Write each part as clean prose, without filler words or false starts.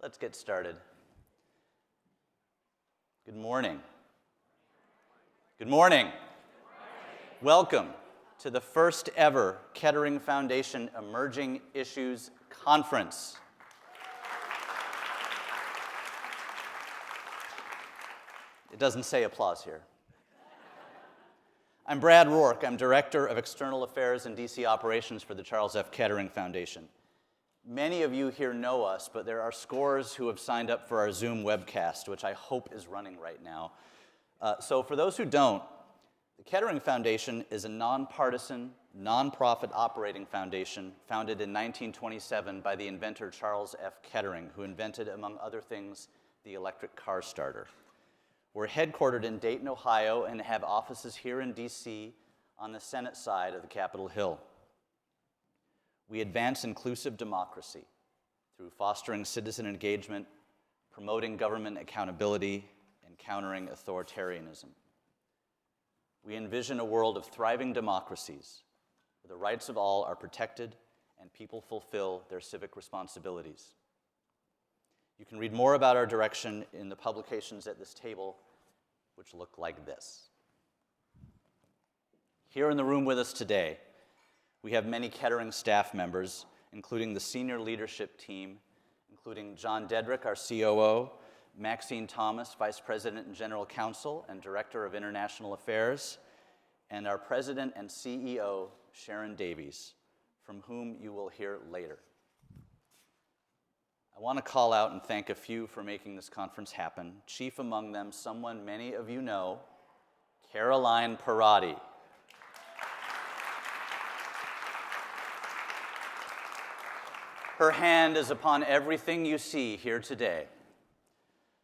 Let's get started. Good morning. Good morning. Welcome to the first ever Kettering Foundation Emerging Issues Conference. It doesn't say applause here. I'm Brad Rourke. I'm Director of External Affairs and DC Operations for the Charles F. Kettering Foundation. Many of you here know us, but there are scores who have signed up for our Zoom webcast, which I hope is running right now. So for those who don't, the Kettering Foundation is a nonpartisan, nonprofit operating foundation founded in 1927 by the inventor Charles F. Kettering, who invented, among other things, the electric car starter. We're headquartered in Dayton, Ohio, and have offices here in DC on the Senate side of the Capitol Hill. We advance inclusive democracy through fostering citizen engagement, promoting government accountability, and countering authoritarianism. We envision a world of thriving democracies where the rights of all are protected and people fulfill their civic responsibilities. You can read more about our direction in the publications at this table, which look like this. Here in the room with us today, we have many Kettering staff members, including the senior leadership team, including John Dedrick, our COO, Maxine Thomas, Vice President and General Counsel and Director of International Affairs, and our President and CEO, Sharon Davies, from whom you will hear later. I want to call out and thank a few for making this conference happen. Chief among them, someone many of you know, Caroline Parati. Her hand is upon everything you see here today.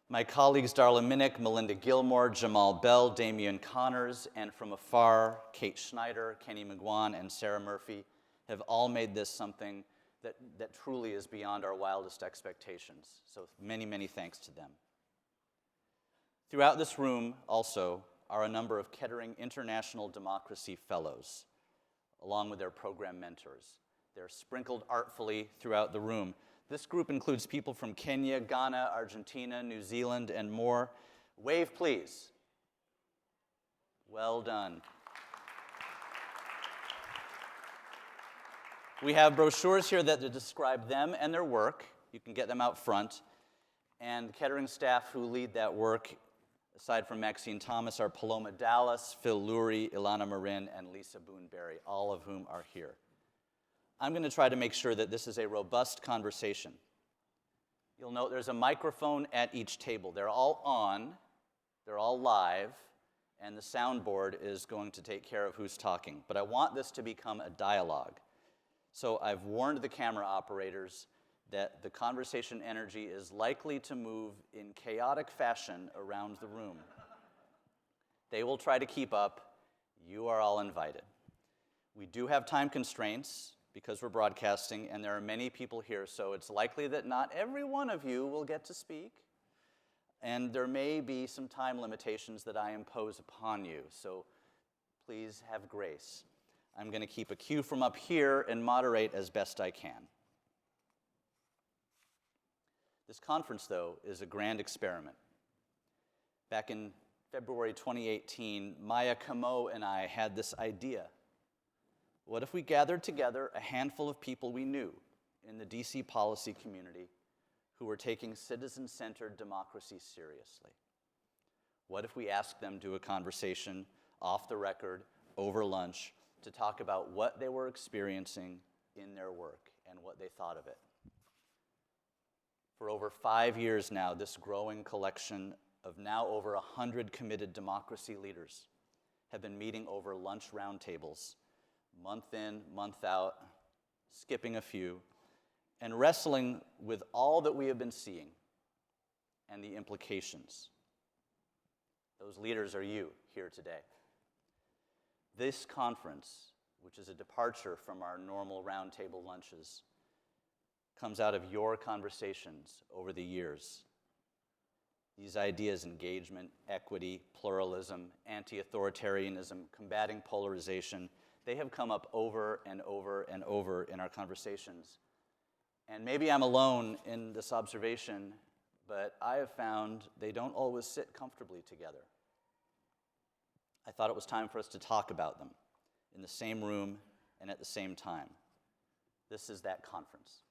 My colleagues Darla Minnick, Melinda Gilmore, Jamal Bell, Damian Connors, and from afar, Kate Schneider, Kenny McGuan, and Sarah Murphy have all made this something that truly is beyond our wildest expectations. So many, many thanks to them. Throughout this room also are a number of Kettering International Democracy Fellows, along with their program mentors. They're sprinkled artfully throughout the room. This group includes people from Kenya, Ghana, Argentina, New Zealand, and more. Wave, please. Well done. We have brochures here that describe them and their work. You can get them out front. And Kettering staff who lead that work, aside from Maxine Thomas, are Paloma Dallas, Phil Lurie, Ilana Marin, and Lisa Boone-Berry, all of whom are here. I'm going to try to make sure that this is a robust conversation. You'll note there's a microphone at each table. They're all on, they're all live, and the soundboard is going to take care of who's talking. But I want this to become a dialogue. So I've warned the camera operators that the conversation energy is likely to move in chaotic fashion around the room. They will try to keep up. You are all invited. We do have time constraints because we're broadcasting, and there are many people here, so it's likely that not every one of you will get to speak, and there may be some time limitations that I impose upon you, so please have grace. I'm going to keep a cue from up here and moderate as best I can. This conference, though, is a grand experiment. Back in February 2018, Maya Kamo and I had this idea. What if we gathered together a handful of people we knew in the DC policy community who were taking citizen-centered democracy seriously? What if we asked them to do a conversation off the record, over lunch, to talk about what they were experiencing in their work and what they thought of it? For over 5 years now, this growing collection of now over 100 committed democracy leaders have been meeting over lunch roundtables, month in, month out, skipping a few, and wrestling with all that we have been seeing and the implications. Those leaders are you here today. This conference, which is a departure from our normal roundtable lunches, comes out of your conversations over the years. These ideas, engagement, equity, pluralism, anti-authoritarianism, combating polarization, they have come up over and over and over in our conversations. And maybe I'm alone in this observation, but I have found they don't always sit comfortably together. I thought it was time for us to talk about them in the same room and at the same time. This is that conference.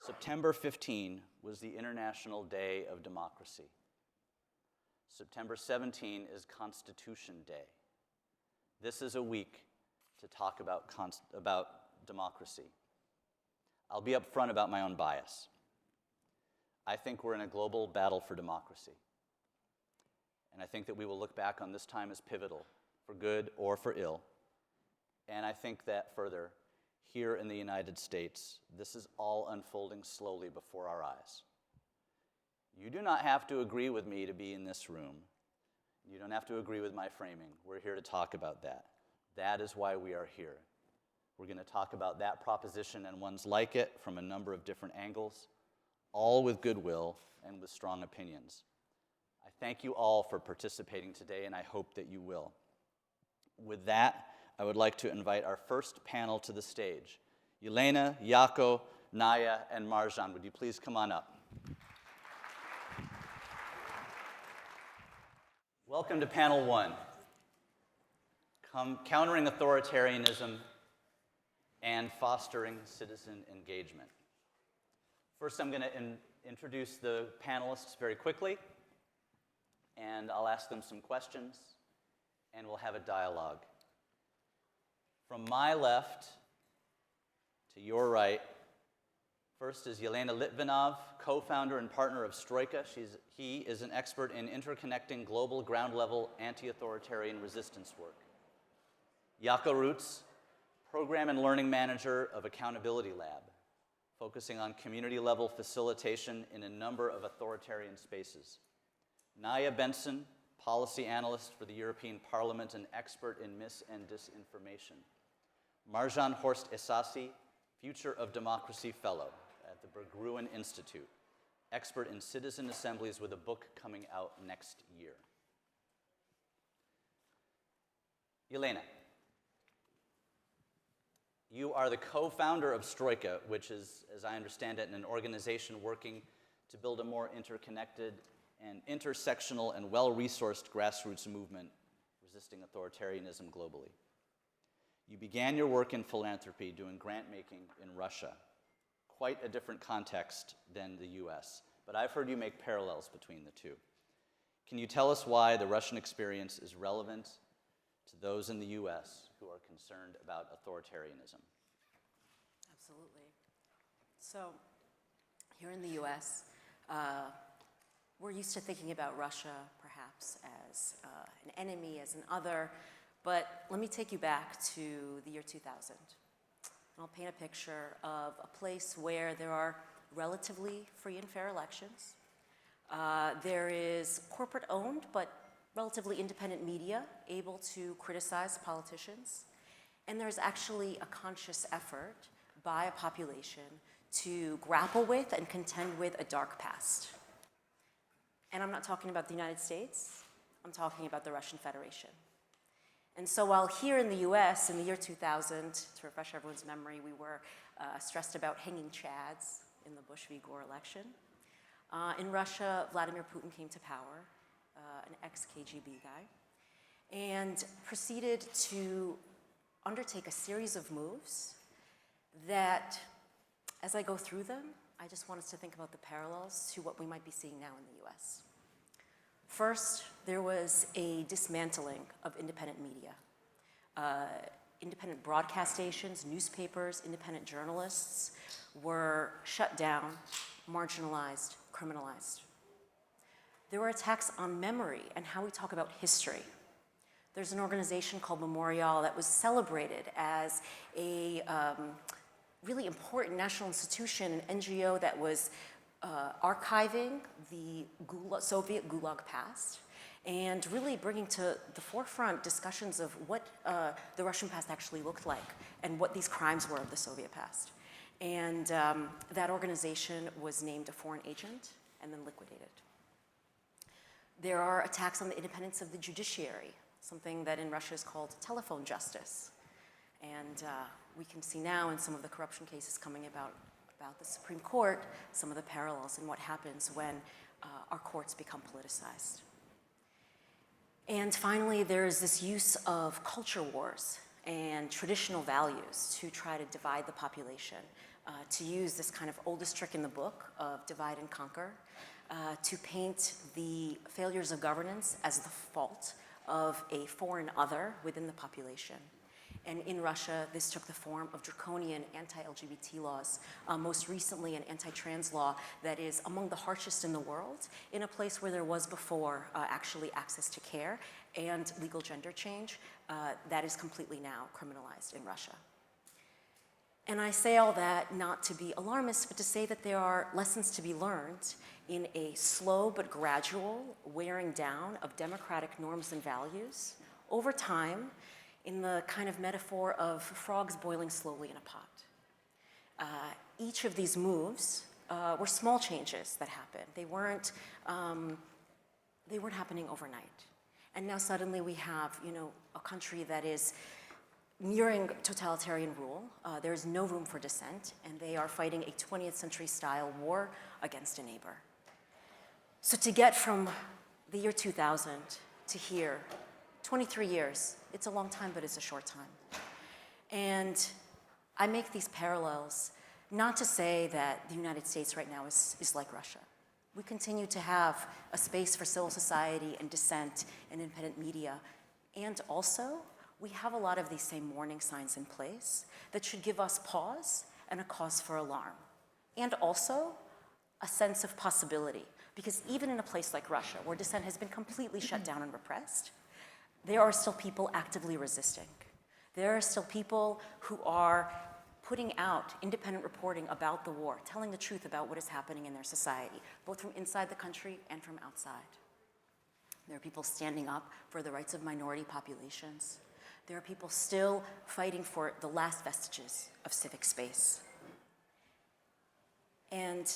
September 15 was the International Day of Democracy. September 17 is Constitution Day. This is a week to talk about democracy. I'll be upfront about my own bias. I think we're in a global battle for democracy. And I think that we will look back on this time as pivotal, for good or for ill. And I think that further, here in the United States, this is all unfolding slowly before our eyes. You do not have to agree with me to be in this room. You don't have to agree with my framing. We're here to talk about that. That is why we are here. We're going to talk about that proposition and ones like it from a number of different angles, all with goodwill and with strong opinions. I thank you all for participating today, and I hope that you will. With that, I would like to invite our first panel to the stage. Yelena, Jaco, Naya, and Marjan, would you please come on up? Welcome to panel one, Countering Authoritarianism and Fostering Citizen Engagement. First, I'm going to introduce the panelists very quickly, and I'll ask them some questions, and we'll have a dialogue. From my left to your right, first is Yelena Litvinov, co-founder and partner of Stroika. He is an expert in interconnecting global ground-level anti-authoritarian resistance work. Jaco Roots, program and learning manager of Accountability Lab, focusing on community-level facilitation in a number of authoritarian spaces. Naya Benson, policy analyst for the European Parliament and expert in mis- and disinformation. Marjan Horst Essasi, Future of Democracy Fellow at the Berggruen Institute, expert in citizen assemblies with a book coming out next year. Yelena, you are the co-founder of Stroika, which is, as I understand it, an organization working to build a more interconnected and intersectional and well-resourced grassroots movement resisting authoritarianism globally. You began your work in philanthropy doing grant-making in Russia, quite a different context than the US, but I've heard you make parallels between the two. Can you tell us why the Russian experience is relevant to those in the US who are concerned about authoritarianism? Absolutely. So, here in the US, we're used to thinking about Russia perhaps as an enemy, as an other, but let me take you back to the year 2000. I'll paint a picture of a place where there are relatively free and fair elections. There is corporate-owned but relatively independent media able to criticize politicians, and there's actually a conscious effort by a population to grapple with and contend with a dark past. And I'm not talking about the United States, I'm talking about the Russian Federation. And so while here in the US in the year 2000, to refresh everyone's memory, we were stressed about hanging chads in the Bush v. Gore election. In Russia, Vladimir Putin came to power, an ex-KGB guy, and proceeded to undertake a series of moves that, as I go through them, I just want us to think about the parallels to what we might be seeing now in the US. First, there was a dismantling of independent media. Independent broadcast stations, newspapers, independent journalists were shut down, marginalized, criminalized. There were attacks on memory and how we talk about history. There's an organization called Memorial that was celebrated as a really important national institution, an NGO that was archiving the Soviet Gulag past and really bringing to the forefront discussions of what the Russian past actually looked like and what these crimes were of the Soviet past. And that organization was named a foreign agent and then liquidated. There are attacks on the independence of the judiciary, something that in Russia is called telephone justice. And we can see now in some of the corruption cases coming about the Supreme Court, some of the parallels in what happens when our courts become politicized. And finally, there is this use of culture wars and traditional values to try to divide the population, to use this kind of oldest trick in the book of divide and conquer, to paint the failures of governance as the fault of a foreign other within the population. And in Russia, this took the form of draconian anti-LGBT laws, most recently an anti-trans law that is among the harshest in the world, in a place where there was before actually access to care and legal gender change. That is completely now criminalized in Russia. And I say all that not to be alarmist, but to say that there are lessons to be learned in a slow but gradual wearing down of democratic norms and values over time, in the kind of metaphor of frogs boiling slowly in a pot. Each of these moves were small changes that happened. They weren't happening overnight. And now suddenly we have, a country that is nearing totalitarian rule. There is no room for dissent, and they are fighting a 20th century style war against a neighbor. So to get from the year 2000 to here, 23 years, it's a long time, but it's a short time. And I make these parallels not to say that the United States right now is like Russia. We continue to have a space for civil society and dissent and independent media. And also, we have a lot of these same warning signs in place that should give us pause and a cause for alarm. And also, a sense of possibility. Because even in a place like Russia, where dissent has been completely shut down and repressed, there are still people actively resisting. There are still people who are putting out independent reporting about the war, telling the truth about what is happening in their society, both from inside the country and from outside. There are people standing up for the rights of minority populations. There are people still fighting for the last vestiges of civic space. And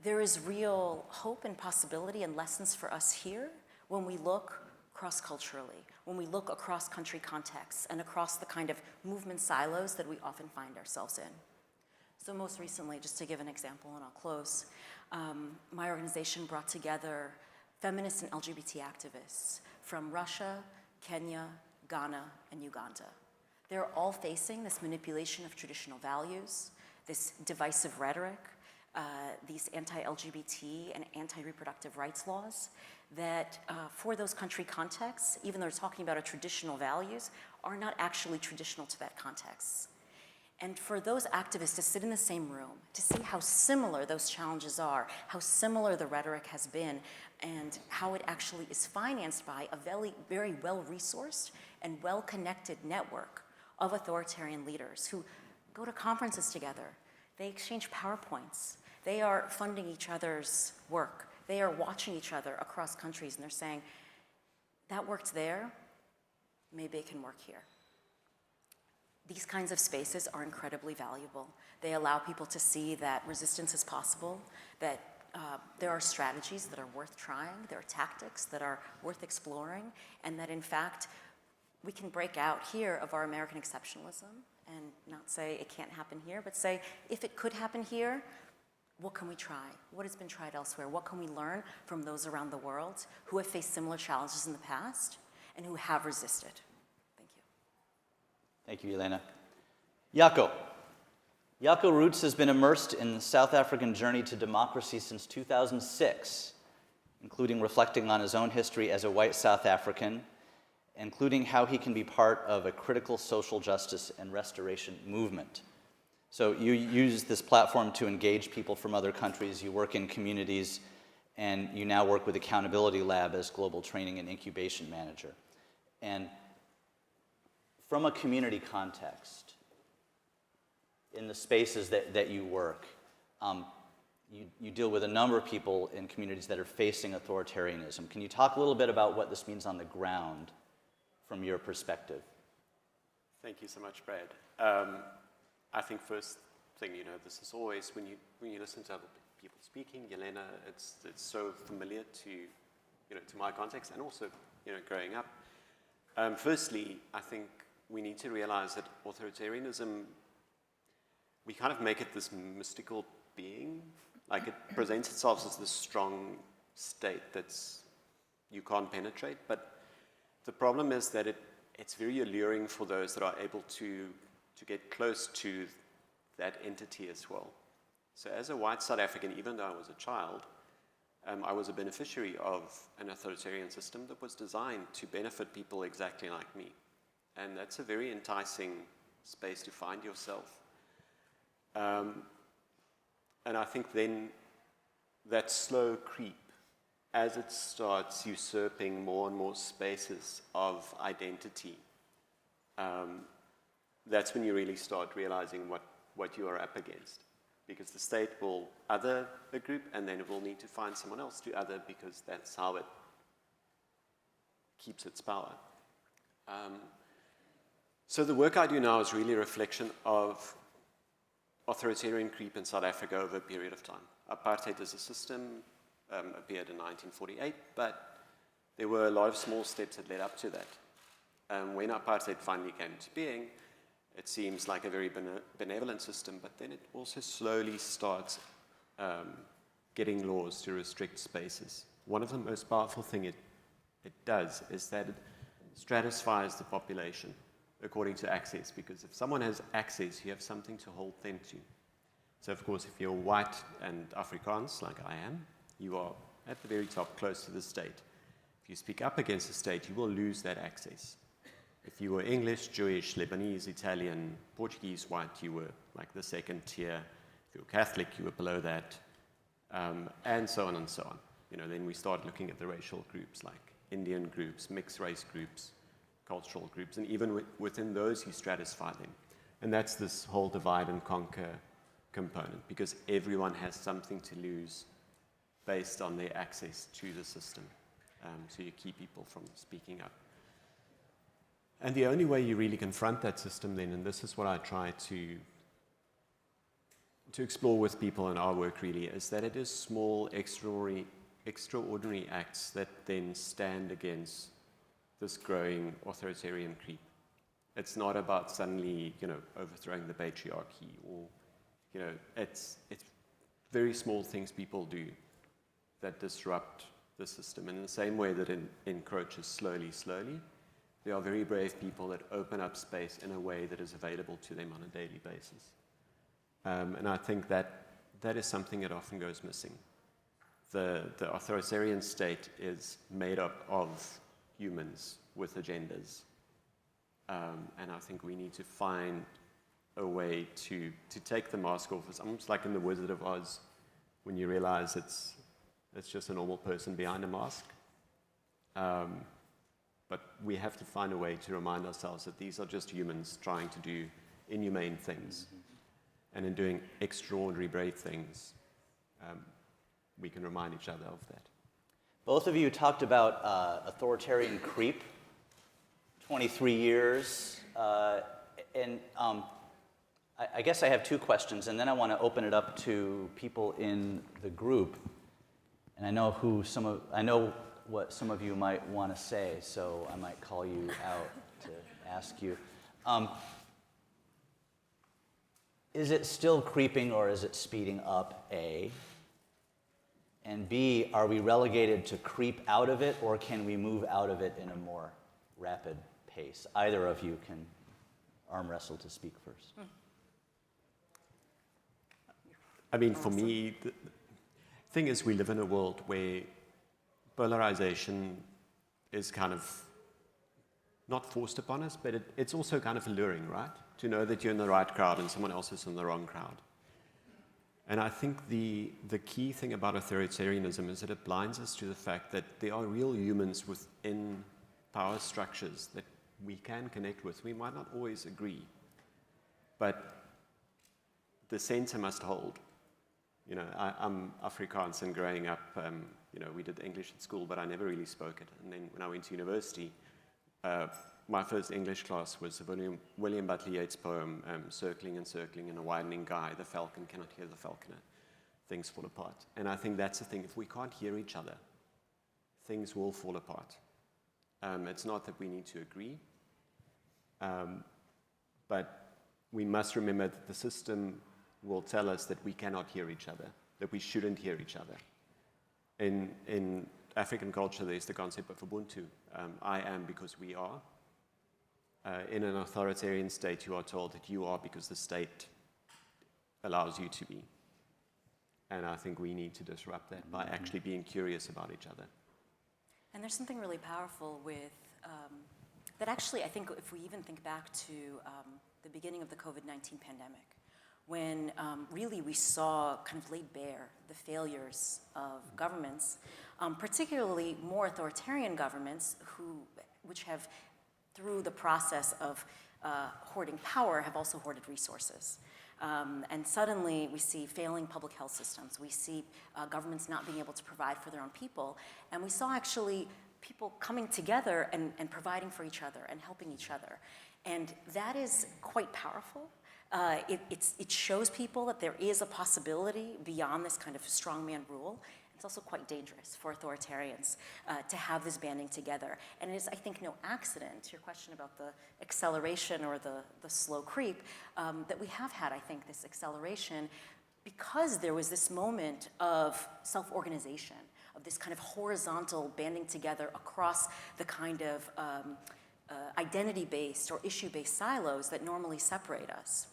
there is real hope and possibility and lessons for us here when we look cross-culturally, when we look across country contexts and across the kind of movement silos that we often find ourselves in. So most recently, just to give an example and I'll close, my organization brought together feminists and LGBT activists from Russia, Kenya, Ghana, and Uganda. They're all facing this manipulation of traditional values, this divisive rhetoric, these anti-LGBT and anti-reproductive rights laws that for those country contexts, even though they're talking about traditional values, are not actually traditional to that context. And for those activists to sit in the same room, to see how similar those challenges are, how similar the rhetoric has been, and how it actually is financed by a very, very well-resourced and well-connected network of authoritarian leaders who go to conferences together. They exchange PowerPoints. They are funding each other's work. They are watching each other across countries, and they're saying, that worked there, maybe it can work here. These kinds of spaces are incredibly valuable. They allow people to see that resistance is possible, that there are strategies that are worth trying, there are tactics that are worth exploring, and that in fact, we can break out here of our American exceptionalism and not say it can't happen here, but say, if it could happen here, what can we try? What has been tried elsewhere? What can we learn from those around the world who have faced similar challenges in the past and who have resisted? Thank you. Thank you, Elena. Jaco. Jaco Roots has been immersed in the South African journey to democracy since 2006, including reflecting on his own history as a white South African, including how he can be part of a critical social justice and restoration movement. So you use this platform to engage people from other countries, you work in communities, and you now work with Accountability Lab as Global Training and Incubation Manager. And from a community context, in the spaces that you work, you deal with a number of people in communities that are facing authoritarianism. Can you talk a little bit about what this means on the ground from your perspective? Thank you so much, Brad. I think first thing, this is always, when you listen to other people speaking, Yelena, it's so familiar to my context and also, growing up. Firstly, I think we need to realize that authoritarianism, we kind of make it this mystical being. Like it presents itself as this strong state that's you can't penetrate. But the problem is that it's very alluring for those that are able to get close to that entity as well. So as a white South African, even though I was a child, I was a beneficiary of an authoritarian system that was designed to benefit people exactly like me. And that's a very enticing space to find yourself. And I think then that slow creep, as it starts usurping more and more spaces of identity, that's when you really start realizing what you are up against. Because the state will other a group, and then it will need to find someone else to other, because that's how it keeps its power. So the work I do now is really a reflection of authoritarian creep in South Africa over a period of time. Apartheid as a system appeared in 1948, but there were a lot of small steps that led up to that. When apartheid finally came into being, it seems like a very benevolent system, but then it also slowly starts getting laws to restrict spaces. One of the most powerful things it does is that it stratifies the population according to access, because if someone has access, you have something to hold them to. So of course, if you're white and Afrikaans, like I am, you are at the very top, close to the state. If you speak up against the state, you will lose that access. If you were English, Jewish, Lebanese, Italian, Portuguese white, you were like the second tier. If you were Catholic, you were below that, and so on and so on. Then we start looking at the racial groups, like Indian groups, mixed race groups, cultural groups, and even within those, you stratify them. And that's this whole divide and conquer component, because everyone has something to lose based on their access to the system. So you keep people from speaking up. And the only way you really confront that system then, and this is what I try to explore with people in our work really, is that it is small, extraordinary acts that then stand against this growing authoritarian creep. It's not about suddenly, overthrowing the patriarchy, or, it's very small things people do that disrupt the system. And in the same way that it encroaches slowly, there are very brave people that open up space in a way that is available to them on a daily basis. And I think that is something that often goes missing. The authoritarian state is made up of humans with agendas. And I think we need to find a way to take the mask off. It's almost like in The Wizard of Oz, when you realize it's just a normal person behind a mask. But we have to find a way to remind ourselves that these are just humans trying to do inhumane things. And in doing extraordinary brave things, we can remind each other of that. Both of you talked about authoritarian creep, 23 years. And I guess I have two questions, and then I want to open it up to people in the group. And I know what some of you might want to say, so I might call you out to ask you. Is it still creeping, or is it speeding up, A? And B, are we relegated to creep out of it, or can we move out of it in a more rapid pace? Either of you can arm wrestle to speak first. I mean, for me, the thing is, we live in a world where polarization is kind of not forced upon us, but it's also kind of alluring, right? To know that you're in the right crowd and someone else is in the wrong crowd. And I think the key thing about authoritarianism is that it blinds us to the fact that there are real humans within power structures that we can connect with. We might not always agree, but the center must hold. I'm Afrikaans, and growing up, we did English at school, but I never really spoke it. And then when I went to university, my first English class was William Butler Yeats' poem, Circling and Circling in a Widening Guy, the falcon cannot hear the falconer, things fall apart. And I think that's the thing, if we can't hear each other, things will fall apart. It's not that we need to agree, But we must remember that the system will tell us that we cannot hear each other, that we shouldn't hear each other. In African culture, there's the concept of Ubuntu. I am because we are. In an authoritarian state, you are told that you are because the state allows you to be. And I think we need to disrupt that by actually being curious about each other. And there's something really powerful with that actually, I think if we even think back to the beginning of the COVID-19 pandemic, when really we saw kind of laid bare the failures of governments, particularly more authoritarian governments which have, through the process of hoarding power, have also hoarded resources. And suddenly we see failing public health systems. We see governments not being able to provide for their own people. And we saw actually people coming together and providing for each other and helping each other. And that is quite powerful. It shows people that there is a possibility beyond this kind of strongman rule. It's also quite dangerous for authoritarians to have this banding together. And it is, I think, no accident, to your question about the acceleration or the slow creep, that we have had, I think, this acceleration because there was this moment of self-organization, of this kind of horizontal banding together across the kind of identity-based or issue-based silos that normally separate us.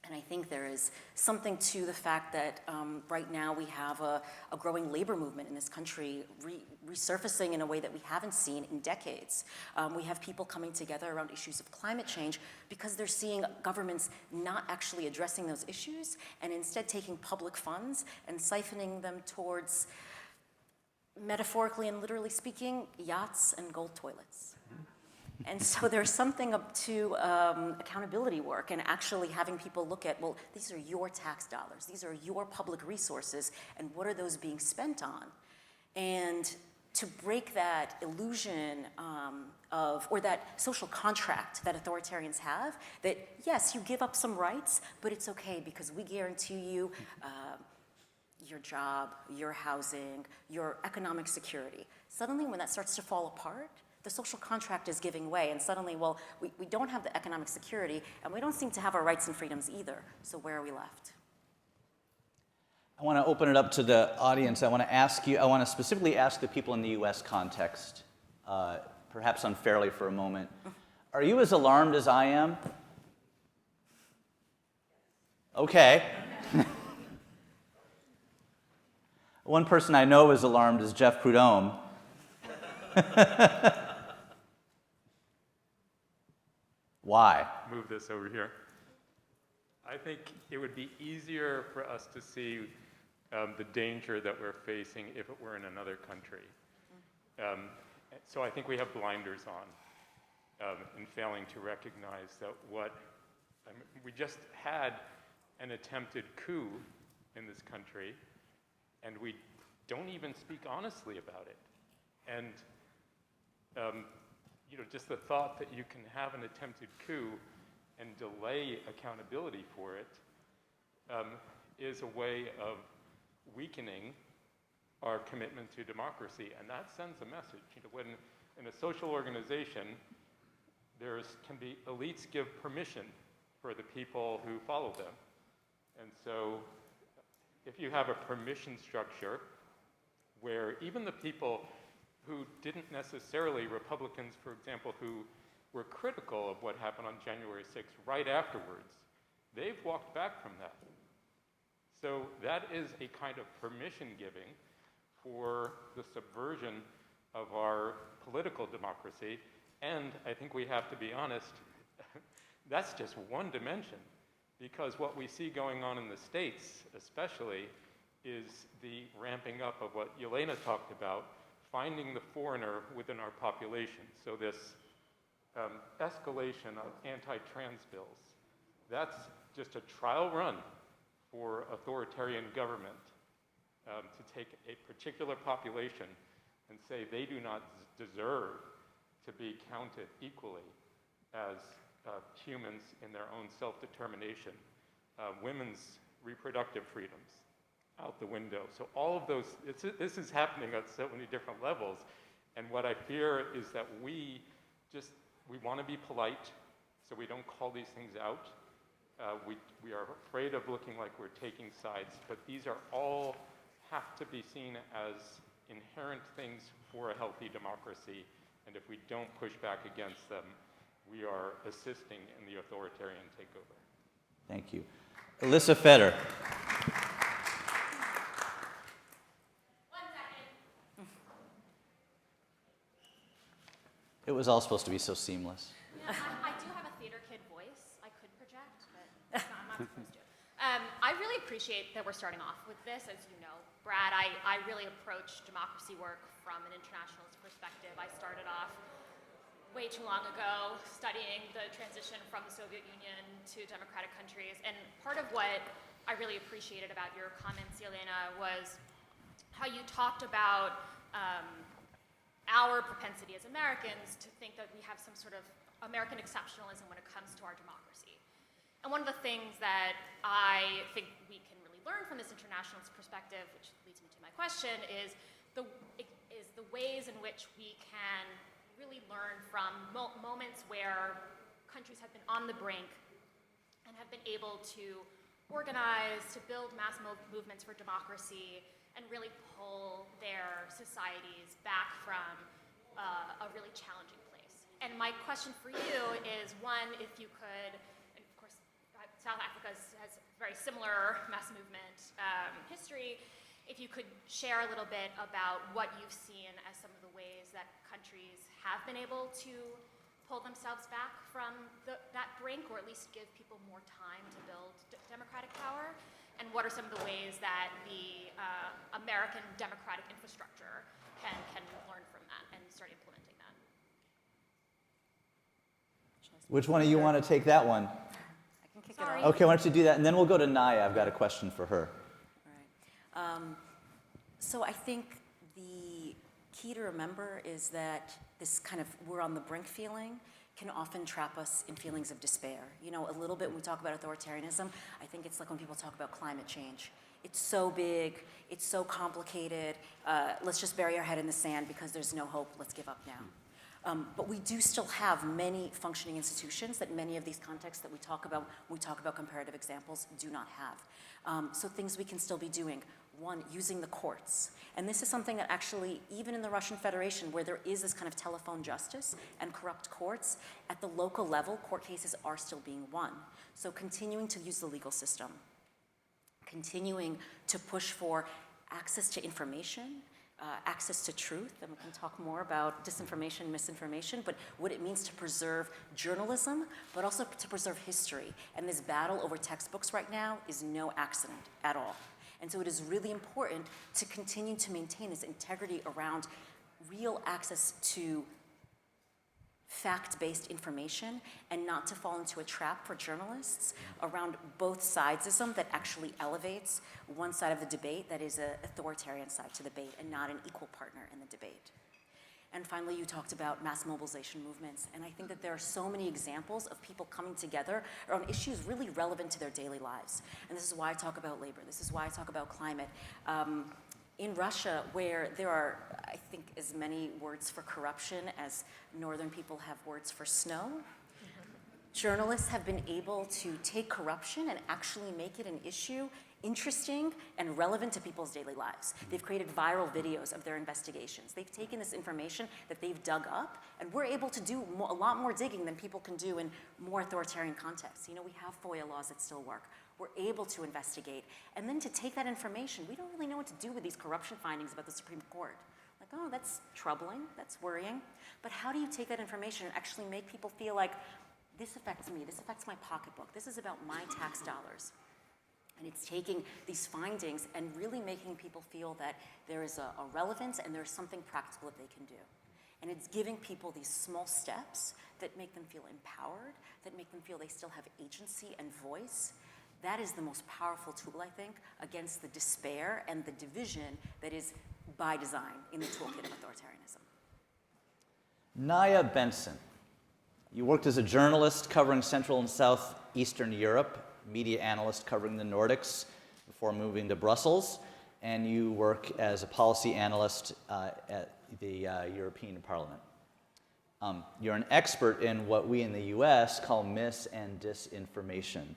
And I think there is something to the fact that right now we have a growing labor movement in this country resurfacing in a way that we haven't seen in decades. We have people coming together around issues of climate change because they're seeing governments not actually addressing those issues and instead taking public funds and siphoning them towards, metaphorically and literally speaking, yachts and gold toilets. And so there's something up to accountability work and actually having people look at, well, these are your tax dollars, these are your public resources, and what are those being spent on? And to break that illusion or that social contract that authoritarians have, that yes, you give up some rights, but it's okay because we guarantee you your job, your housing, your economic security. Suddenly when that starts to fall apart, the social contract is giving way, and suddenly, well, we don't have the economic security, and we don't seem to have our rights and freedoms either, so where are we left? I want to open it up to the audience. I want to specifically ask the people in the US context, perhaps unfairly for a moment. Are you as alarmed as I am? Okay. One person I know is alarmed is Jeff Prudhomme. Why? Move this over here. I think it would be easier for us to see the danger that we're facing if it were in another country. So I think we have blinders on in failing to recognize that we just had an attempted coup in this country, and we don't even speak honestly about it. And just the thought that you can have an attempted coup and delay accountability for it is a way of weakening our commitment to democracy, and that sends a message. When in a social organization, elites give permission for the people who follow them, and so if you have a permission structure where even the people who didn't necessarily, Republicans, for example, who were critical of what happened on January 6th right afterwards, they've walked back from that. So that is a kind of permission giving for the subversion of our political democracy. And I think we have to be honest, that's just one dimension, because what we see going on in the States, especially, is the ramping up of what Yelena talked about, finding the foreigner within our population. So this escalation of anti-trans bills, that's just a trial run for authoritarian government to take a particular population and say they do not deserve to be counted equally as humans in their own self-determination, women's reproductive freedoms out the window. So all of those, this is happening at so many different levels. And what I fear is that we want to be polite, So we don't call these things out. We are afraid of looking like we're taking sides, but these are all have to be seen as inherent things for a healthy democracy, and if we don't push back against them, we are assisting in the authoritarian takeover. Thank you. Alyssa Fetter. It was all supposed to be so seamless. Yeah, I do have a theater kid voice. I could project, but I'm not supposed to. I really appreciate that we're starting off with this. As you know, Brad, I really approach democracy work from an internationalist perspective. I started off way too long ago studying the transition from the Soviet Union to democratic countries. And part of what I really appreciated about your comments, Yelena, was how you talked about our propensity as Americans to think that we have some sort of American exceptionalism when it comes to our democracy. And one of the things that I think we can really learn from this internationalist perspective, which leads me to my question, is the ways in which we can really learn from moments where countries have been on the brink and have been able to organize, to build mass movements for democracy, and really pull their societies back from a really challenging place. And my question for you is, one, if you could, and of course, South Africa has very similar mass movement history, if you could share a little bit about what you've seen as some of the ways that countries have been able to pull themselves back from that brink, or at least give people more time to build democratic power, and what are some of the ways that the American democratic infrastructure can learn from that and start implementing that? Which one of you want to take that one? I can kick Sorry. it off. Okay, why don't you do that, and then we'll go to Naya. I've got a question for her. All right. So I think the key to remember is that this kind of we're on the brink feeling can often trap us in feelings of despair. You know, a little bit when we talk about authoritarianism, I think it's like when people talk about climate change. It's so big, it's so complicated, let's just bury our head in the sand because there's no hope, let's give up now. But we do still have many functioning institutions that many of these contexts that we talk about when we talk about comparative examples do not have. So things we can still be doing. One, using the courts. And this is something that actually, even in the Russian Federation, where there is this kind of telephone justice and corrupt courts, at the local level, court cases are still being won. So continuing to use the legal system, continuing to push for access to information, access to truth, and we can talk more about disinformation, misinformation, but what it means to preserve journalism, but also to preserve history. And this battle over textbooks right now is no accident at all. And so it is really important to continue to maintain this integrity around real access to fact-based information and not to fall into a trap for journalists around both sidesism that actually elevates one side of the debate that is an authoritarian side to the debate and not an equal partner in the debate. And finally, you talked about mass mobilization movements. And I think that there are so many examples of people coming together around issues really relevant to their daily lives. And this is why I talk about labor. This is why I talk about climate. In Russia, where there are, I think, as many words for corruption as northern people have words for snow, journalists have been able to take corruption and actually make it an issue interesting and relevant to people's daily lives. They've created viral videos of their investigations. They've taken this information that they've dug up, and we're able to do a lot more digging than people can do in more authoritarian contexts. You know, we have FOIA laws that still work. We're able to investigate. And then to take that information, we don't really know what to do with these corruption findings about the Supreme Court. Like, oh, that's troubling, that's worrying. But how do you take that information and actually make people feel like, this affects me, this affects my pocketbook, this is about my tax dollars? And it's taking these findings and really making people feel that there is a relevance and there's something practical that they can do. And it's giving people these small steps that make them feel empowered, that make them feel they still have agency and voice. That is the most powerful tool, I think, against the despair and the division that is by design in the toolkit of authoritarianism. Naya Benson. You worked as a journalist covering Central and Southeastern Europe, media analyst covering the Nordics before moving to Brussels, and you work as a policy analyst at the European Parliament. You're an expert in what we in the US call mis- and disinformation.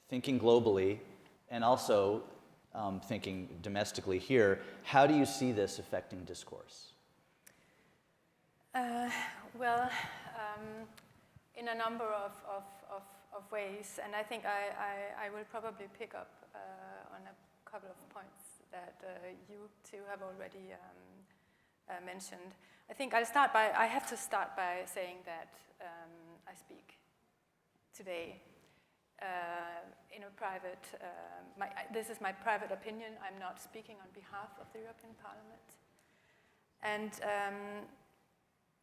Thinking globally and also thinking domestically here, how do you see this affecting discourse? Well, in a number of ways, and I think I will probably pick up on a couple of points that you two have already mentioned. I think I have to start by saying that I speak today in a private, this is my private opinion. I'm not speaking on behalf of the European Parliament. And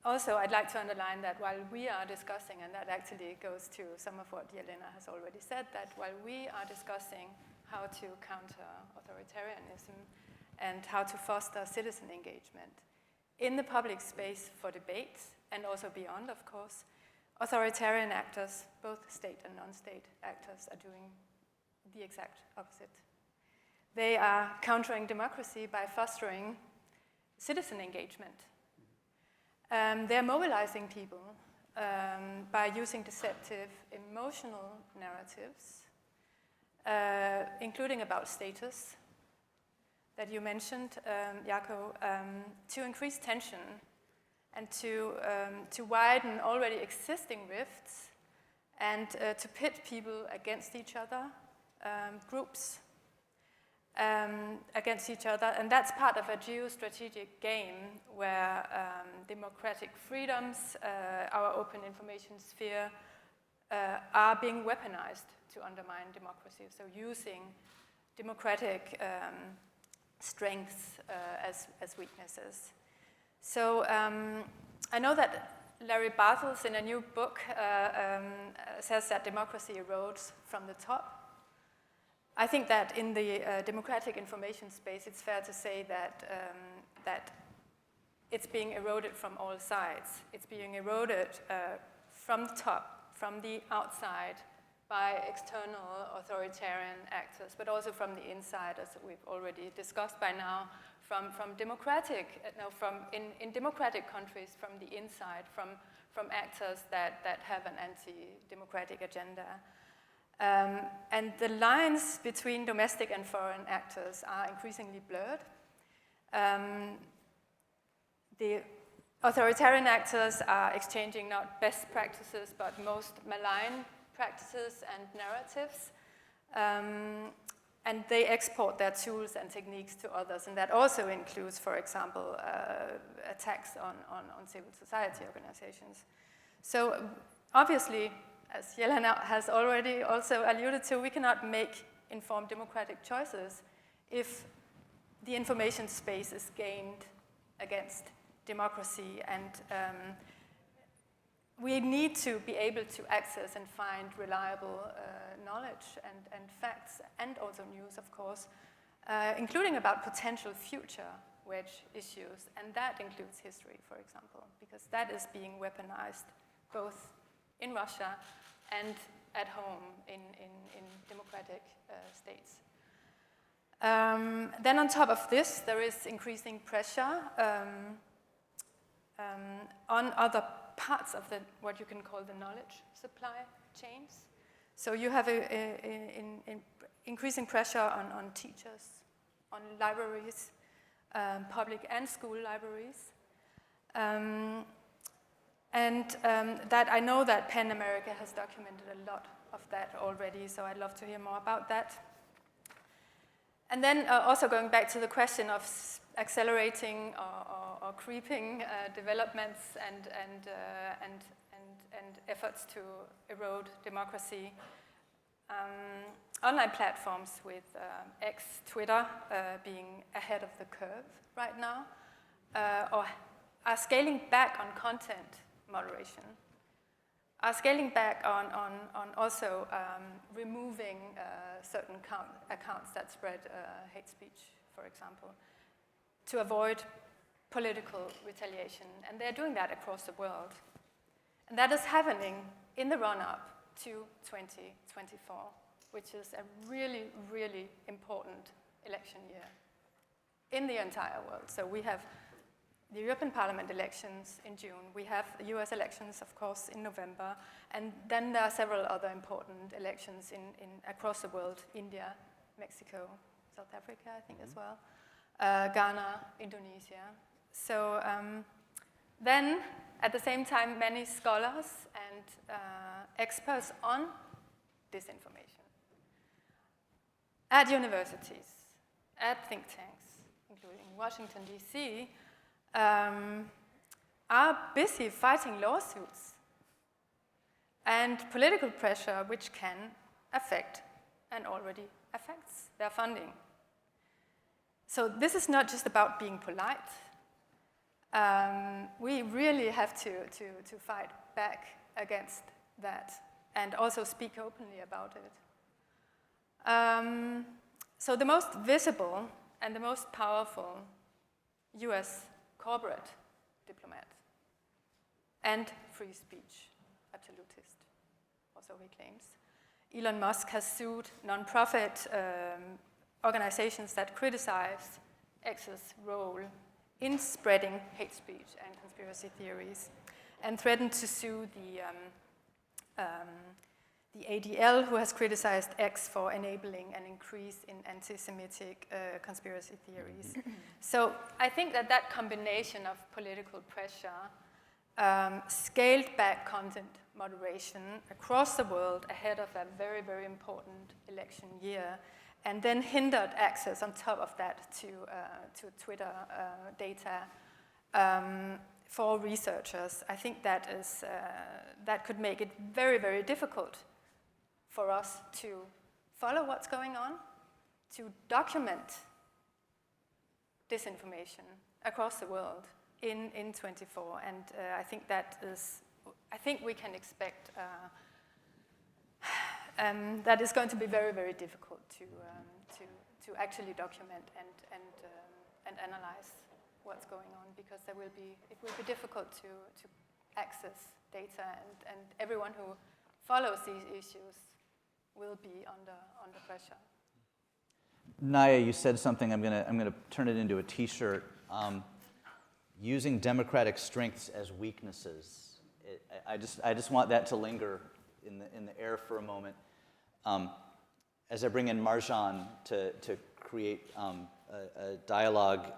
also, I'd like to underline that while we are discussing, and that actually goes to some of what Jelena has already said, that while we are discussing how to counter authoritarianism and how to foster citizen engagement, in the public space for debate, and also beyond, of course, authoritarian actors, both state and non-state actors, are doing the exact opposite. They are countering democracy by fostering citizen engagement. They're mobilizing people by using deceptive emotional narratives, including about status, that you mentioned, Jaco, to increase tension and to widen already existing rifts and to pit people against each other, groups against each other. And that's part of a geostrategic game where democratic freedoms, our open information sphere, are being weaponized to undermine democracy. So using democratic strengths as weaknesses. So I know that Larry Bartels in a new book says that democracy erodes from the top. I think that in the democratic information space, it's fair to say that that it's being eroded from all sides. It's being eroded from the top, from the outside, by external authoritarian actors, but also from the inside, as we've already discussed by now, from democratic, in democratic countries, from the inside, from actors that have an anti-democratic agenda. And the lines between domestic and foreign actors are increasingly blurred. The authoritarian actors are exchanging not best practices, but most malign practices and narratives. And they export their tools and techniques to others. And that also includes, for example, attacks on civil society organizations. So obviously, as Jelena has already also alluded to, we cannot make informed democratic choices if the information space is gained against democracy. And we need to be able to access and find reliable knowledge and facts, and also news, of course, including about potential future wedge issues. And that includes history, for example, because that is being weaponized both in Russia and at home in democratic states. Then on top of this, there is increasing pressure on other parts of what you can call the knowledge supply chains. So you have increasing pressure on teachers, on libraries, public and school libraries. That I know that PEN America has documented a lot of that already, so I'd love to hear more about that. And then also going back to the question of accelerating or creeping developments and efforts to erode democracy. Online platforms with X, Twitter, being ahead of the curve right now, or are scaling back on content moderation, are scaling back on also removing certain accounts that spread hate speech, for example, to avoid political retaliation. And they're doing that across the world. And that is happening in the run-up to 2024, which is a really, really important election year in the entire world. So we have the European Parliament elections in June. We have the US elections, of course, in November. And then there are several other important elections across the world: India, Mexico, South Africa, I think, as well, Ghana, Indonesia. So then, at the same time, many scholars and experts on disinformation at universities, at think tanks, including Washington, D.C., are busy fighting lawsuits and political pressure, which can affect and already affects their funding. So this is not just about being polite. We really have to fight back against that and also speak openly about it. So the most visible and the most powerful US corporate diplomat and free speech absolutist, or so he claims, Elon Musk has sued nonprofit organizations that criticize X's role in spreading hate speech and conspiracy theories, and threatened to sue the ADL, who has criticized X for enabling an increase in anti-Semitic conspiracy theories. So I think that combination of political pressure, scaled back content moderation across the world ahead of a very, very important election year, and then hindered access on top of that to Twitter data for researchers. I think that could make it very, very difficult for us to follow what's going on, to document disinformation across the world in 24. And I think we can expect that is going to be very, very difficult to actually document and analyze what's going on, because it will be difficult to access data, and everyone who follows these issues will be under pressure. Naya, you said something. I'm gonna turn it into a T-shirt. Using democratic strengths as weaknesses. I just want that to linger in the air for a moment. As I bring in Marjan to create a dialogue,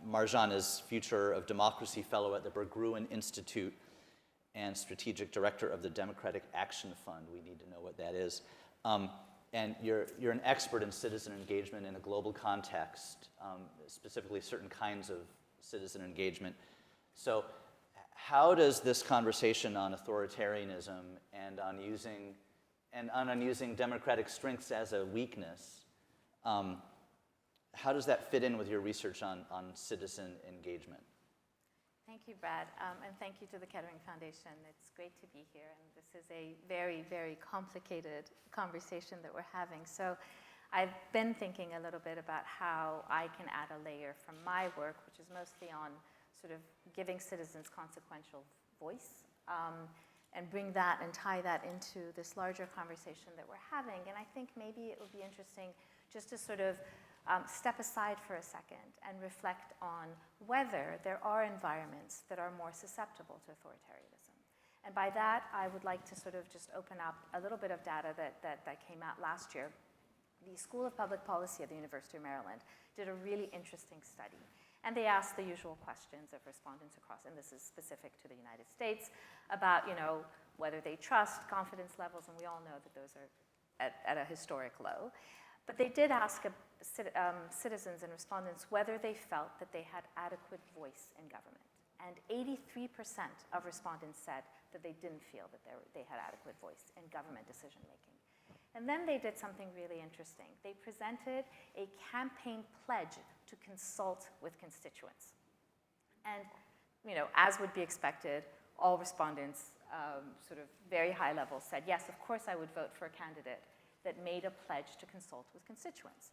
Marjan is Future of Democracy Fellow at the Berggruen Institute and Strategic Director of the Democratic Action Fund. We need to know what that is. And you're an expert in citizen engagement in a global context, specifically certain kinds of citizen engagement. So how does this conversation on authoritarianism and on using democratic strengths as a weakness, how does that fit in with your research on citizen engagement? Thank you, Brad, and thank you to the Kettering Foundation. It's great to be here, and this is a very, very complicated conversation that we're having. So I've been thinking a little bit about how I can add a layer from my work, which is mostly on sort of giving citizens consequential voice, and bring that and tie that into this larger conversation that we're having. And I think maybe it would be interesting just to sort of step aside for a second and reflect on whether there are environments that are more susceptible to authoritarianism. And by that, I would like to sort of just open up a little bit of data that came out last year. The School of Public Policy at the University of Maryland did a really interesting study. And they asked the usual questions of respondents across, and this is specific to the United States, about whether they trust, confidence levels, and we all know that those are at a historic low. But they did ask citizens and respondents whether they felt that they had adequate voice in government. And 83% of respondents said that they didn't feel that they had adequate voice in government decision-making. And then they did something really interesting. They presented a campaign pledge to consult with constituents. And, as would be expected, all respondents, sort of very high level, said, yes, of course I would vote for a candidate that made a pledge to consult with constituents.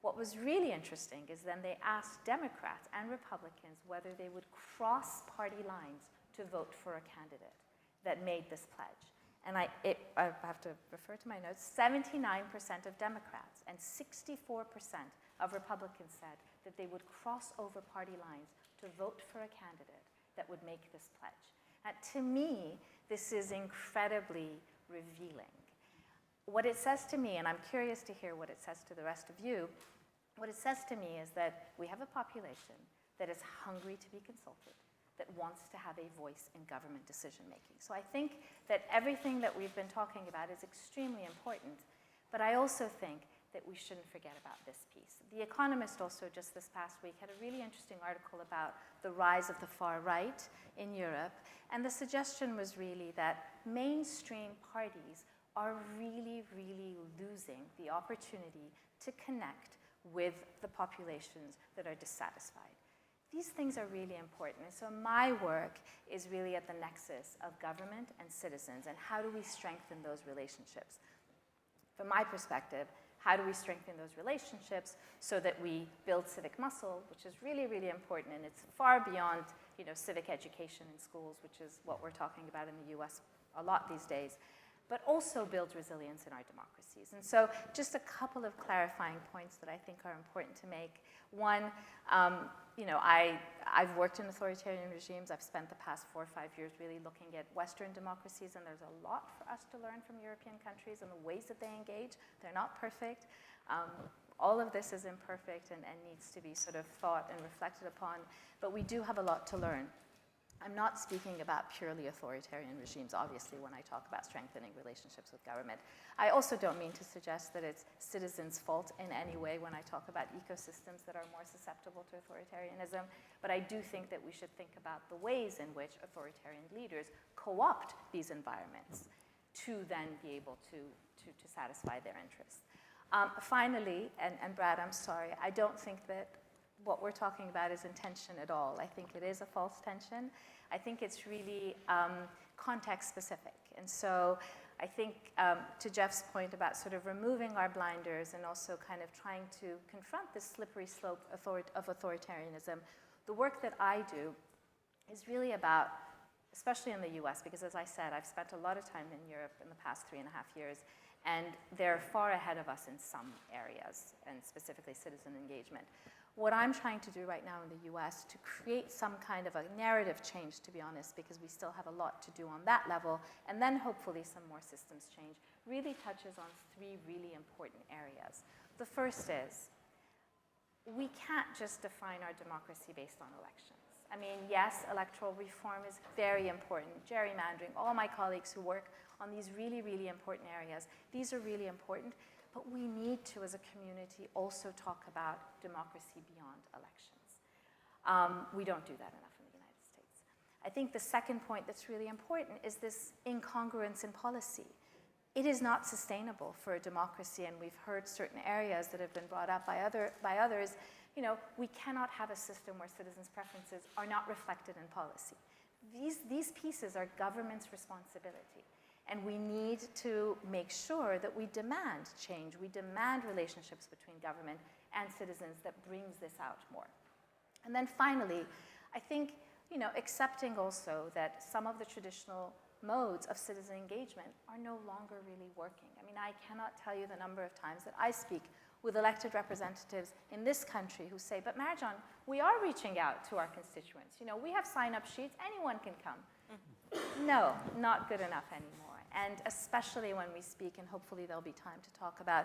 What was really interesting is then they asked Democrats and Republicans whether they would cross party lines to vote for a candidate that made this pledge. And I have to refer to my notes, 79% of Democrats and 64% of Republicans said that they would cross over party lines to vote for a candidate that would make this pledge. To me, this is incredibly revealing. What it says to me, and I'm curious to hear what it says to the rest of you, what it says to me is that we have a population that is hungry to be consulted, that wants to have a voice in government decision-making. So I think that everything that we've been talking about is extremely important, but I also think that we shouldn't forget about this piece. The Economist also just this past week had a really interesting article about the rise of the far right in Europe, and the suggestion was really that mainstream parties are really, really losing the opportunity to connect with the populations that are dissatisfied. These things are really important, and so my work is really at the nexus of government and citizens, and how do we strengthen those relationships? From my perspective, how do we strengthen those relationships so that we build civic muscle, which is really, really important, and it's far beyond, civic education in schools, which is what we're talking about in the US a lot these days, but also builds resilience in our democracies. And so just a couple of clarifying points that I think are important to make. One, I've worked in authoritarian regimes. I've spent the past 4 or 5 years really looking at Western democracies, and there's a lot for us to learn from European countries and the ways that they engage. They're not perfect. All of this is imperfect and needs to be sort of thought and reflected upon, but we do have a lot to learn. I'm not speaking about purely authoritarian regimes, obviously, when I talk about strengthening relationships with government. I also don't mean to suggest that it's citizens' fault in any way when I talk about ecosystems that are more susceptible to authoritarianism, but I do think that we should think about the ways in which authoritarian leaders co-opt these environments to then be able to satisfy their interests. Finally, and Brad, I'm sorry, I don't think that what we're talking about is intention at all. I think it is a false tension. I think it's really context specific. And so I think to Jeff's point about sort of removing our blinders and also kind of trying to confront this slippery slope of authoritarianism, the work that I do is really about, especially in the US, because as I said, I've spent a lot of time in Europe in the past 3.5 years, and they're far ahead of us in some areas, and specifically citizen engagement. What I'm trying to do right now in the US to create some kind of a narrative change, to be honest, because we still have a lot to do on that level, and then hopefully some more systems change, really touches on 3 really important areas. The first is, we can't just define our democracy based on elections. I mean, yes, electoral reform is very important. Gerrymandering, all my colleagues who work on these really, really important areas, these are really important. But we need to, as a community, also talk about democracy beyond elections. We don't do that enough in the United States. I think the second point that's really important is this incongruence in policy. It is not sustainable for a democracy, and we've heard certain areas that have been brought up by others. We cannot have a system where citizens' preferences are not reflected in policy. These pieces are government's responsibility. And we need to make sure that we demand change. We demand relationships between government and citizens that brings this out more. And then finally, I think, accepting also that some of the traditional modes of citizen engagement are no longer really working. I mean, I cannot tell you the number of times that I speak with elected representatives in this country who say, but Marjan, we are reaching out to our constituents. We have sign-up sheets, anyone can come. No, not good enough anymore. And especially when we speak, and hopefully there'll be time to talk about,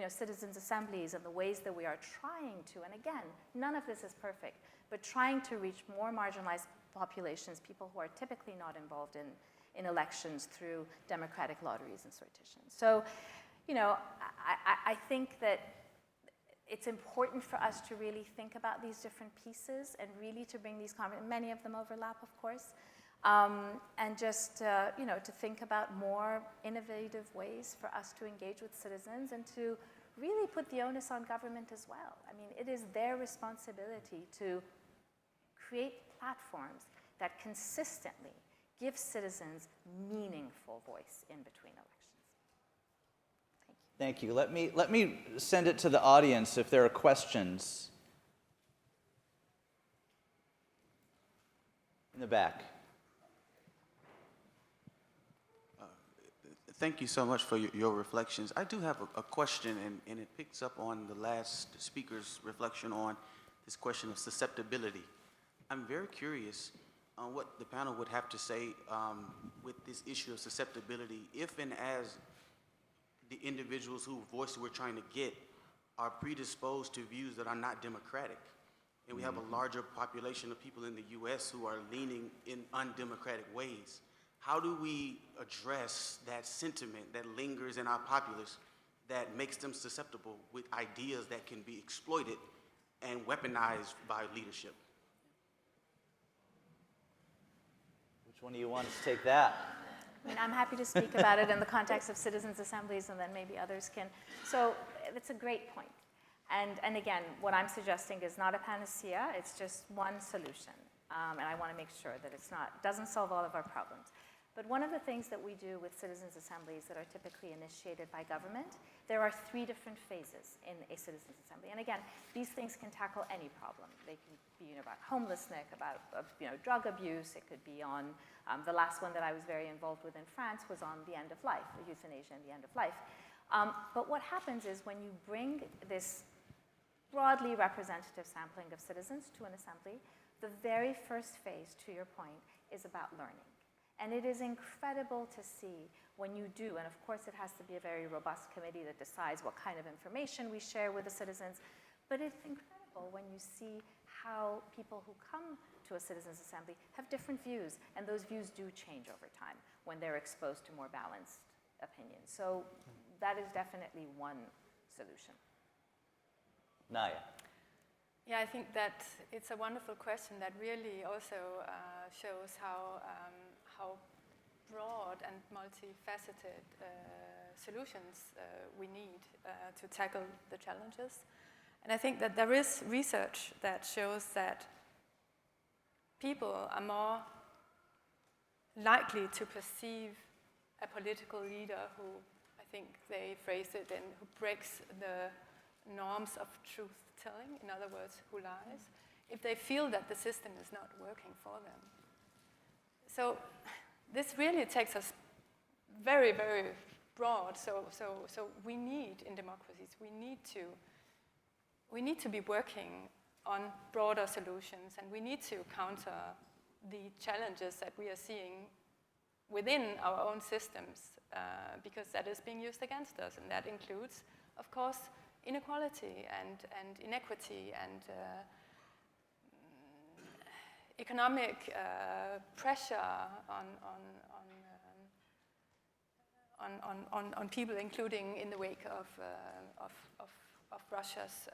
citizens' assemblies and the ways that we are trying to, and again, none of this is perfect, but trying to reach more marginalized populations, people who are typically not involved in elections through democratic lotteries and sortitions. So, I think that it's important for us to really think about these different pieces and really to bring these many of them overlap, of course. And just, to think about more innovative ways for us to engage with citizens and to really put the onus on government as well. I mean, it is their responsibility to create platforms that consistently give citizens meaningful voice in between elections. Thank you. Let me send it to the audience if there are questions. In the back. Thank you so much for your reflections. I do have a question, and it picks up on the last speaker's reflection on this question of susceptibility. I'm very curious on what the panel would have to say with this issue of susceptibility, if and as the individuals whose voice we're trying to get are predisposed to views that are not democratic. And we have a larger population of people in the US who are leaning in undemocratic ways. How do we address that sentiment that lingers in our populace that makes them susceptible with ideas that can be exploited and weaponized by leadership? Which one do you want to take that? I mean, I'm happy to speak about it in the context of citizens' assemblies, and then maybe others can. So it's a great point. And again, what I'm suggesting is not a panacea, it's just one solution. And I want to make sure that doesn't solve all of our problems. But one of the things that we do with citizens' assemblies that are typically initiated by government, there are 3 different phases in a citizens' assembly. And again, these things can tackle any problem. They can be about homelessness, about drug abuse. It could be on, the last one that I was very involved with in France was on the end of life, euthanasia and the end of life. But what happens is when you bring this broadly representative sampling of citizens to an assembly, the very first phase, to your point, is about learning. And it is incredible to see when you do, and of course it has to be a very robust committee that decides what kind of information we share with the citizens, but it's incredible when you see how people who come to a citizens' assembly have different views, and those views do change over time when they're exposed to more balanced opinions. So that is definitely one solution. Naya. Yeah, I think that it's a wonderful question that really also shows how broad and multifaceted solutions we need to tackle the challenges. And I think that there is research that shows that people are more likely to perceive a political leader who, I think they phrase it, and who breaks the norms of truth-telling, in other words, who lies, if they feel that the system is not working for them. So this really takes us very, very broad. So we need, in democracies, we need to be working on broader solutions, and we need to counter the challenges that we are seeing within our own systems, because that is being used against us, and that includes, of course, inequality and inequity and economic pressure on people, including in the wake of Russia's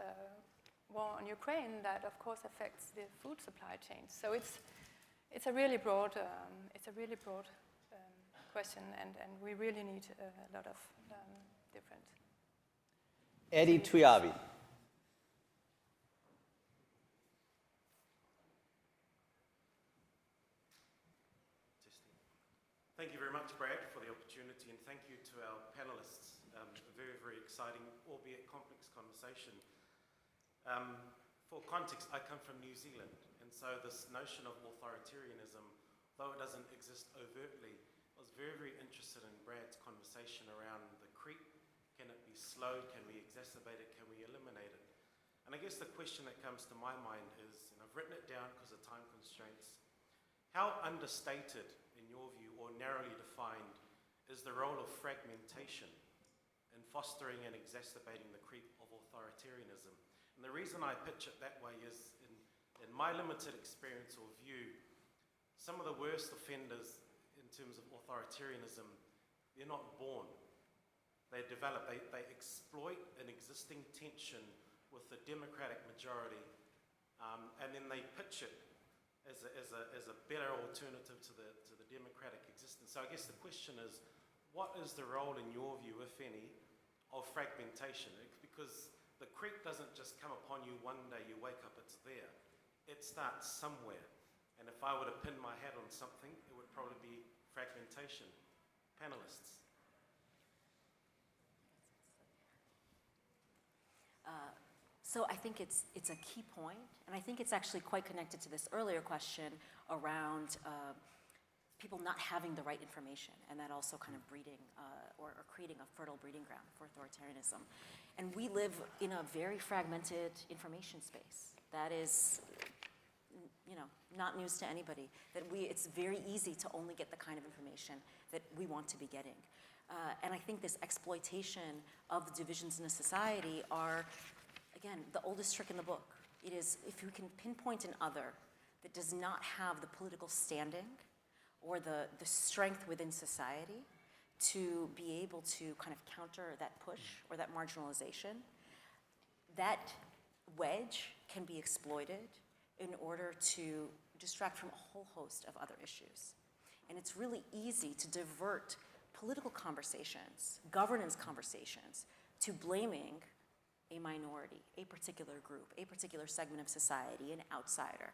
war on Ukraine, that of course affects the food supply chains. So it's a really broad question, and we really need a lot of different. Eddie Tuyabi. Thank you very much, Brad, for the opportunity, and thank you to our panelists. A very, very exciting, albeit complex conversation. For context, I come from New Zealand, and so this notion of authoritarianism, though it doesn't exist overtly, I was very, very interested in Brad's conversation around the creep. Can it be slowed? Can we exacerbate it? Can we eliminate it? And I guess the question that comes to my mind is, and I've written it down because of time constraints, how understated, in your view, or narrowly defined, is the role of fragmentation in fostering and exacerbating the creep of authoritarianism? And the reason I pitch it that way is, in my limited experience or view, some of the worst offenders in terms of authoritarianism, they're not born. They develop, they exploit an existing tension with the democratic majority, and then they pitch it as a better alternative to the democratic existence. So I guess the question is, what is the role, in your view, if any, of fragmentation? Because the creep doesn't just come upon you one day, you wake up, it's there. It starts somewhere. And if I were to pin my hat on something, it would probably be fragmentation. Panelists. So I think it's a key point, and I think it's actually quite connected to this earlier question around people not having the right information, and that also kind of breeding or creating a fertile breeding ground for authoritarianism. And we live in a very fragmented information space. That is, not news to anybody. That it's very easy to only get the kind of information that we want to be getting. And I think this exploitation of the divisions in a society are, again, the oldest trick in the book. It is, if you can pinpoint an other that does not have the political standing or the strength within society to be able to kind of counter that push or that marginalization, that wedge can be exploited in order to distract from a whole host of other issues. And it's really easy to divert political conversations, governance conversations, to blaming a minority, a particular group, a particular segment of society, an outsider,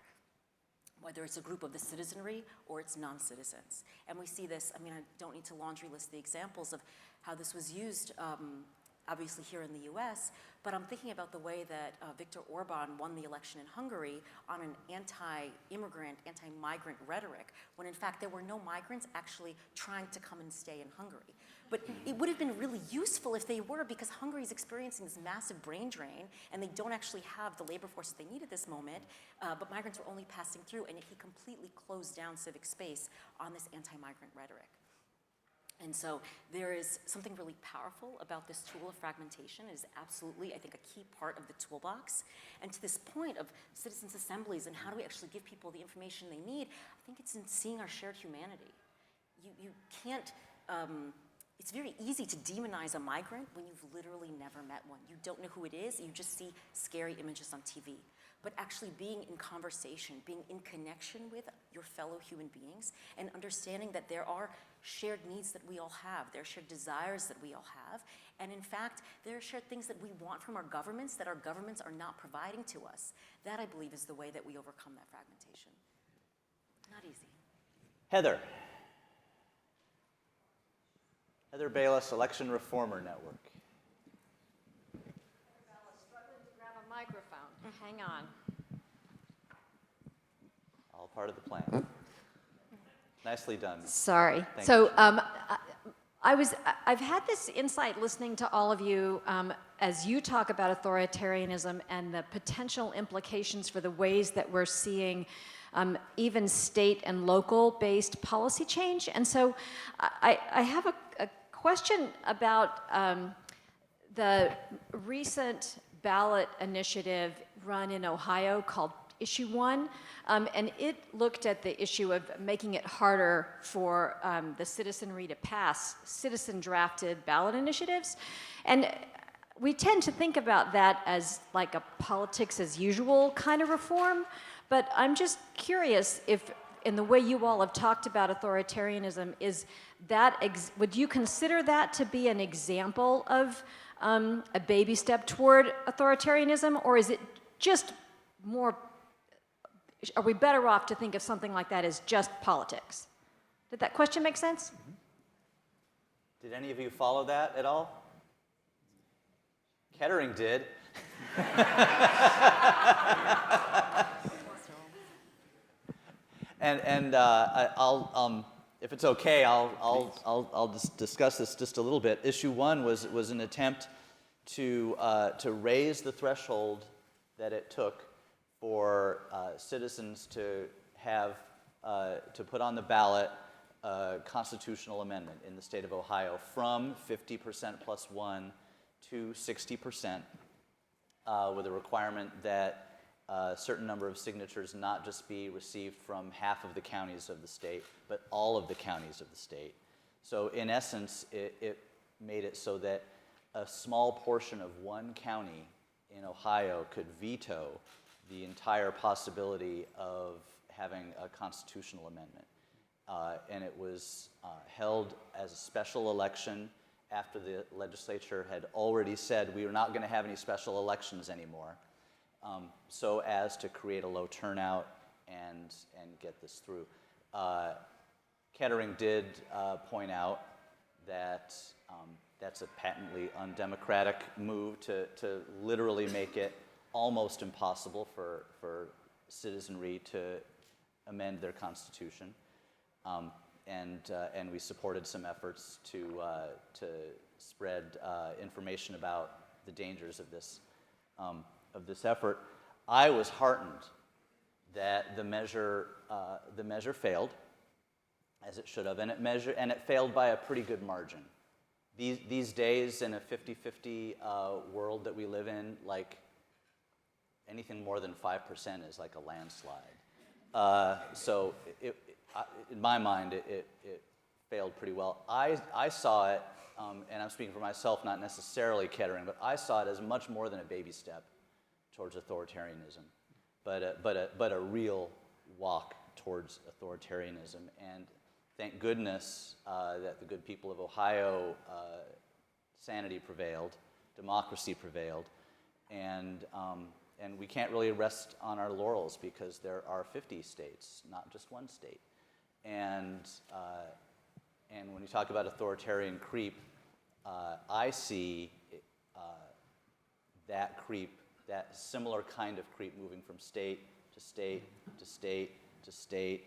whether it's a group of the citizenry or it's non-citizens. And we see this, I don't need to laundry list the examples of how this was used, obviously here in the US, but I'm thinking about the way that Viktor Orban won the election in Hungary on an anti-immigrant, anti-migrant rhetoric, when in fact there were no migrants actually trying to come and stay in Hungary. But it would have been really useful if they were, because Hungary is experiencing this massive brain drain, and they don't actually have the labor force that they need at this moment, but migrants are only passing through, and he completely closed down civic space on this anti-migrant rhetoric. And so there is something really powerful about this tool of fragmentation. It is absolutely, I think, a key part of the toolbox. And to this point of citizens' assemblies and how do we actually give people the information they need, I think it's in seeing our shared humanity. You can't, it's very easy to demonize a migrant when you've literally never met one. You don't know who it is, you just see scary images on TV. But actually being in conversation, being in connection with your fellow human beings, and understanding that there are shared needs that we all have, there are shared desires that we all have, and in fact, there are shared things that we want from our governments that our governments are not providing to us. That, I believe, is the way that we overcome that fragmentation. Not easy. Heather. Heather Bayless, Election Reformer Network. Struggling to grab a microphone. Hang on. All part of the plan. Nicely done. Sorry. Thank So you. I've had this insight listening to all of you as you talk about authoritarianism and the potential implications for the ways that we're seeing even state and local-based policy change. And so I have a question about the recent ballot initiative run in Ohio called Issue 1, and it looked at the issue of making it harder for the citizenry to pass citizen-drafted ballot initiatives. And we tend to think about that as like a politics as usual kind of reform, but I'm just curious if, in the way you all have talked about authoritarianism, is that, would you consider that to be an example of a baby step toward authoritarianism, or is it just more, are we better off to think of something like that as just politics? Did that question make sense? Did any of you follow that at all? Kettering did. and I'll if it's okay, I'll just discuss this just a little bit. Issue 1 was an attempt to raise the threshold that it took for citizens to have to put on the ballot a constitutional amendment in the state of Ohio from 50% plus 1 to 60%, with a requirement that a certain number of signatures not just be received from half of the counties of the state, but all of the counties of the state. So in essence, it made it so that a small portion of one county in Ohio could veto the entire possibility of having a constitutional amendment. And it was held as a special election after the legislature had already said we were not going to have any special elections anymore, so as to create a low turnout and get this through. Kettering did point out that that's a patently undemocratic move to literally make it almost impossible for citizenry to amend their constitution. and we supported some efforts to spread information about the dangers of this effort. I was heartened that the measure failed, as it should have, and it failed by a pretty good margin. These days, in a 50-50 world that we live in, like anything more than 5% is like a landslide. So in my mind, it failed pretty well. I saw it, and I'm speaking for myself, not necessarily Kettering, but I saw it as much more than a baby step towards authoritarianism, but a real walk towards authoritarianism. And thank goodness that the good people of Ohio, sanity prevailed, democracy prevailed, and we can't really rest on our laurels because there are 50 states, not just one state. And when you talk about authoritarian creep, I see that creep, that similar kind of creep, moving from state to state to state to state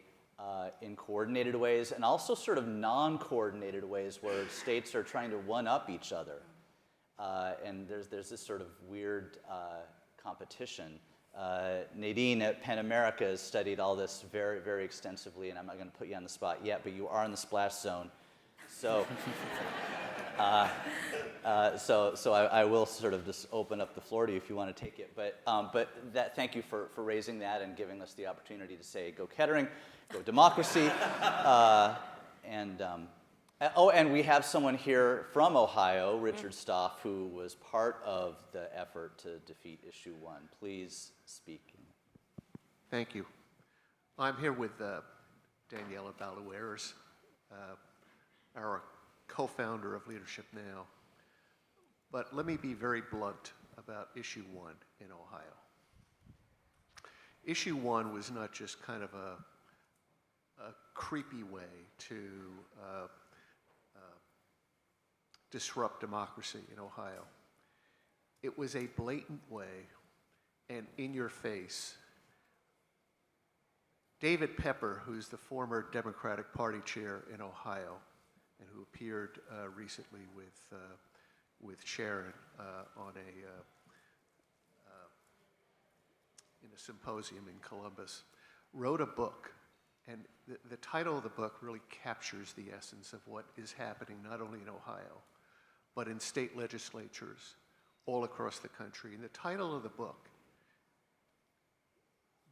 in coordinated ways, and also sort of non-coordinated ways where states are trying to one-up each other. And there's this sort of weird competition. Nadine at Penn America has studied all this very, very extensively, and I'm not going to put you on the spot yet, but you are in the splash zone. So, so I will sort of just open up the floor to you if you want to take it. But thank you for raising that and giving us the opportunity to say, go Kettering, go democracy. And we have someone here from Ohio, Richard Stoff, who was part of the effort to defeat Issue 1. Please speak. Thank you. I'm here with Daniela Balagueros, our co-founder of Leadership Now. But let me be very blunt about Issue 1 in Ohio. Issue 1 was not just kind of a creepy way to disrupt democracy in Ohio. It was a blatant way and in your face. David Pepper, who's the former Democratic Party chair in Ohio and who appeared recently with Sharon in a symposium in Columbus, wrote a book. And the title of the book really captures the essence of what is happening not only in Ohio, but in state legislatures all across the country. And the title of the book,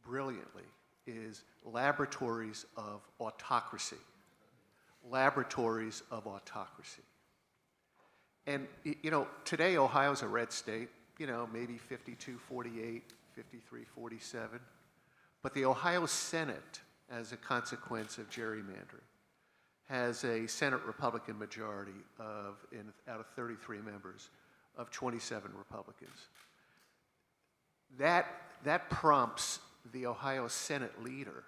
brilliantly, is Laboratories of Autocracy. Laboratories of Autocracy. And, you know, today Ohio's a red state, you know, maybe 52-48, 53-47. But the Ohio Senate, as a consequence of gerrymandering, has a Senate Republican majority out of 33 members of 27 Republicans. That prompts the Ohio Senate leader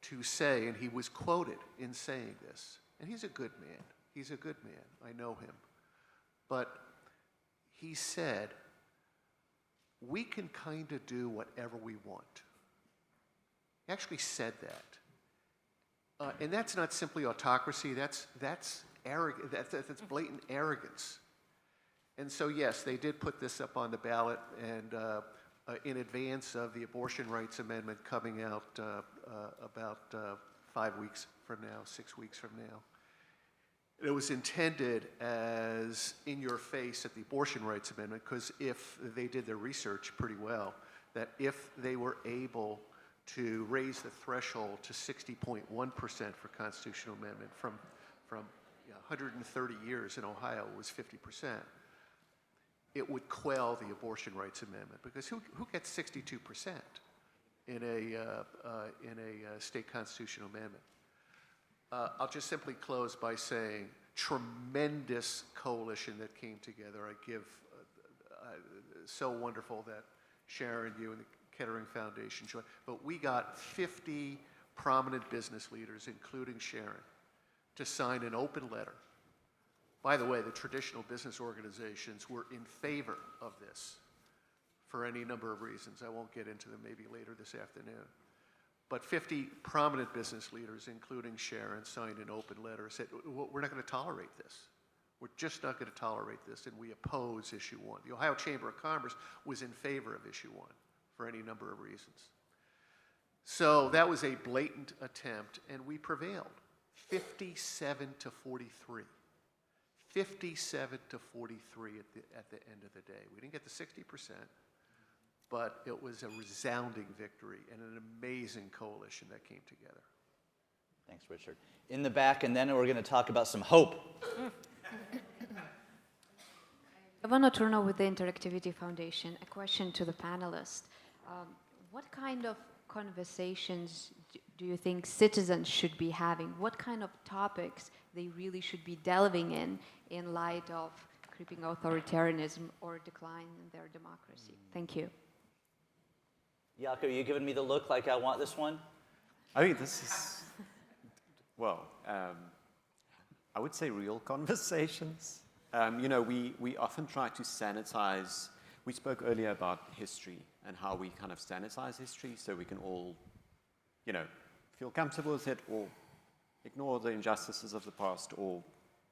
to say, and he was quoted in saying this, and he's a good man. He's a good man. I know him. But he said, we can kind of do whatever we want. He actually said that. And that's not simply autocracy, that's arrogant, that's blatant arrogance. And so yes, they did put this up on the ballot, and in advance of the abortion rights amendment coming out about 5 weeks from now, 6 weeks from now. It was intended as in your face at the abortion rights amendment, because if they did their research pretty well, that if they were able to raise the threshold to 60.1% for constitutional amendment from 130 years in Ohio was 50%, it would quell the abortion rights amendment, because who gets 62% in a state constitutional amendment? I'll just simply close by saying tremendous coalition that came together. So wonderful that Sharon, you and the Kettering Foundation joined, but we got 50 prominent business leaders, including Sharon, to sign an open letter. By the way, the traditional business organizations were in favor of this for any number of reasons. I won't get into them, maybe later this afternoon. But 50 prominent business leaders, including Sharon, signed an open letter, said, we're not going to tolerate this. We're just not going to tolerate this, and we oppose issue 1. The Ohio Chamber of Commerce was in favor of issue 1 for any number of reasons. So that was a blatant attempt, and we prevailed, 57 to 43. 57 to 43 at the end of the day. We didn't get the 60%, but it was a resounding victory and an amazing coalition that came together. Thanks, Richard. In the back, and then we're going to talk about some hope. I want to turn over with the Interactivity Foundation. A question to the panelists. What kind of conversations do you think citizens should be having? What kind of topics they really should be delving in light of creeping authoritarianism or decline in their democracy? Thank you. Jaco, are you giving me the look like I want this one? I mean, this is, well, I would say real conversations. You know, we often try to sanitize. We spoke earlier about history and how we kind of sanitize history so we can all, you know, feel comfortable with it or ignore the injustices of the past or,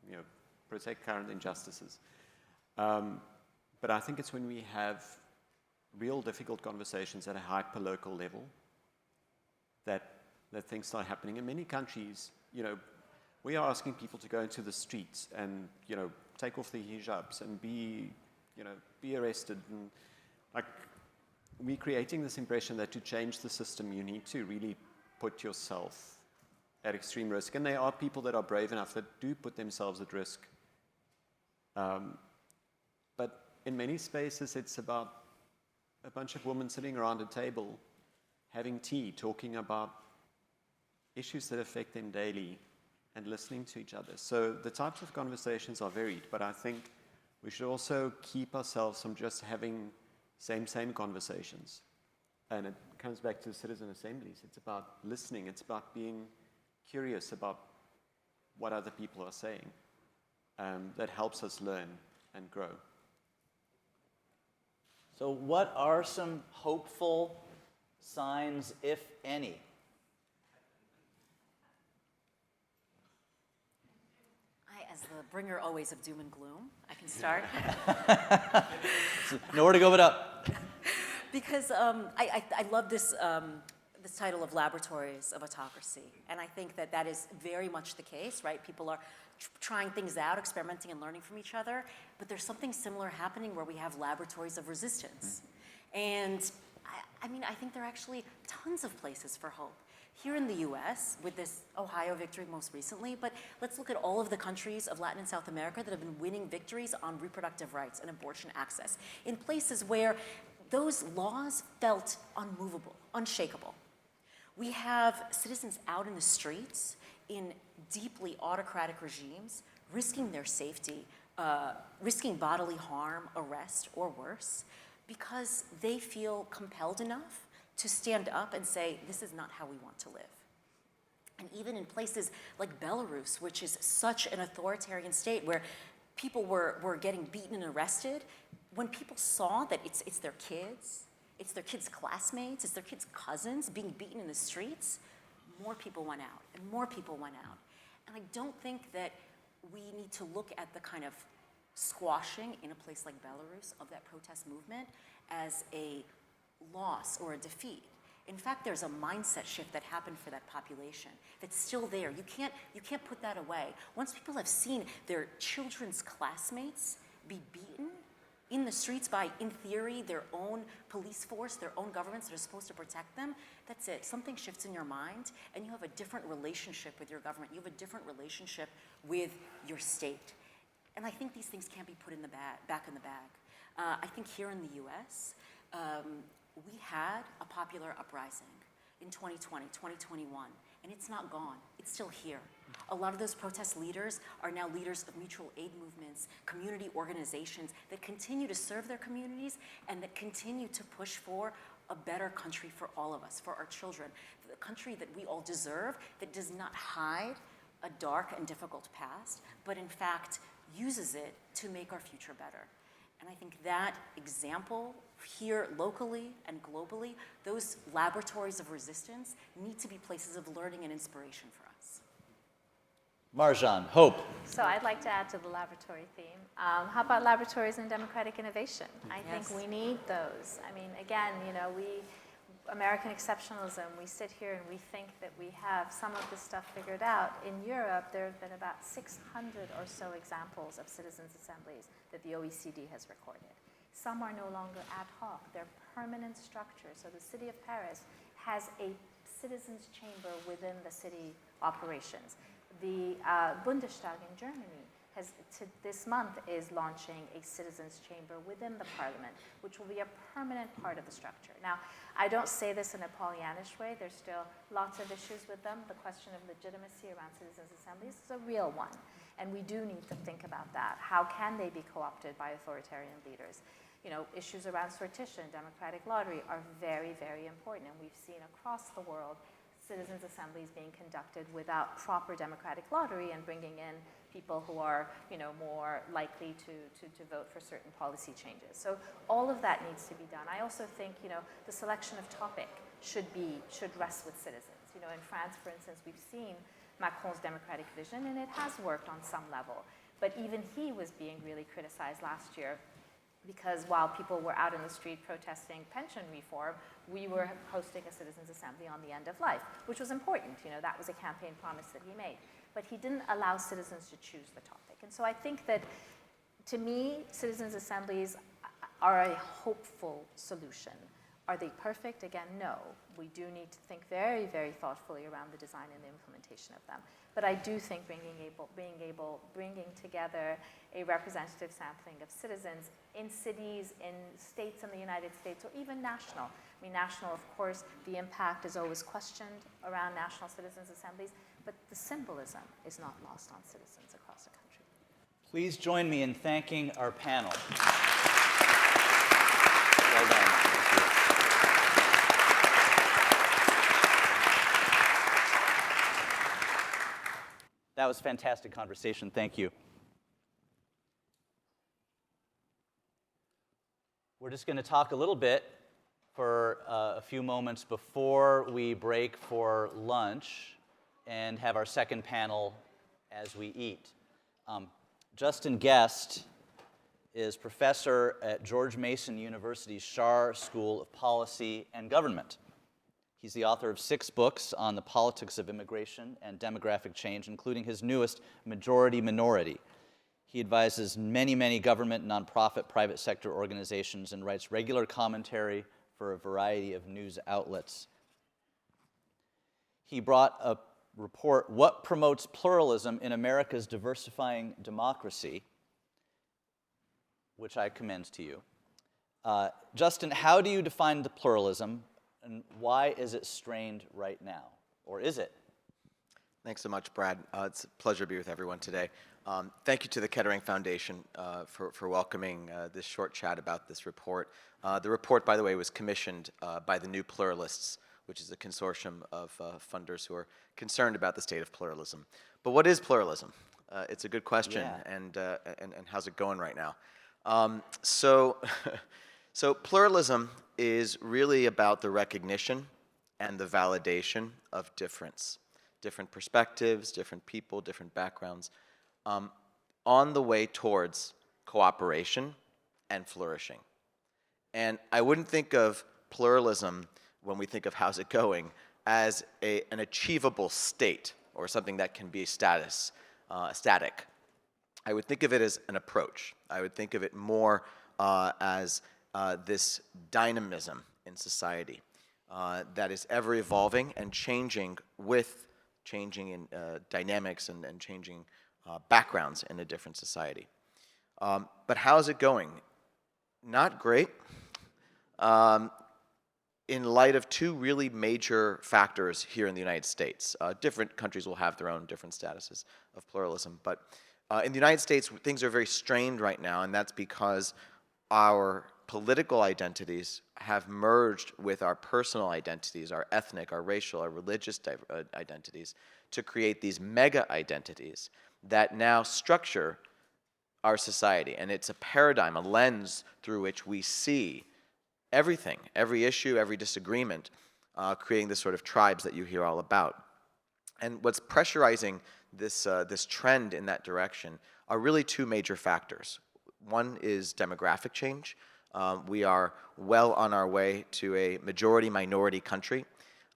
you know, protect current injustices. But I think it's when we have real difficult conversations at a hyper-local level that things start happening. In many countries, you know, we are asking people to go into the streets and, you know, take off their hijabs and be arrested. And, like, we're creating this impression that to change the system, you need to really put yourself at extreme risk. And there are people that are brave enough that do put themselves at risk. But in many spaces, it's about a bunch of women sitting around a table, having tea, talking about issues that affect them daily, and listening to each other. So the types of conversations are varied, but I think we should also keep ourselves from just having same conversations. And it comes back to citizen assemblies. It's about listening. It's about being curious about what other people are saying. That helps us learn and grow. So what are some hopeful signs, if any? As the bringer always of doom and gloom, I can start. Nowhere to go but up. Because I love this title of Laboratories of Autocracy, and I think that is very much the case, right? People are trying things out, experimenting and learning from each other, but there's something similar happening where we have laboratories of resistance. And I mean, I think there are actually tons of places for hope. Here in the US, with this Ohio victory most recently, but let's look at all of the countries of Latin and South America that have been winning victories on reproductive rights and abortion access in places where those laws felt unmovable, unshakable. We have citizens out in the streets in deeply autocratic regimes, risking their safety, risking bodily harm, arrest, or worse, because they feel compelled enough to stand up and say, this is not how we want to live. And even in places like Belarus, which is such an authoritarian state where people were getting beaten and arrested, when people saw that it's their kids classmates, it's their kids' cousins being beaten in the streets, more people went out, and more people went out. And I don't think that we need to look at the kind of squashing in a place like Belarus of that protest movement as a loss or a defeat. In fact, there's a mindset shift that happened for that population that's still there. You can't put that away. Once people have seen their children's classmates be beaten in the streets by, in theory, their own police force, their own governments that are supposed to protect them, that's it. Something shifts in your mind, and you have a different relationship with your government. You have a different relationship with your state. And I think these things can't be put in the back in the bag. I think here in the US, we had a popular uprising in 2020, 2021, and it's not gone. It's still here. A lot of those protest leaders are now leaders of mutual aid movements, community organizations that continue to serve their communities and that continue to push for a better country for all of us, for our children, the country that we all deserve, that does not hide a dark and difficult past, but in fact uses it to make our future better. And I think that example here locally and globally, those laboratories of resistance need to be places of learning and inspiration for us. Marjan, hope. So I'd like to add to the laboratory theme. How about laboratories in democratic innovation? I think we need those. I mean, again, you know, American exceptionalism, we sit here and we think that we have some of this stuff figured out. In Europe, there have been about 600 or so examples of citizens' assemblies that the OECD has recorded. Some are no longer ad hoc, they're permanent structures. So the city of Paris has a citizens' chamber within the city operations. The Bundestag in Germany this month is launching a citizens' chamber within the parliament, which will be a permanent part of the structure. Now, I don't say this in a Pollyannish way. There's still lots of issues with them. The question of legitimacy around citizens' assemblies is a real one, and we do need to think about that. How can they be co-opted by authoritarian leaders? You know, issues around sortition, democratic lottery are very, very important, and we've seen across the world citizens' assemblies being conducted without proper democratic lottery and bringing in people who are, you know, more likely to vote for certain policy changes. So all of that needs to be done. I also think, you know, the selection of topic should rest with citizens. You know, in France, for instance, we've seen Macron's democratic vision, and it has worked on some level. But even he was being really criticized last year, because while people were out in the street protesting pension reform, we were hosting a citizens' assembly on the end of life, which was important. You know, that was a campaign promise that he made. But he didn't allow citizens to choose the topic. And so I think that, to me, citizens' assemblies are a hopeful solution. Are they perfect? Again, no. We do need to think very, very thoughtfully around the design and the implementation of them. But I do think bringing together a representative sampling of citizens in cities, in states in the United States, or even national. I mean, national, of course, the impact is always questioned around national citizens' assemblies, but the symbolism is not lost on citizens across the country. Please join me in thanking our panel. Well done. That was fantastic conversation. Thank you. We're just going to talk a little bit for a few moments before we break for lunch and have our second panel as we eat. Justin Guest is professor at George Mason University's Schar School of Policy and Government. He's the author of 6 books on the politics of immigration and demographic change, including his newest, Majority Minority. He advises many, many government, nonprofit, private sector organizations and writes regular commentary for a variety of news outlets. He brought a report, What Promotes Pluralism in America's Diversifying Democracy, which I commend to you. Justin, how do you define the pluralism, and why is it strained right now? Or is it? Thanks so much, Brad. It's a pleasure to be with everyone today. Thank you to the Kettering Foundation for welcoming this short chat about this report. The report, by the way, was commissioned by the New Pluralists, which is a consortium of funders who are concerned about the state of pluralism. But what is pluralism? It's a good question, and how's it going right now? So pluralism is really about the recognition and the validation of difference. Different perspectives, different people, different backgrounds, on the way towards cooperation and flourishing. And I wouldn't think of pluralism, when we think of how's it going, as an achievable state or something that can be static. I would think of it as an approach. I would think of it more as this dynamism in society that is ever evolving and changing with changing in dynamics and changing backgrounds in a different society. But how's it going? Not great. In light of 2 really major factors here in the United States. Different countries will have their own different statuses of pluralism, but in the United States, things are very strained right now, and that's because our political identities have merged with our personal identities, our ethnic, our racial, our religious identities, to create these mega identities that now structure our society, and it's a paradigm, a lens through which we see everything, every issue, every disagreement, creating this sort of tribes that you hear all about. And what's pressurizing this, this trend in that direction are really two major factors. One is demographic change. We are well on our way to a majority-minority country.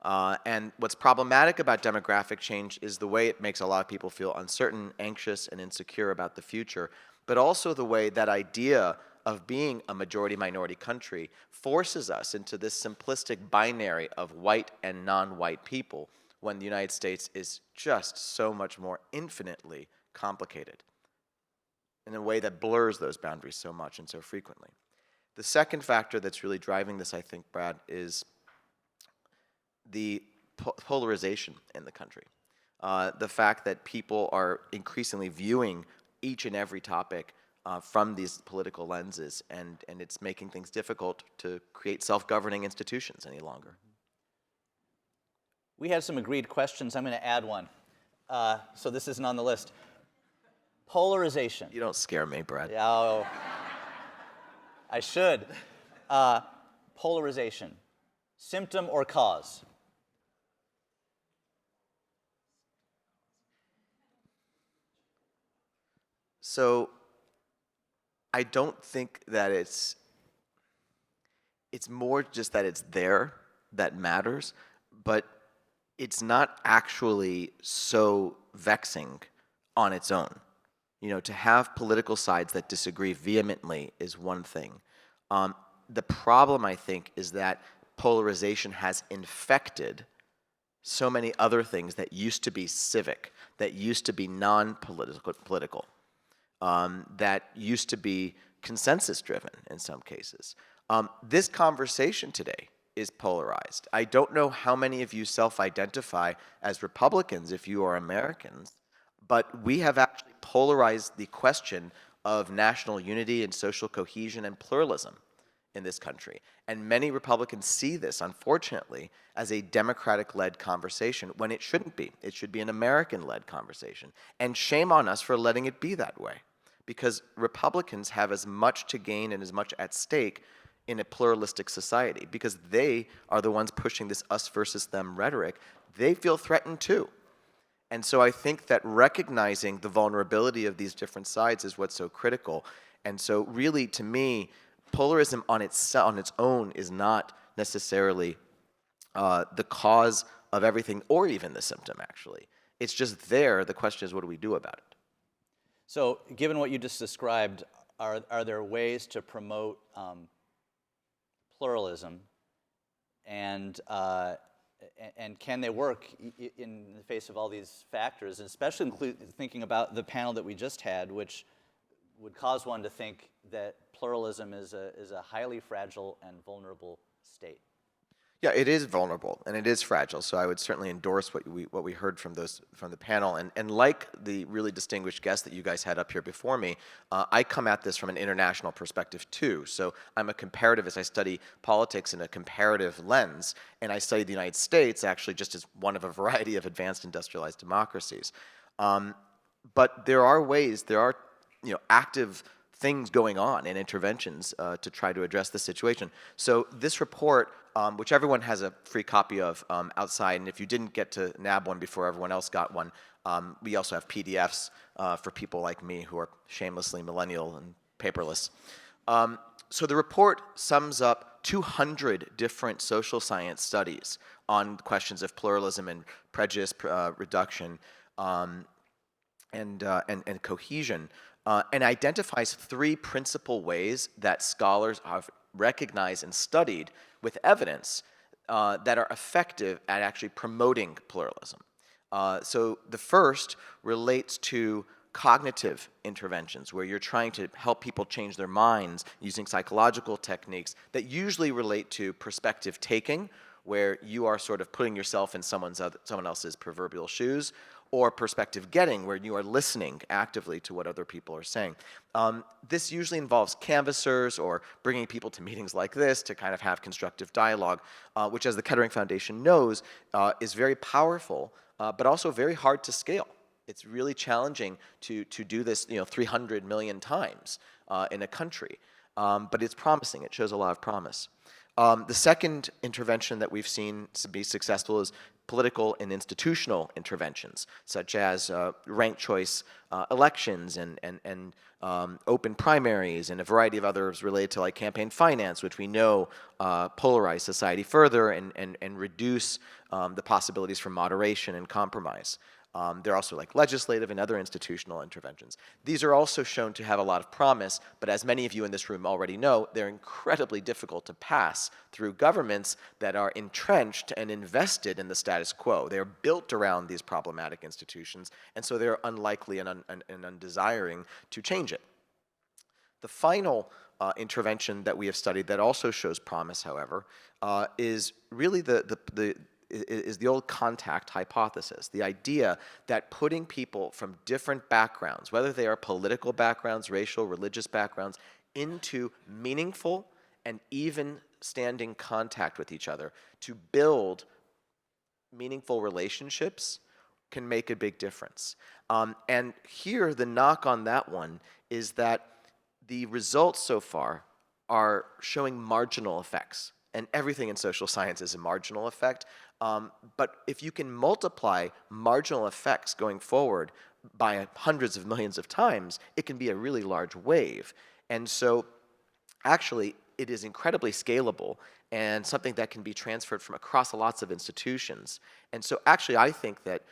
And what's problematic about demographic change is the way it makes a lot of people feel uncertain, anxious, and insecure about the future, but also the way that idea of being a majority-minority country forces us into this simplistic binary of white and non-white people, when the United States is just so much more infinitely complicated in a way that blurs those boundaries so much and so frequently. The second factor that's really driving this, I think, Brad, is the polarization in the country. The fact that people are increasingly viewing each and every topic from these political lenses, and it's making things difficult to create self-governing institutions any longer. We had some agreed questions. I'm going to add one. So this isn't on the list. Polarization. You don't scare me, Brad. Yeah, oh, I should. Polarization. Symptom or cause? So I don't think that it's more just that it's there that matters, but it's not actually so vexing on its own. You know, to have political sides that disagree vehemently is one thing. The problem, I think, is that polarization has infected so many other things that used to be civic, that used to be non-political, that used to be consensus-driven in some cases. This conversation today is polarized. I don't know how many of you self-identify as Republicans if you are Americans, but we have actually polarized the question of national unity and social cohesion and pluralism in this country. And many Republicans see this, unfortunately, as a Democratic-led conversation when it shouldn't be. It should be an American-led conversation. And shame on us for letting it be that way, because Republicans have as much to gain and as much at stake in a pluralistic society, because they are the ones pushing this us versus them rhetoric. They feel threatened too. And so I think that recognizing the vulnerability of these different sides is what's so critical. And so really, to me, polarism on its own is not necessarily the cause of everything, or even the symptom, actually. It's just there. The question is, what do we do about it? So given what you just described, are there ways to promote pluralism, and can they work in the face of all these factors, and especially thinking about the panel that we just had, which would cause one to think that pluralism is a highly fragile and vulnerable state? Yeah, it is vulnerable and it is fragile. So I would certainly endorse what we heard from the panel. And like the really distinguished guests that you guys had up here before me, I come at this from an international perspective too. So I'm a comparativist. I study politics in a comparative lens, and I study the United States actually just as one of a variety of advanced industrialized democracies. But there are ways, there are active things going on and interventions to try to address the situation. So this report, which everyone has a free copy of outside, and if you didn't get to nab one before everyone else got one, we also have PDFs for people like me who are shamelessly millennial and paperless. So the report sums up 200 different social science studies on questions of pluralism and prejudice reduction and cohesion, and identifies 3 principal ways that scholars have recognized and studied with evidence that are effective at actually promoting pluralism. So the first relates to cognitive interventions, where you're trying to help people change their minds using psychological techniques that usually relate to perspective taking, where you are sort of putting yourself in someone else's proverbial shoes, or perspective getting, where you are listening actively to what other people are saying. This usually involves canvassers or bringing people to meetings like this to kind of have constructive dialogue, which, as the Kettering Foundation knows, is very powerful, but also very hard to scale. It's really challenging to do this, 300 million times in a country. But it's promising. It shows a lot of promise. The second intervention that we've seen to be successful is political and institutional interventions, such as ranked choice elections and open primaries and a variety of others related to like campaign finance, which we know polarize society further and reduce the possibilities for moderation and compromise. There are also like legislative and other institutional interventions. These are also shown to have a lot of promise, but as many of you in this room already know, they're incredibly difficult to pass through governments that are entrenched and invested in the status quo. They're built around these problematic institutions, and so they're unlikely and undesiring to change it. The final intervention that we have studied that also shows promise, however, is really is the old contact hypothesis, the idea that putting people from different backgrounds, whether they are political backgrounds, racial, religious backgrounds, into meaningful and even standing contact with each other to build meaningful relationships can make a big difference. And here, the knock on that one is that the results so far are showing marginal effects. And everything in social science is a marginal effect. But if you can multiply marginal effects going forward by hundreds of millions of times, it can be a really large wave. And so actually, it is incredibly scalable and something that can be transferred from across lots of institutions. And so actually, I think that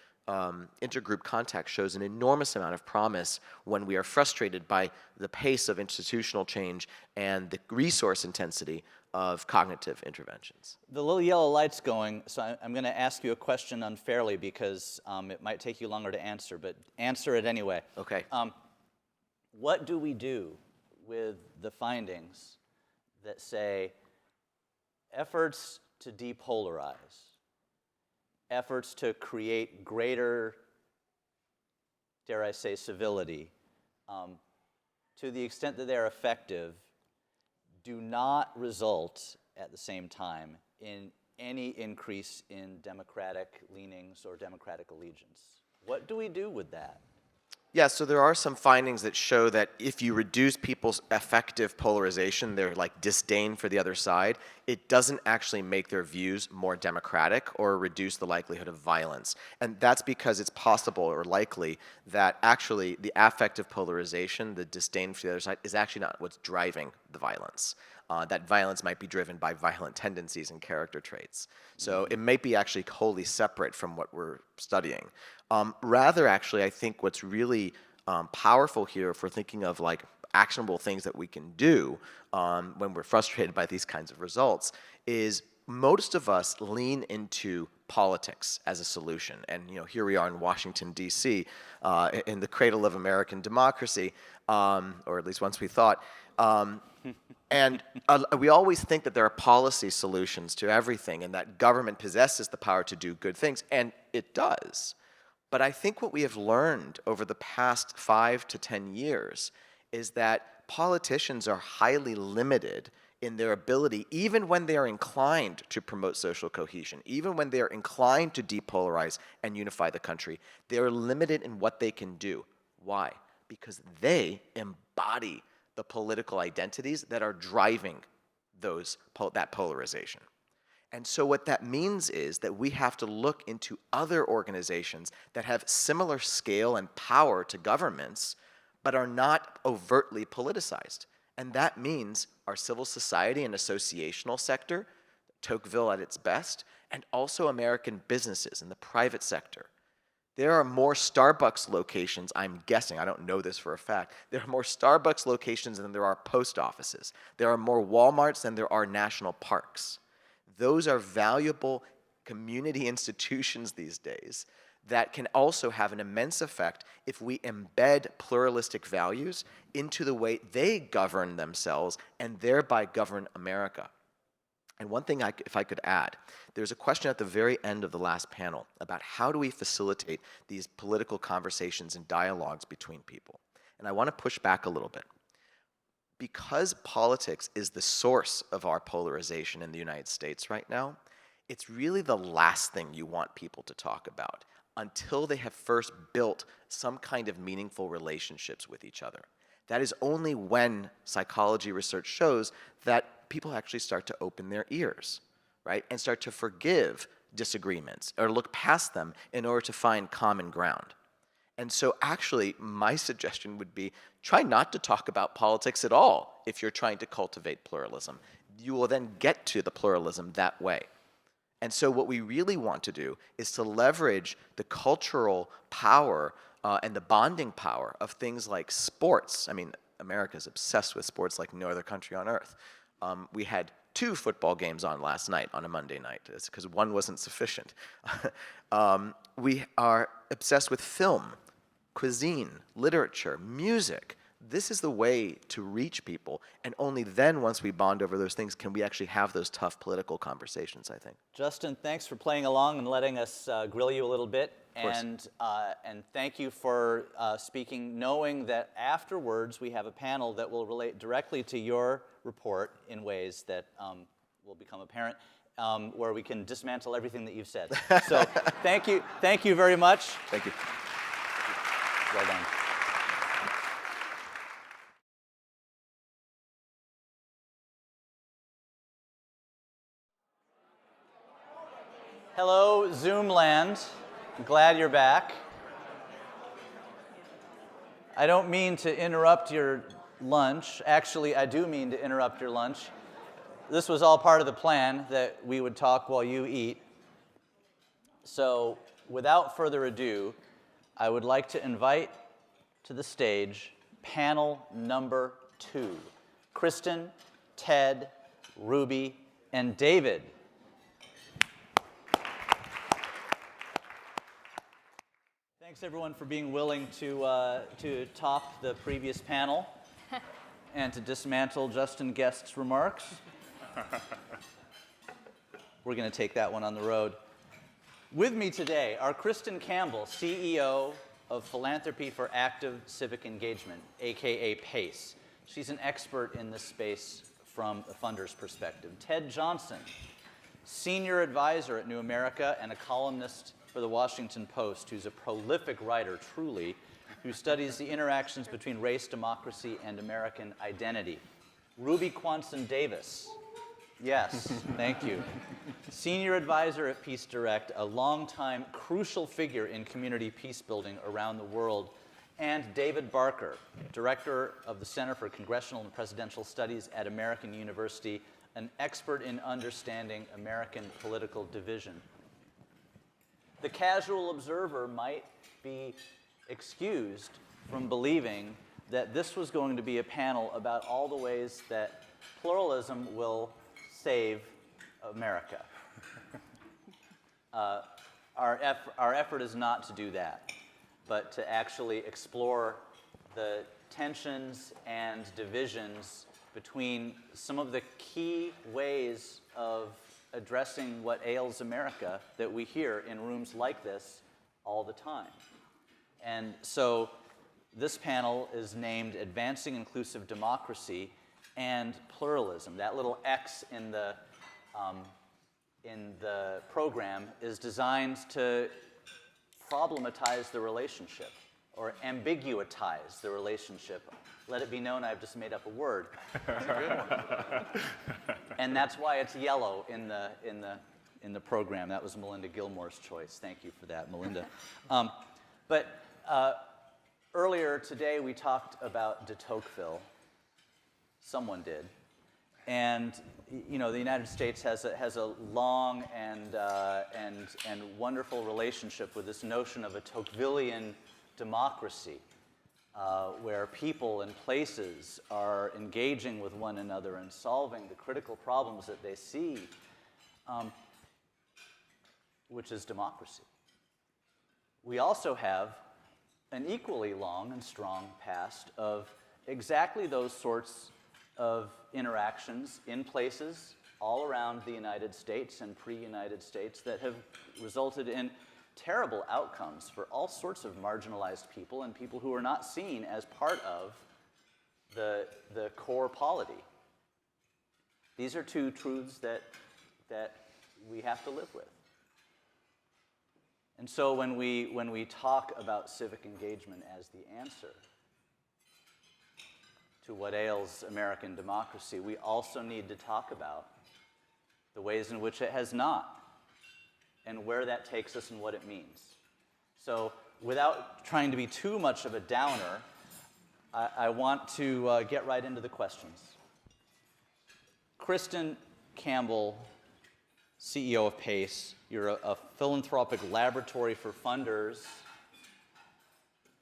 intergroup contact shows an enormous amount of promise when we are frustrated by the pace of institutional change and the resource intensity of cognitive interventions. The little yellow light's going, so I'm going to ask you a question unfairly because it might take you longer to answer, but answer it anyway. Okay. What do we do with the findings that say efforts to depolarize, efforts to create greater, dare I say, civility, to the extent that they're effective, do not result at the same time in any increase in democratic leanings or democratic allegiance? What do we do with that? Yeah, so there are some findings that show that if you reduce people's affective polarization, their like disdain for the other side, it doesn't actually make their views more democratic or reduce the likelihood of violence. And that's because it's possible or likely that actually the affective polarization, the disdain for the other side, is actually not what's driving the violence. That violence might be driven by violent tendencies and character traits. So it might be actually wholly separate from what we're studying. Rather, actually, I think what's really powerful here, if we're thinking of like actionable things that we can do when we're frustrated by these kinds of results, is most of us lean into politics as a solution. And here we are in Washington, D.C., in the cradle of American democracy, or at least once we thought. And we always think that there are policy solutions to everything and that government possesses the power to do good things, and it does. But I think what we have learned over the past 5 to 10 years is that politicians are highly limited in their ability, even when they are inclined to promote social cohesion, even when they are inclined to depolarize and unify the country, they are limited in what they can do. Why? Because they embody the political identities that are driving that polarization. And so what that means is that we have to look into other organizations that have similar scale and power to governments, but are not overtly politicized. And that means our civil society and associational sector, Tocqueville at its best, and also American businesses in the private sector. There are more Starbucks locations, I'm guessing, I don't know this for a fact, there are more Starbucks locations than there are post offices. There are more Walmarts than there are national parks. Those are valuable community institutions these days that can also have an immense effect if we embed pluralistic values into the way they govern themselves and thereby govern America. And one thing, if I could add, there's a question at the very end of the last panel about how do we facilitate these political conversations and dialogues between people. And I want to push back a little bit. Because politics is the source of our polarization in the United States right now, it's really the last thing you want people to talk about. until they have first built some kind of meaningful relationships with each other. That is only when psychology research shows that people actually start to open their ears, right? And start to forgive disagreements or look past them in order to find common ground. And so actually, my suggestion would be try not to talk about politics at all if you're trying to cultivate pluralism. You will then get to the pluralism that way. And so what we really want to do is to leverage the cultural power and the bonding power of things like sports. I mean, America's obsessed with sports like no other country on earth. We had 2 football games on last night on a Monday night. It's because one wasn't sufficient. We are obsessed with film, cuisine, literature, music. This is the way to reach people, and only then, once we bond over those things, can we actually have those tough political conversations, I think. Justin, thanks for playing along and letting us grill you a little bit. Of course. And thank you for speaking, knowing that afterwards we have a panel that will relate directly to your report in ways that will become apparent, where we can dismantle everything that you've said. So thank you very much. Thank you. Well done. Hello, Zoom land. I'm glad you're back. I don't mean to interrupt your lunch. Actually, I do mean to interrupt your lunch. This was all part of the plan, that we would talk while you eat. So, without further ado, I would like to invite to the stage panel number 2. Kristen, Ted, Ruby, and David. Thanks everyone for being willing to top the previous panel and to dismantle Justin Guest's remarks. We're going to take that one on the road. With me today are Kristen Campbell, CEO of Philanthropy for Active Civic Engagement, aka PACE. She's an expert in this space from the funder's perspective. Ted Johnson, senior advisor at New America and a columnist for the Washington Post, who's a prolific writer, truly, who studies the interactions between race, democracy, and American identity. Ruby Kwanson Davis. Yes, thank you. Senior advisor at Peace Direct, a longtime crucial figure in community peace building around the world. And David Barker, director of the Center for Congressional and Presidential Studies at American University, an expert in understanding American political division. The casual observer might be excused from believing that this was going to be a panel about all the ways that pluralism will save America. Our effort is not to do that, but to actually explore the tensions and divisions between some of the key ways of addressing what ails America that we hear in rooms like this all the time. And so this panel is named Advancing Inclusive Democracy and Pluralism. That little X in the program is designed to problematize the relationship or ambiguitize the relationship. Let it be known I've just made up a word. That's a good one. And that's why it's yellow in the program. That was Melinda Gilmore's choice. Thank you for that, Melinda. But earlier today we talked about de Tocqueville. Someone did. And you know, the United States has a long and wonderful relationship with this notion of a Tocquevillian democracy, where people and places are engaging with one another and solving the critical problems that they see, which is democracy. We also have an equally long and strong past of exactly those sorts of interactions in places all around the United States and pre-United States that have resulted in terrible outcomes for all sorts of marginalized people and people who are not seen as part of the core polity. These are two truths that we have to live with. And so when we talk about civic engagement as the answer to what ails American democracy, we also need to talk about the ways in which it has not, and where that takes us and what it means. So without trying to be too much of a downer, I want to get right into the questions. Kristen Campbell, CEO of PACE, you're a philanthropic laboratory for funders,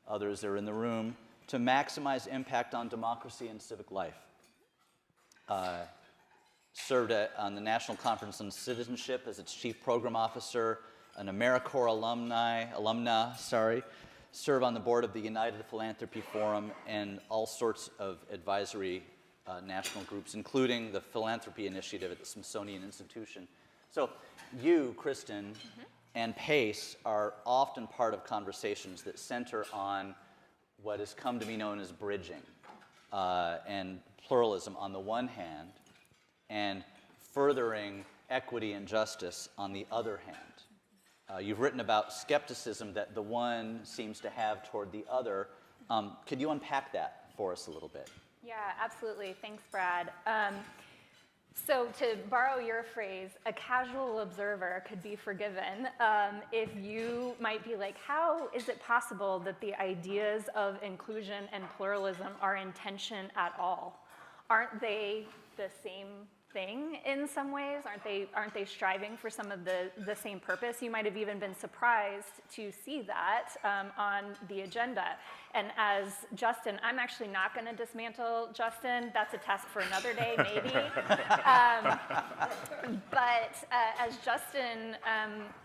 others are in the room, to maximize impact on democracy and civic life. Served on the National Conference on Citizenship as its chief program officer, an AmeriCorps alumna, serve on the board of the United Philanthropy Forum and all sorts of advisory national groups, including the Philanthropy Initiative at the Smithsonian Institution. So you, Kristen, and PACE are often part of conversations that center on what has come to be known as bridging and pluralism on the one hand, and furthering equity and justice on the other hand. You've written about skepticism that the one seems to have toward the other. Could you unpack that for us a little bit? Yeah, absolutely. Thanks, Brad. So to borrow your phrase, a casual observer could be forgiven if you might be like, how is it possible that the ideas of inclusion and pluralism are in tension at all? Aren't they the same thing in some ways? Aren't they striving for some of the same purpose? You might have even been surprised to see that on the agenda. And as Justin, I'm actually not going to dismantle Justin. That's a task for another day, maybe. But as Justin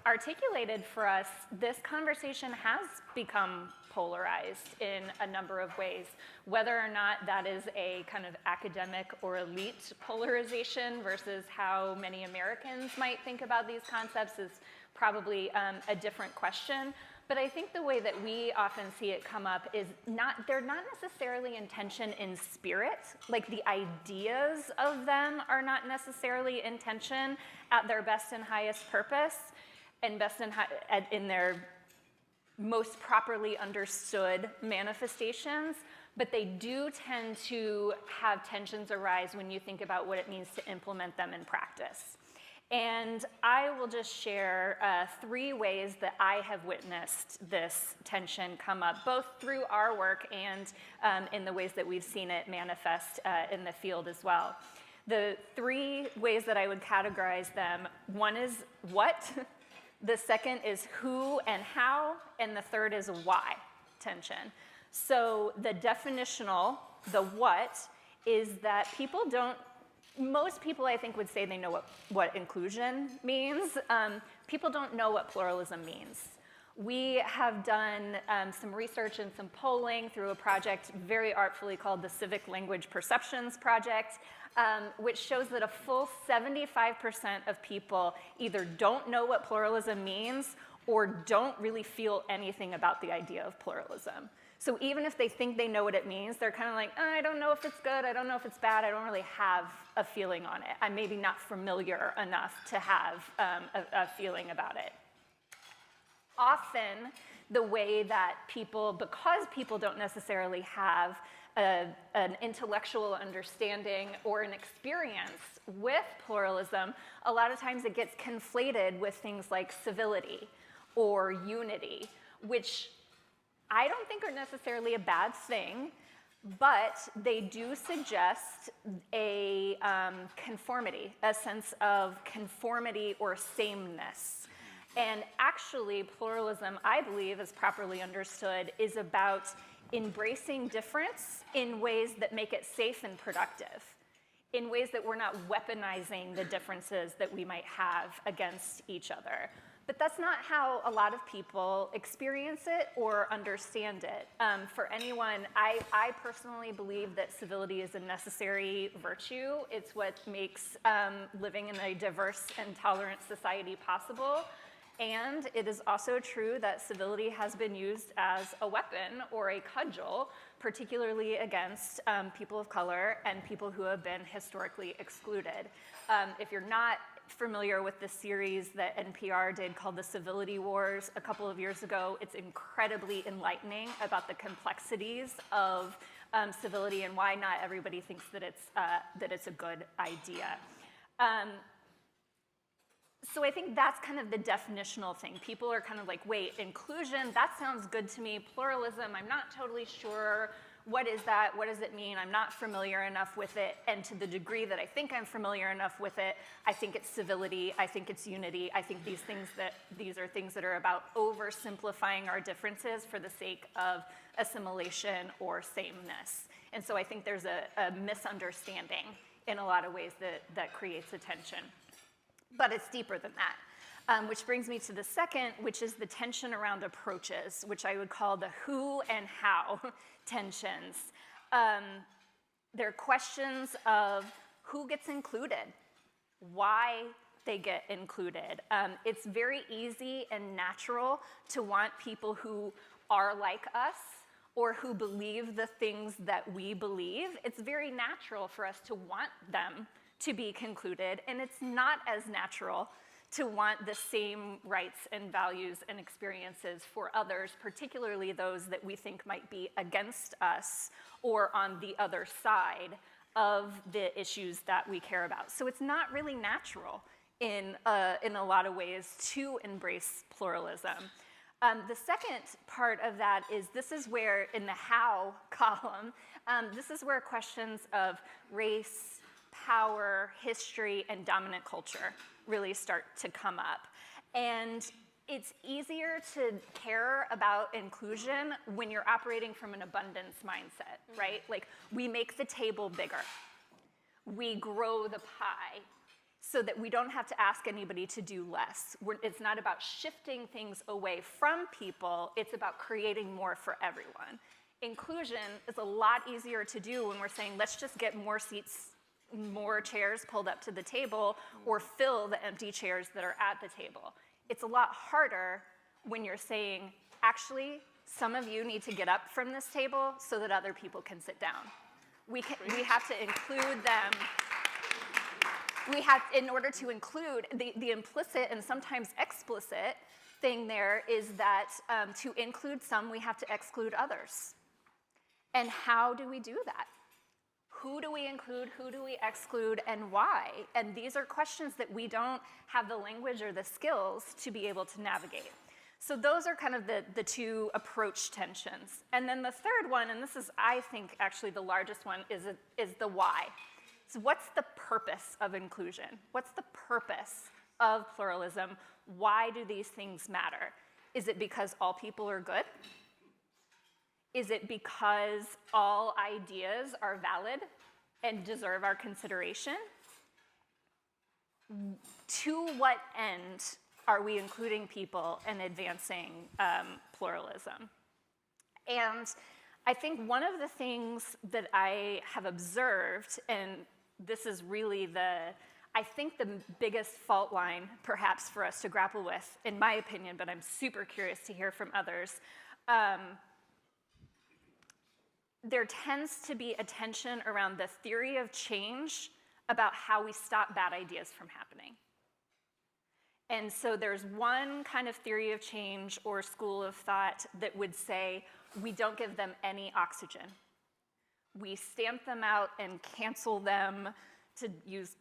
articulated for us, this conversation has become polarized in a number of ways. Whether or not that is a kind of academic or elite polarization versus how many Americans might think about these concepts is probably a different question. But I think the way that we often see it come up is they're not necessarily in tension in spirit. Like the ideas of them are not necessarily in tension at their best and highest purpose and best in their most properly understood manifestations, but they do tend to have tensions arise when you think about what it means to implement them in practice. And I will just share 3 ways that I have witnessed this tension come up, both through our work and in the ways that we've seen it manifest in the field as well. The 3 ways that I would categorize them, one is what, the second is who and how, and the third is why tension. So the definitional, the what, is that most people I think would say they know what inclusion means. People don't know what pluralism means. We have done some research and some polling through a project very artfully called the Civic Language Perceptions Project, which shows that a full 75% of people either don't know what pluralism means or don't really feel anything about the idea of pluralism. So even if they think they know what it means, they're kind of like, I don't know if it's good, I don't know if it's bad, I don't really have a feeling on it. I'm maybe not familiar enough to have a feeling about it. Often, the way that because people don't necessarily have an intellectual understanding or an experience with pluralism, a lot of times it gets conflated with things like civility or unity, which I don't think are necessarily a bad thing, but they do suggest a conformity, a sense of conformity or sameness. And actually, pluralism, I believe, as properly understood, is about embracing difference in ways that make it safe and productive, in ways that we're not weaponizing the differences that we might have against each other. But that's not how a lot of people experience it or understand it. For anyone, I personally believe that civility is a necessary virtue. It's what makes living in a diverse and tolerant society possible. And it is also true that civility has been used as a weapon or a cudgel, particularly against people of color and people who have been historically excluded. If you're not familiar with the series that NPR did called The Civility Wars a couple of years ago, it's incredibly enlightening about the complexities of civility and why not everybody thinks that it's a good idea. So I think that's kind of the definitional thing. People are kind of like, wait, inclusion, that sounds good to me. Pluralism, I'm not totally sure. What is that? What does it mean? I'm not familiar enough with it. And to the degree that I think I'm familiar enough with it, I think it's civility. I think it's unity. I think these are things that are about oversimplifying our differences for the sake of assimilation or sameness. And so I think there's a misunderstanding in a lot of ways that creates a tension. But it's deeper than that, which brings me to the second, which is the tension around approaches, which I would call the who and how tensions. They're questions of who gets included, why they get included. It's very easy and natural to want people who are like us or who believe the things that we believe. It's very natural for us to want them to be concluded, and it's not as natural to want the same rights and values and experiences for others, particularly those that we think might be against us or on the other side of the issues that we care about. So it's not really natural in a lot of ways to embrace pluralism. The second part of that is this is where, in the how column, this is where questions of race, power, history, and dominant culture really start to come up. And it's easier to care about inclusion when you're operating from an abundance mindset, right? Like, we make the table bigger. We grow the pie so that we don't have to ask anybody to do less. It's not about shifting things away from people, it's about creating more for everyone. Inclusion is a lot easier to do when we're saying, let's just get more seats, more chairs pulled up to the table, or fill the empty chairs that are at the table. It's a lot harder when you're saying, actually, some of you need to get up from this table so that other people can sit down. We have to include them. In order to include, the implicit and sometimes explicit thing there is that to include some, we have to exclude others. And how do we do that? Who do we include, who do we exclude, and why? And these are questions that we don't have the language or the skills to be able to navigate. So those are kind of the two approach tensions. And then the third one, and this is, I think, actually the largest one, is the why. So what's the purpose of inclusion? What's the purpose of pluralism? Why do these things matter? Is it because all people are good? Is it because all ideas are valid and deserve our consideration? To what end are we including people and advancing pluralism? And I think one of the things that I have observed, and this is really I think the biggest fault line perhaps for us to grapple with, in my opinion, but I'm super curious to hear from others, there tends to be a tension around the theory of change about how we stop bad ideas from happening. And so there's one kind of theory of change or school of thought that would say, we don't give them any oxygen. We stamp them out and cancel them, to use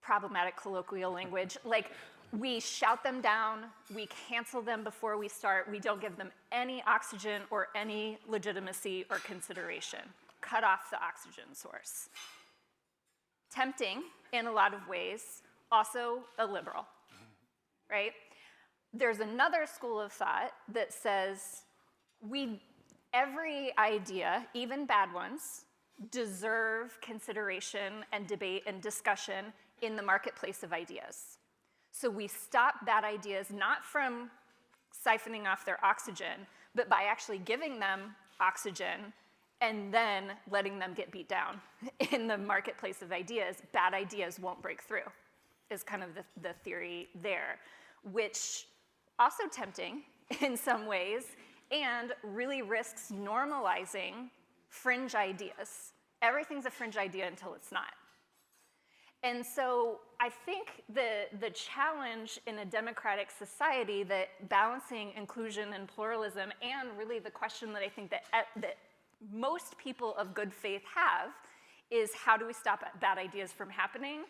problematic colloquial language. Like, we shout them down, we cancel them before we start, we don't give them any oxygen or any legitimacy or consideration. Cut off the oxygen source. Tempting in a lot of ways, also illiberal, right? There's another school of thought that says every idea, even bad ones, deserve consideration and debate and discussion in the marketplace of ideas. So we stop bad ideas not from siphoning off their oxygen, but by actually giving them oxygen and then letting them get beat down in the marketplace of ideas. Bad ideas won't break through, is kind of the theory there, which also tempting in some ways and really risks normalizing fringe ideas. Everything's a fringe idea until it's not. And so I think the challenge in a democratic society, that balancing inclusion and pluralism, and really the question that I think that most people of good faith have, is how do we stop bad ideas from happening?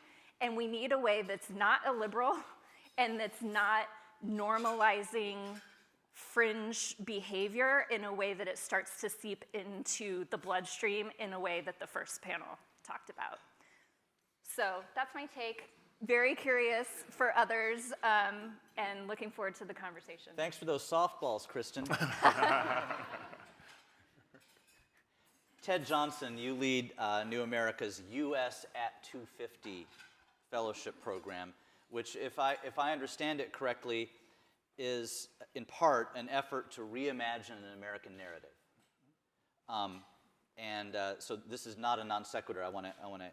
And we need a way that's not illiberal and that's not normalizing fringe behavior in a way that it starts to seep into the bloodstream in a way that the first panel talked about. So that's my take. Very curious for others, and looking forward to the conversation. Thanks for those softballs, Kristen. Ted Johnson, you lead New America's US at 250 fellowship program, which, if I understand it correctly, is in part an effort to reimagine an American narrative. So this is not a non sequitur. I want to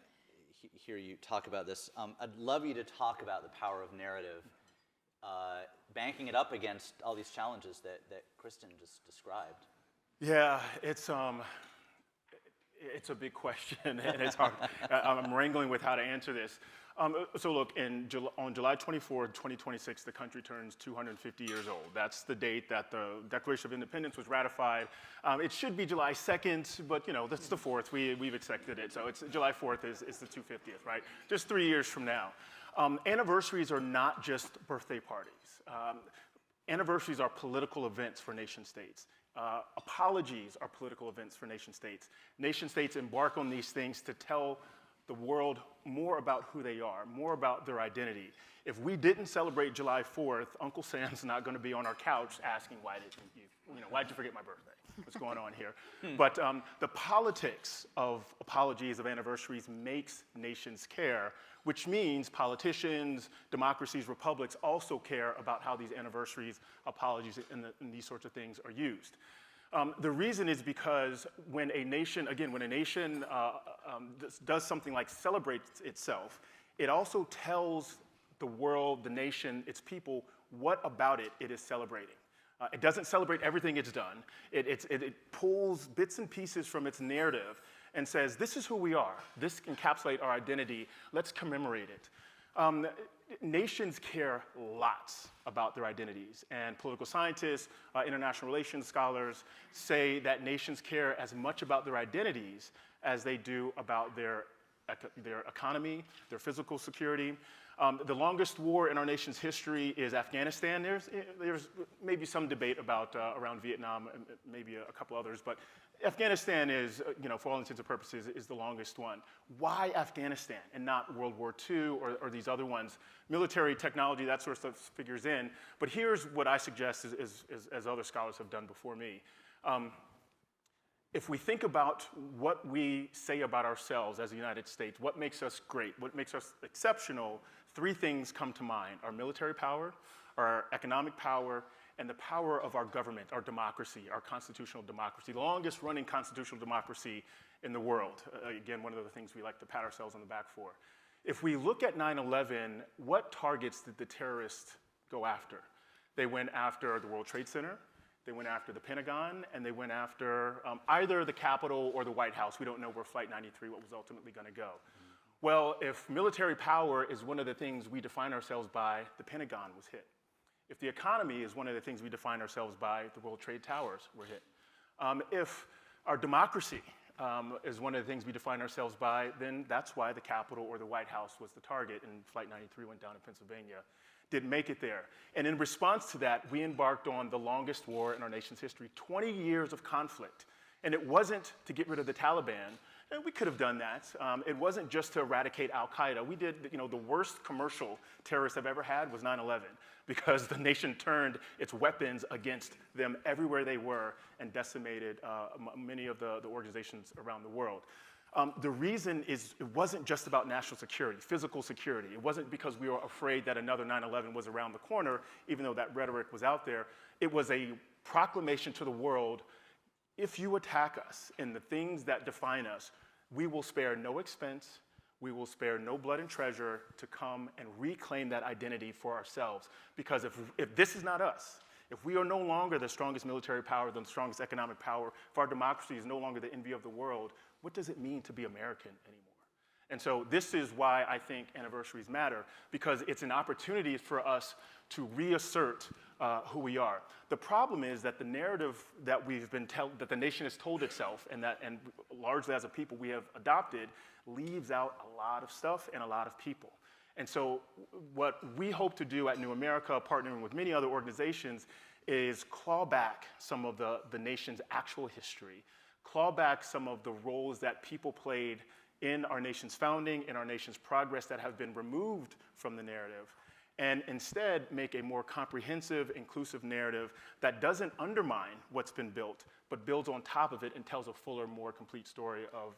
hear you talk about this. I'd love you to talk about the power of narrative, banking it up against all these challenges that Kristen just described. Yeah, it's a big question, and it's hard. I'm wrangling with how to answer this. So look, on July 24, 2026, the country turns 250 years old. That's the date that the Declaration of Independence was ratified. It should be July 2nd, but that's the 4th. We've accepted it. So it's July 4th is the 250th, right? Just 3 years from now. Anniversaries are not just birthday parties. Anniversaries are political events for nation states. Apologies are political events for nation states. Nation states embark on these things to tell the world more about who they are, more about their identity. If we didn't celebrate July 4th, Uncle Sam's not going to be on our couch asking, why'd you forget my birthday? What's going on here? But the politics of apologies, of anniversaries, makes nations care, which means politicians, democracies, republics also care about how these anniversaries, apologies, and these sorts of things are used. The reason is because when a nation does something like celebrates itself, it also tells the world, the nation, its people, what about it is celebrating. It doesn't celebrate everything it's done. It pulls bits and pieces from its narrative and says, this is who we are. This encapsulates our identity. Let's commemorate it. Nations care lots about their identities, and political scientists, international relations scholars say that nations care as much about their identities as they do about their economy, their physical security. The longest war in our nation's history is Afghanistan. There's maybe some debate about around Vietnam, and maybe a couple others, but Afghanistan is, for all intents and purposes, is the longest one. Why Afghanistan and not World War II or these other ones? Military technology, that sort of stuff figures in. But here's what I suggest, as other scholars have done before me. If we think about what we say about ourselves as the United States, what makes us great, what makes us exceptional, 3 things come to mind: our military power, our economic power, and the power of our government, our democracy, our constitutional democracy, the longest running constitutional democracy in the world. Again, one of the things we like to pat ourselves on the back for. If we look at 9/11, what targets did the terrorists go after? They went after the World Trade Center, they went after the Pentagon, and they went after either the Capitol or the White House. We don't know where Flight 93, what was ultimately going to go. Well, if military power is one of the things we define ourselves by, the Pentagon was hit. If the economy is one of the things we define ourselves by, the World Trade Towers were hit. If our democracy is one of the things we define ourselves by, then that's why the Capitol or the White House was the target, and Flight 93 went down in Pennsylvania. Didn't make it there. And in response to that, we embarked on the longest war in our nation's history, 20 years of conflict. And it wasn't to get rid of the Taliban. And we could have done that. It wasn't just to eradicate Al-Qaeda. We did, the worst commercial terrorists I've ever had was 9/11, because the nation turned its weapons against them everywhere they were and decimated many of the organizations around the world. The reason is it wasn't just about national security, physical security. It wasn't because we were afraid that another 9/11 was around the corner, even though that rhetoric was out there. It was a proclamation to the world: if you attack us in the things that define us, we will spare no expense, we will spare no blood and treasure to come and reclaim that identity for ourselves. Because if this is not us, if we are no longer the strongest military power, the strongest economic power, if our democracy is no longer the envy of the world, what does it mean to be American anymore? And so this is why I think anniversaries matter, because it's an opportunity for us to reassert who we are. The problem is that the narrative that that the nation has told itself, and largely as a people we have adopted, leaves out a lot of stuff and a lot of people. And so what we hope to do at New America, partnering with many other organizations, is claw back some of the nation's actual history, claw back some of the roles that people played in our nation's founding, in our nation's progress that have been removed from the narrative, and instead make a more comprehensive, inclusive narrative that doesn't undermine what's been built, but builds on top of it and tells a fuller, more complete story of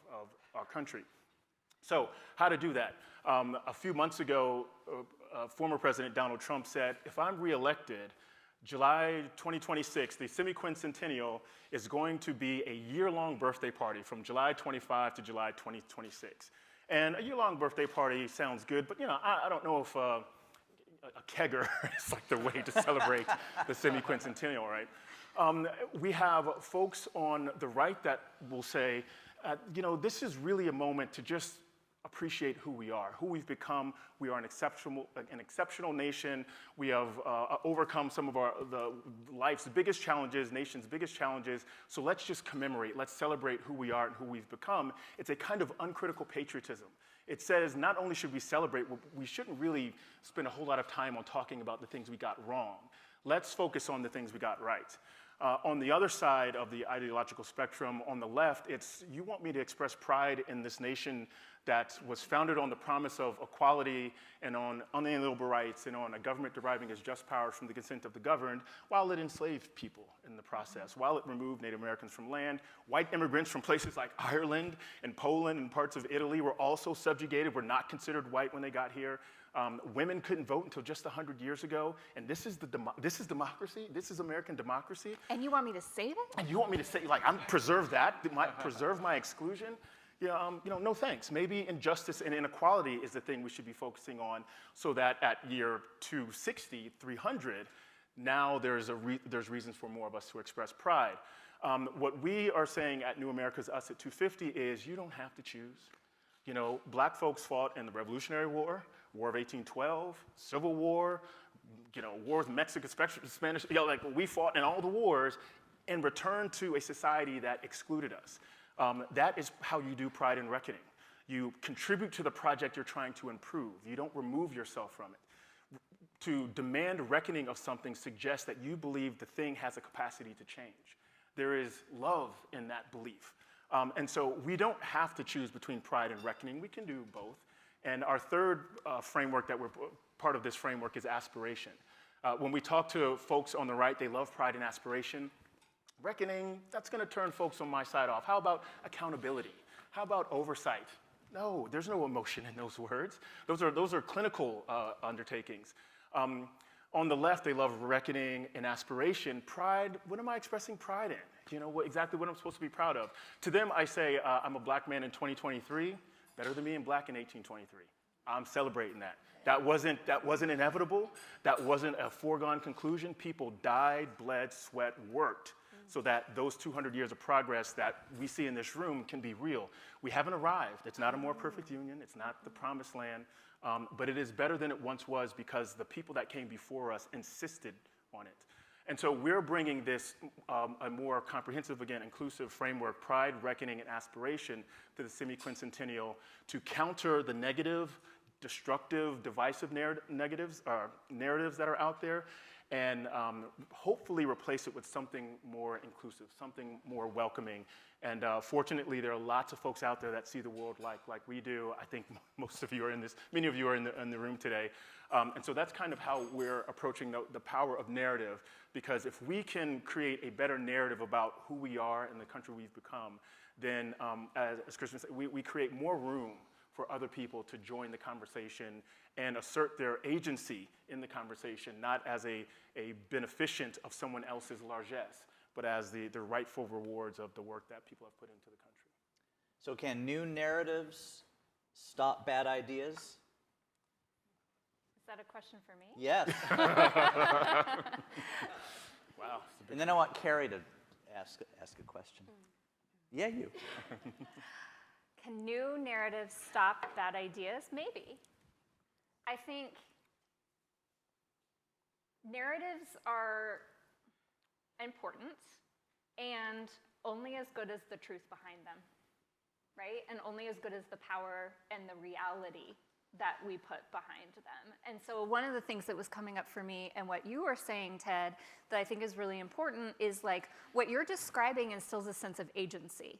our country. So how to do that? A few months ago, former President Donald Trump said, if I'm reelected, July 2026, the semi-quincentennial is going to be a year-long birthday party from July 25 to July 2026. And a year-long birthday party sounds good, but I don't know if a kegger is like the way to celebrate the semi-quincentennial, right? We have folks on the right that will say, this is really a moment to just appreciate who we are, who we've become. We are an exceptional nation. We have overcome some of the life's biggest challenges, nation's biggest challenges. So let's just commemorate. Let's celebrate who we are and who we've become. It's a kind of uncritical patriotism. It says not only should we celebrate, we shouldn't really spend a whole lot of time on talking about the things we got wrong. Let's focus on the things we got right. On the other side of the ideological spectrum, on the left, it's you want me to express pride in this nation that was founded on the promise of equality and on unalienable rights and on a government deriving its just powers from the consent of the governed, while it enslaved people in the process, while it removed Native Americans from land. White immigrants from places like Ireland and Poland and parts of Italy were also subjugated, were not considered white when they got here. Women couldn't vote until just 100 years ago, and this is democracy. This is American democracy. And you want me to say that? And you want me to say, preserve that, preserve my exclusion? No thanks. Maybe injustice and inequality is the thing we should be focusing on, so that at year 260, 300, now there's reasons for more of us to express pride. What we are saying at New America's Us at 250 is you don't have to choose. Black folks fought in the Revolutionary War, War of 1812, Civil War, wars in Mexico, Spanish, we fought in all the wars and returned to a society that excluded us. That is how you do pride and reckoning. You contribute to the project you're trying to improve. You don't remove yourself from it. To demand reckoning of something suggests that you believe the thing has a capacity to change. There is love in that belief. And so we don't have to choose between pride and reckoning. We can do both. And our third framework that we're part of this framework is aspiration. When we talk to folks on the right, they love pride and aspiration. Reckoning, that's going to turn folks on my side off. How about accountability? How about oversight? No, there's no emotion in those words. Those are clinical undertakings. On the left, they love reckoning and aspiration. Pride, what am I expressing pride in? Exactly what I'm supposed to be proud of. To them, I say, I'm a black man in 2023, better than me in black in 1823. I'm celebrating that. That wasn't inevitable. That wasn't a foregone conclusion. People died, bled, sweat, worked, so that those 200 years of progress that we see in this room can be real. We haven't arrived. It's not a more perfect union. It's not the promised land. But it is better than it once was because the people that came before us insisted on it. And so we're bringing this, a more comprehensive, again, inclusive framework, pride, reckoning, and aspiration to the semi-quincentennial to counter the negative, destructive, divisive narratives that are out there, and hopefully replace it with something more inclusive, something more welcoming. And fortunately, there are lots of folks out there that see the world like we do. I think most of you are in this, many of you are in the room today. And so that's kind of how we're approaching the power of narrative, because if we can create a better narrative about who we are and the country we've become, then as Christians, we create more room for other people to join the conversation and assert their agency in the conversation, not as a beneficent of someone else's largesse, but as the rightful rewards of the work that people have put into the country. So can new narratives stop bad ideas? Is that a question for me? Yes. Wow. And then I want Carrie to ask a question. Yeah, you. Can new narratives stop bad ideas? Maybe. I think narratives are important and only as good as the truth behind them, right? And only as good as the power and the reality that we put behind them. And so one of the things that was coming up for me and what you were saying, Ted, that I think is really important is like what you're describing instills a sense of agency.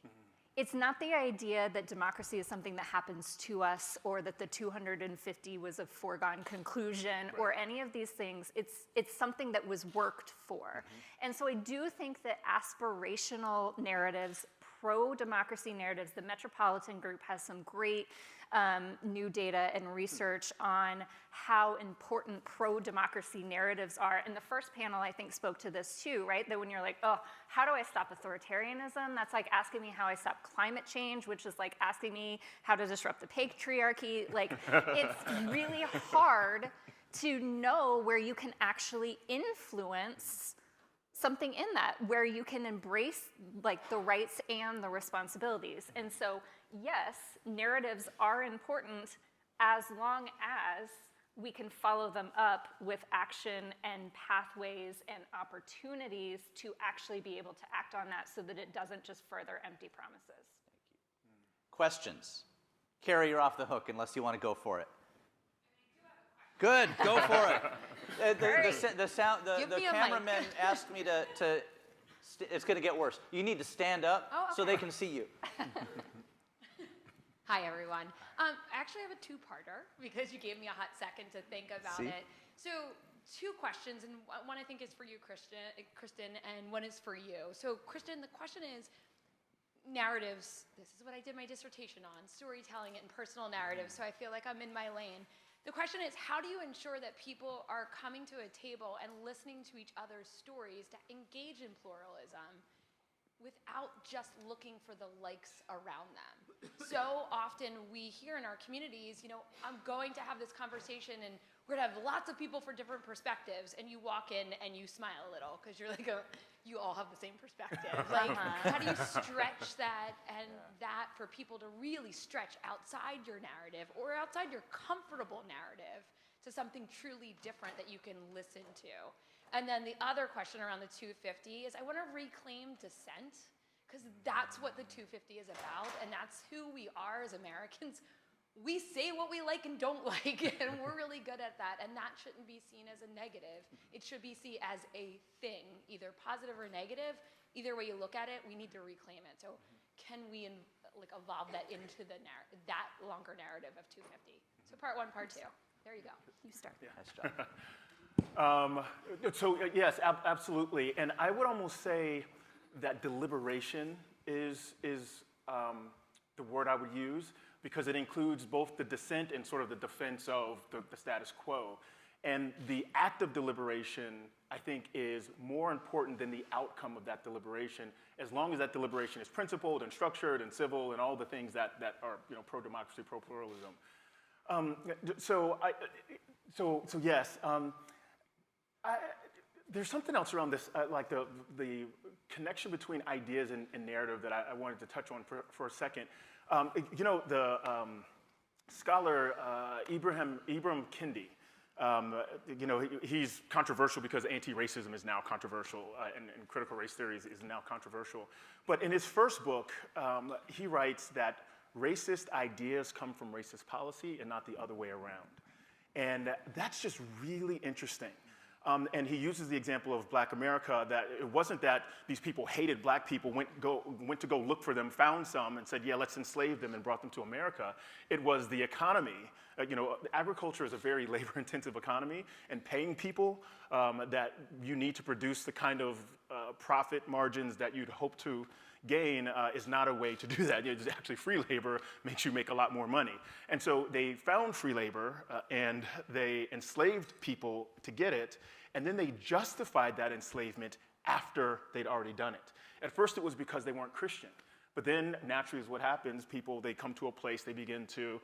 It's not the idea that democracy is something that happens to us or that the 250 was a foregone conclusion or any of these things. It's something that was worked for. And so I do think that aspirational narratives, pro-democracy narratives, the Metropolitan Group has some great new data and research on how important pro-democracy narratives are. And the first panel, I think, spoke to this too, right? That when you're like, oh, how do I stop authoritarianism? That's like asking me how I stop climate change, which is like asking me how to disrupt the patriarchy. Like, it's really hard to know where you can actually influence something in that, where you can embrace like the rights and the responsibilities. And so, yes, narratives are important as long as we can follow them up with action and pathways and opportunities to actually be able to act on that so that it doesn't just further empty promises. Questions? Carrie, you're off the hook unless you want to go for it. Good, go for it. The cameraman asked me to it's going to get worse. You need to stand up so they can see you. Hi, everyone. I actually have a two-parter because you gave me a hot second to think about it. So 2 questions, and one I think is for you, Kristen, and one is for you. So Kristen, the question is, narratives, this is what I did my dissertation on, storytelling and personal narratives, so I feel like I'm in my lane. The question is, how do you ensure that people are coming to a table and listening to each other's stories to engage in pluralism without just looking for the likes around them? So often we hear in our communities, you know, I'm going to have this conversation and we're gonna have lots of people for different perspectives, and you walk in and you smile a little because you're like, you all have the same perspective. Like, how do you stretch that and that for people to really stretch outside your narrative or outside your comfortable narrative to something truly different that you can listen to? And then the other question around the 250 is I want to reclaim dissent, because that's what the 250 is about, and that's who we are as Americans. We say what we like and don't like, and we're really good at that, and that shouldn't be seen as a negative. It should be seen as a thing, either positive or negative. Either way you look at it, we need to reclaim it. So can we evolve that into that longer narrative of 250? So part 1, part 2. There you go. You start. Yeah. Nice job. Yes, absolutely. And I would almost say that deliberation is the word I would use, because it includes both the dissent and sort of the defense of the status quo. And the act of deliberation, I think, is more important than the outcome of that deliberation, as long as that deliberation is principled and structured and civil and all the things that are, you know, pro-democracy, pro-pluralism. Yes. There's something else around this, like the connection between ideas and narrative that I wanted to touch on for a second. You know, the scholar Ibram Kendi, you know, he's controversial because anti-racism is now controversial, and critical race theory is now controversial. But in his first book, he writes that racist ideas come from racist policy and not the other way around. And that's just really interesting. And he uses the example of Black America, that it wasn't that these people hated Black people, went to go look for them, found some, and said, yeah, let's enslave them, and brought them to America. It was the economy. You know, agriculture is a very labor-intensive economy, and paying people that you need to produce the kind of profit margins that you'd hope to gain is not a way to do that. It's actually free labor makes you make a lot more money. And so they found free labor and they enslaved people to get it, and then they justified that enslavement after they'd already done it. At first it was because they weren't Christian. But then, naturally, is what happens. People, they come to a place, they begin to,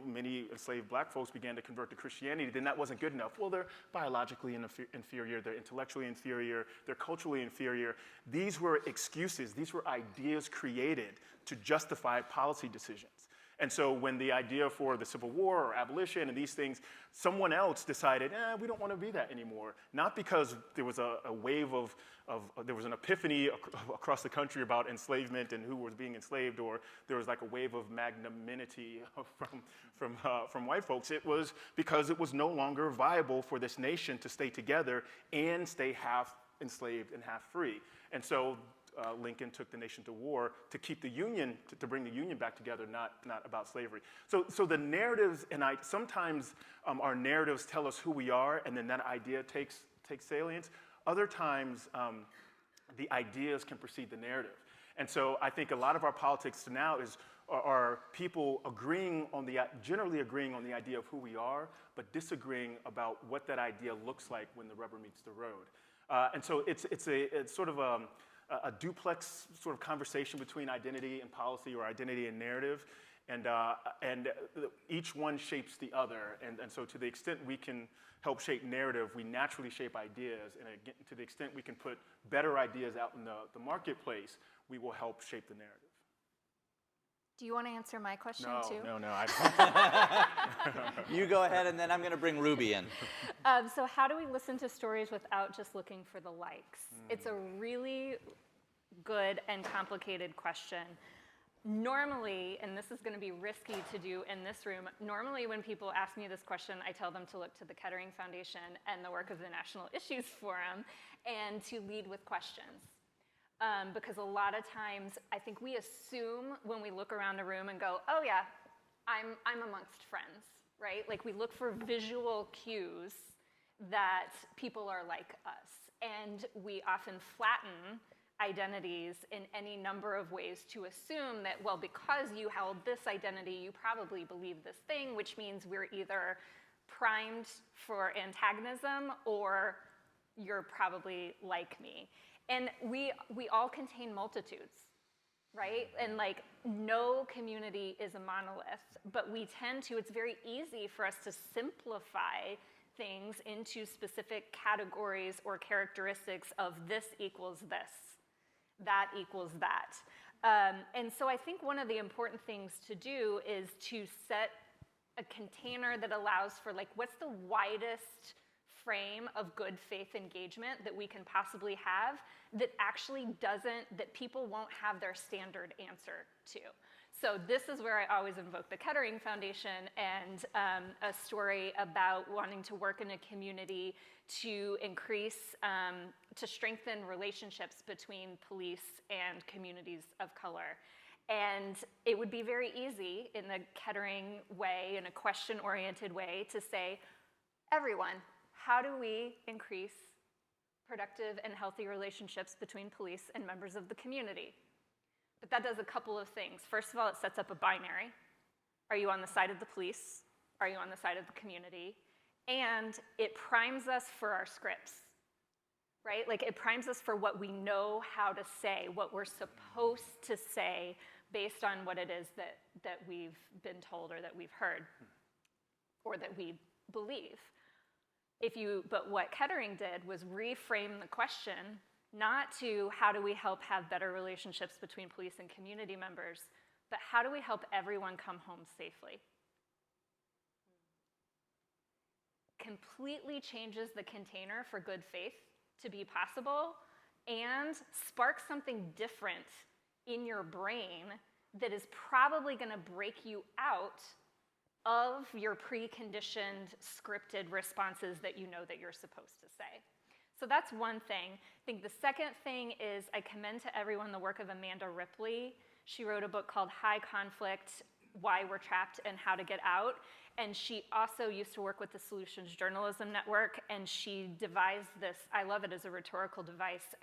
many enslaved black folks began to convert to Christianity. Then that wasn't good enough. Well, they're biologically inferior, they're intellectually inferior, they're culturally inferior. These were excuses, these were ideas created to justify policy decisions. And so when the idea for the Civil War or abolition and these things, someone else decided, we don't want to be that anymore. Not because there was a wave there was an epiphany across the country about enslavement and who was being enslaved, or there was like a wave of magnanimity from white folks. It was because it was no longer viable for this nation to stay together and stay half enslaved and half free. And so Lincoln took the nation to war to keep the Union, to bring the Union back together, not about slavery. So the narratives, and sometimes our narratives tell us who we are, and then that idea takes salience. Other times, the ideas can precede the narrative. And so I think a lot of our politics now are people generally agreeing on the idea of who we are, but disagreeing about what that idea looks like when the rubber meets the road. And so it's sort of a duplex sort of conversation between identity and policy, or identity and narrative, and each one shapes the other. And so to the extent we can help shape narrative, we naturally shape ideas, and again, to the extent we can put better ideas out in the marketplace, we will help shape the narrative. Do you want to answer my question too? No. You go ahead, and then I'm going to bring Ruby in. So how do we listen to stories without just looking for the likes? It's a really good and complicated question. Normally, and this is going to be risky to do in this room, normally when people ask me this question, I tell them to look to the Kettering Foundation and the work of the National Issues Forum and to lead with questions. Because a lot of times, I think we assume when we look around a room and go, oh yeah, I'm amongst friends, right? Like we look for visual cues that people are like us. And we often flatten identities in any number of ways to assume that, well, because you held this identity, you probably believe this thing, which means we're either primed for antagonism or you're probably like me. And we all contain multitudes, right? And like no community is a monolith, but we tend to, it's very easy for us to simplify things into specific categories or characteristics of this equals this, that equals that. And so I think one of the important things to do is to set a container that allows for like, what's the widest frame of good faith engagement that we can possibly have that actually that people won't have their standard answer to. So this is where I always invoke the Kettering Foundation and a story about wanting to work in a community to increase, to strengthen relationships between police and communities of color. And it would be very easy in the Kettering way, in a question-oriented way, to say, everyone, how do we increase productive and healthy relationships between police and members of the community? But that does a couple of things. First of all, it sets up a binary. Are you on the side of the police? Are you on the side of the community? And it primes us for our scripts, right? Like it primes us for what we know how to say, what we're supposed to say based on what it is that we've been told or that we've heard or that we believe. But what Kettering did was reframe the question not to how do we help have better relationships between police and community members, but how do we help everyone come home safely? Completely changes the container for good faith to be possible and sparks something different in your brain that is probably going to break you out of your preconditioned scripted responses that you know that you're supposed to say. So that's one thing. I think the second thing is I commend to everyone the work of Amanda Ripley. She wrote a book called High Conflict, Why We're Trapped and How to Get Out. And she also used to work with the Solutions Journalism Network, and she devised this, I love it as a rhetorical device,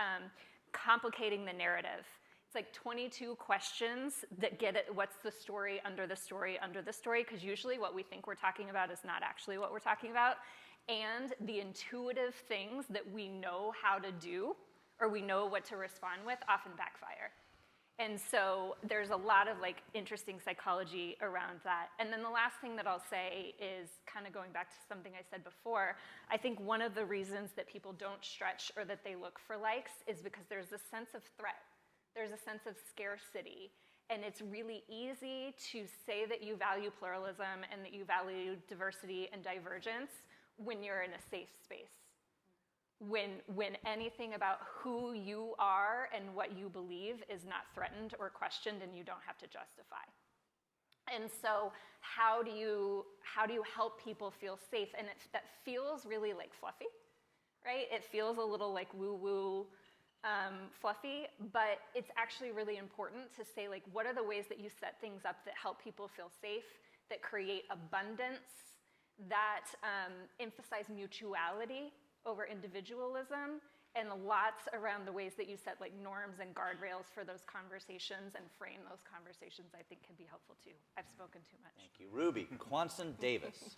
complicating the narrative. It's like 22 questions that get at what's the story under the story under the story, because usually what we think we're talking about is not actually what we're talking about. And the intuitive things that we know how to do or we know what to respond with often backfire. And so there's a lot of like interesting psychology around that. And then the last thing that I'll say is kind of going back to something I said before. I think one of the reasons that people don't stretch or that they look for likes is because there's a sense of threat. There's a sense of scarcity. And it's really easy to say that you value pluralism and that you value diversity and divergence when you're in a safe space. When anything about who you are and what you believe is not threatened or questioned and you don't have to justify. And so how do you help people feel safe? And that feels really like fluffy, right? It feels a little like woo-woo fluffy, but it's actually really important to say, like, what are the ways that you set things up that help people feel safe, that create abundance, that emphasize mutuality over individualism, and lots around the ways that you set like norms and guardrails for those conversations and frame those conversations, I think can be helpful too. I've spoken too much. Thank you. Ruby Quanson Davis.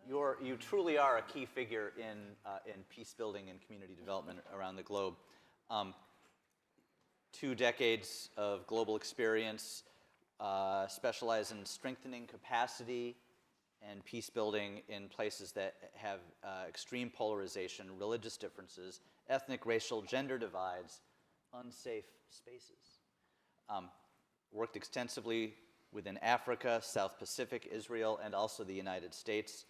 You truly are a key figure in peace building and community development around the globe. 2 decades of global experience, specialize in strengthening capacity and peace building in places that have extreme polarization, religious differences, ethnic, racial, gender divides, unsafe spaces. Worked extensively within Africa, South Pacific, Israel, and also the United States.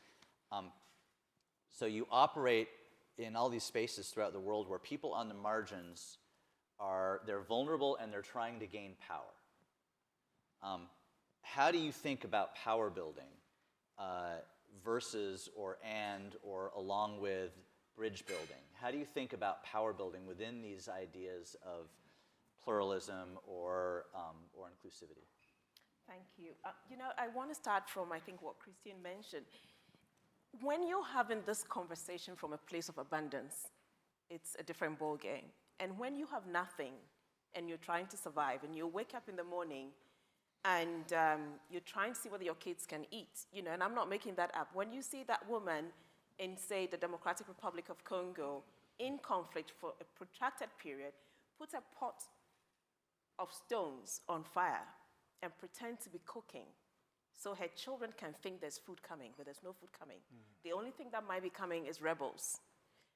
So you operate in all these spaces throughout the world where people on the margins they're vulnerable and they're trying to gain power. How do you think about power building versus or along with bridge building? How do you think about power building within these ideas of pluralism or inclusivity? Thank you. I want to start from, I think, what Christine mentioned. When you're having this conversation from a place of abundance, it's a different ballgame. And when you have nothing and you're trying to survive and you wake up in the morning and you're trying to see whether your kids can eat, and I'm not making that up. When you see that woman in, say, the Democratic Republic of Congo in conflict for a protracted period, put a pot of stones on fire and pretend to be cooking so her children can think there's food coming, but there's no food coming. The only thing that might be coming is rebels.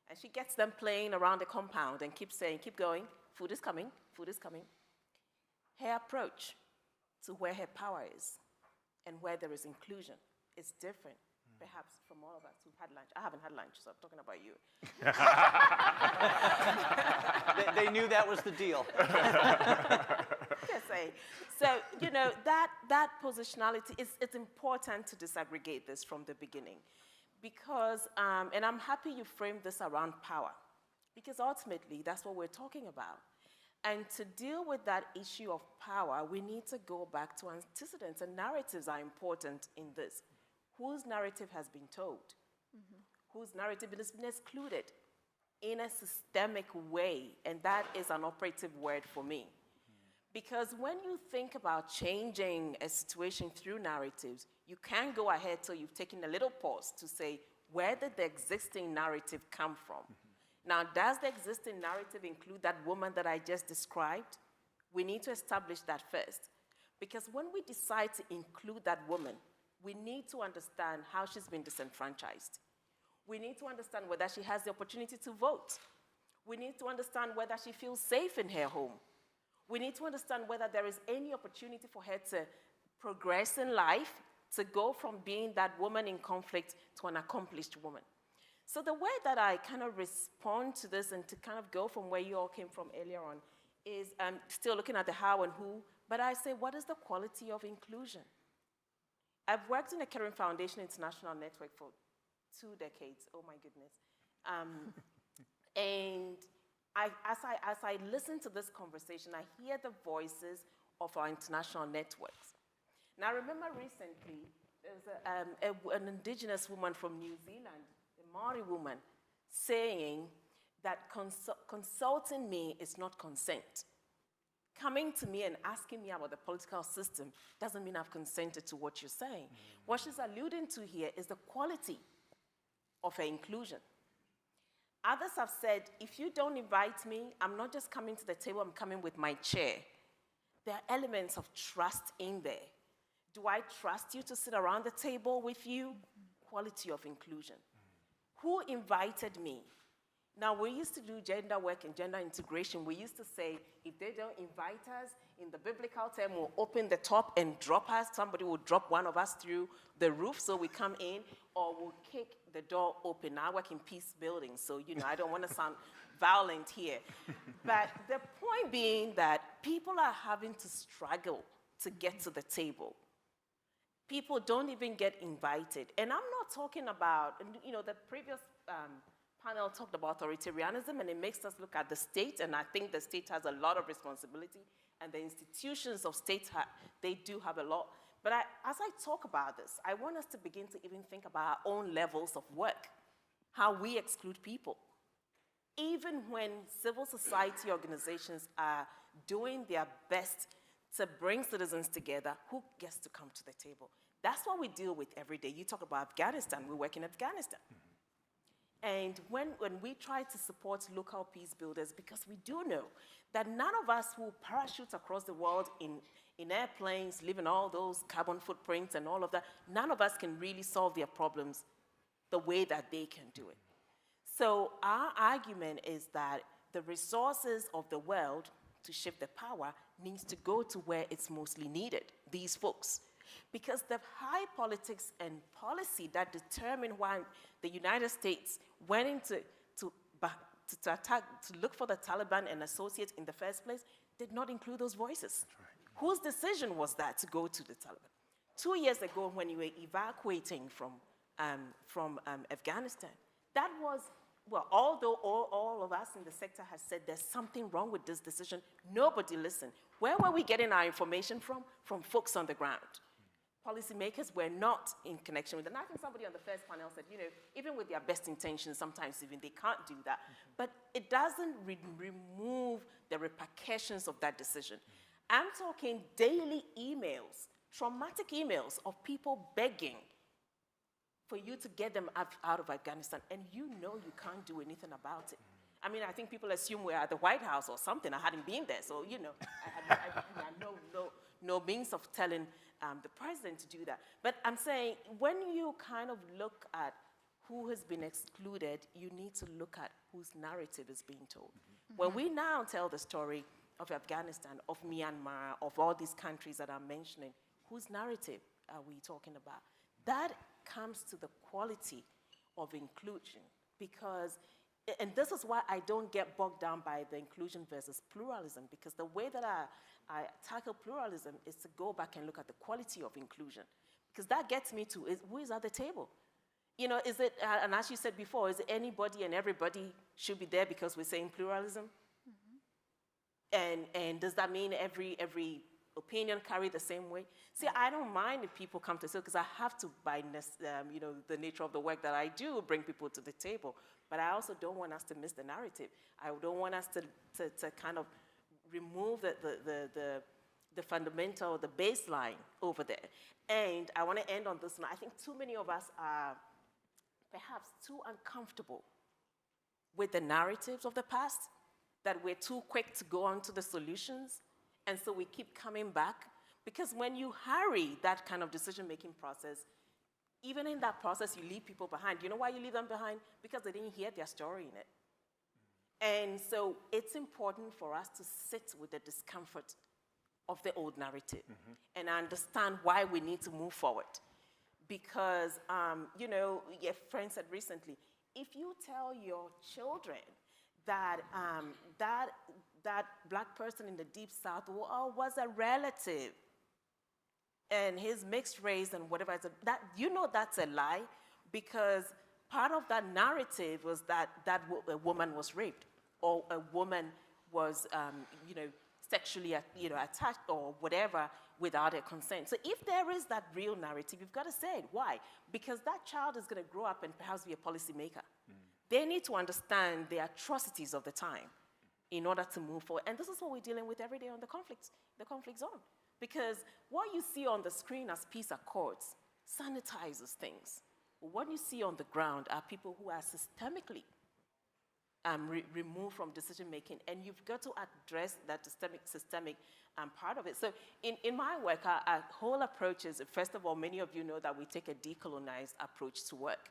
And she gets them playing around the compound and keeps saying, keep going, food is coming, food is coming. Her approach to where her power is and where there is inclusion is different, perhaps, from all of us who've had lunch. I haven't had lunch, so I'm talking about you. They knew that was the deal. Just saying. So, that positionality, it's important to disaggregate this from the beginning. Because, and I'm happy you framed this around power, because ultimately that's what we're talking about. And to deal with that issue of power, we need to go back to antecedents, and narratives are important in this. Whose narrative has been told? Whose narrative has been excluded in a systemic way? And that is an operative word for me. Because when you think about changing a situation through narratives, you can't go ahead till you've taken a little pause to say, where did the existing narrative come from? Now, does the existing narrative include that woman that I just described? We need to establish that first. Because when we decide to include that woman, we need to understand how she's been disenfranchised. We need to understand whether she has the opportunity to vote. We need to understand whether she feels safe in her home. We need to understand whether there is any opportunity for her to progress in life, to go from being that woman in conflict to an accomplished woman. So the way that I kind of respond to this and to kind of go from where you all came from earlier on is still looking at the how and who, but I say, what is the quality of inclusion? I've worked in the Kettering Foundation International Network for 2 decades, oh my goodness. And as I listen to this conversation, I hear the voices of our international networks. Now, I remember recently, there was an indigenous woman from New Zealand, a Maori woman, saying that consulting me is not consent. Coming to me and asking me about the political system doesn't mean I've consented to what you're saying. What she's alluding to here is the quality of her inclusion. Others have said, if you don't invite me, I'm not just coming to the table, I'm coming with my chair. There are elements of trust in there. Do I trust you to sit around the table with you? Quality of inclusion. Who invited me? Now, we used to do gender work and gender integration. We used to say, if they don't invite us, in the biblical term, we'll open the top and drop us. Somebody will drop one of us through the roof so we come in, or we'll kick the door open. I work in peace buildings, so, I don't want to sound violent here. But the point being that people are having to struggle to get to the table. People don't even get invited. And I'm not talking about, the previous panel talked about authoritarianism, and it makes us look at the state, and I think the state has a lot of responsibility, and the institutions of states, they do have a lot. But as I talk about this, I want us to begin to even think about our own levels of work, how we exclude people. Even when civil society organizations are doing their best to bring citizens together, who gets to come to the table? That's what we deal with every day. You talk about Afghanistan, we work in Afghanistan. And when we try to support local peace builders, because we do know that none of us who parachute across the world in airplanes, leaving all those carbon footprints and all of that, none of us can really solve their problems the way that they can do it. So our argument is that the resources of the world to shift the power needs to go to where it's mostly needed, these folks. Because the high politics and policy that determined why the United States went into to look for the Taliban and associates in the first place did not include those voices. Right. Whose decision was that to go to the Taliban? 2 years ago, when you were evacuating from Afghanistan, that was, well, although all of us in the sector has said there's something wrong with this decision, nobody listened. Where were we getting our information from? From folks on the ground. Policymakers were not in connection with it. And I think somebody on the first panel said, even with their best intentions, sometimes even they can't do that. But it doesn't remove the repercussions of that decision. I'm talking daily emails, traumatic emails of people begging for you to get them out of Afghanistan, and you can't do anything about it. I mean, I think people assume we're at the White House or something. I hadn't been there, so, I had no means of telling the president to do that. But I'm saying, when you kind of look at who has been excluded, you need to look at whose narrative is being told. Mm-hmm. When we now tell the story of Afghanistan, of Myanmar, of all these countries that I'm mentioning, whose narrative are we talking about? That comes to the quality of inclusion, because, and this is why I don't get bogged down by the inclusion versus pluralism, because the way that I tackle pluralism is to go back and look at the quality of inclusion, because that gets me to who is at the table. Is it, and as you said before, is it anybody and everybody should be there because we're saying pluralism? Mm-hmm. And does that mean every opinion carry the same way? See, I don't mind if people come to say, because I have to, by the nature of the work that I do, bring people to the table. But I also don't want us to miss the narrative. I don't want us to kind of remove the fundamental, the baseline over there. And I want to end on this note. I think too many of us are perhaps too uncomfortable with the narratives of the past, that we're too quick to go on to the solutions. And so we keep coming back, because when you hurry that kind of decision-making process, even in that process, you leave people behind. You know why you leave them behind? Because they didn't hear their story in it. And so it's important for us to sit with the discomfort of the old narrative, mm-hmm. and understand why we need to move forward. Because, your friend said recently, if you tell your children that that black person in the Deep South was a relative, and his mixed race and whatever, that's a lie, because part of that narrative was that a woman was raped, or a woman was, sexually, attacked or whatever without her consent. So if there is that real narrative, you've got to say it. Why? Because that child is going to grow up and perhaps be a policymaker. They need to understand the atrocities of the time in order to move forward. And this is what we're dealing with every day on the conflict zone. Because what you see on the screen as peace accords sanitizes things. What you see on the ground are people who are systemically removed from decision making, and you've got to address that systemic part of it. So in my work, our whole approach is, first of all, many of you know that we take a decolonized approach to work,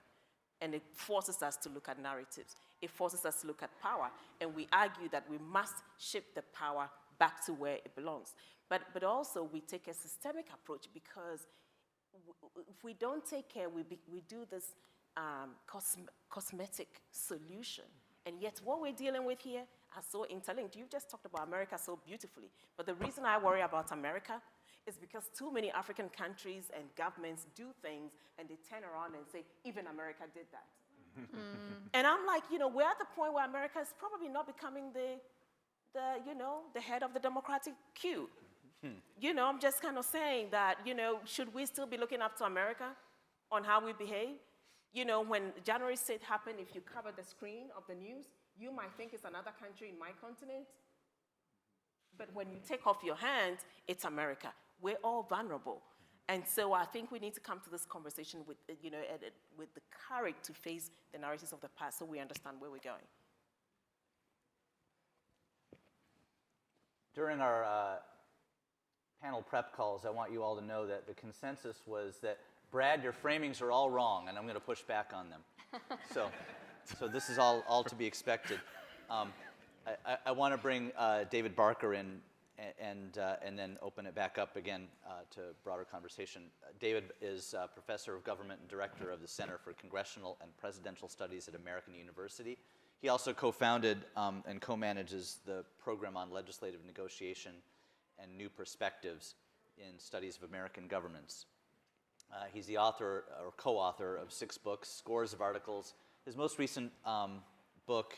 and it forces us to look at narratives. It forces us to look at power, and we argue that we must shift the power back to where it belongs. But also, we take a systemic approach, because if we don't take care, we do this cosmetic solution. And yet what we're dealing with here are so interlinked. You've just talked about America so beautifully. But the reason I worry about America is because too many African countries and governments do things, and they turn around and say, even America did that. And I'm like, we're at the point where America is probably not becoming the head of the democratic queue. I'm just kind of saying that, should we still be looking up to America on how we behave? When January 6th happened, if you cover the screen of the news, you might think it's another country in my continent. But when you take off your hands, it's America. We're all vulnerable. And so I think we need to come to this conversation with, with the courage to face the narratives of the past, so we understand where we're going. During our panel prep calls, I want you all to know that the consensus was that, Brad, your framings are all wrong, and I'm going to push back on them. So this is all to be expected. I want to bring David Barker in and then open it back up again to broader conversation. David is professor of government and director of the Center for Congressional and Presidential Studies at American University. He also co-founded and co-manages the program on legislative negotiation and new perspectives in studies of American governments. He's the author or co-author of 6 books, scores of articles. His most recent book,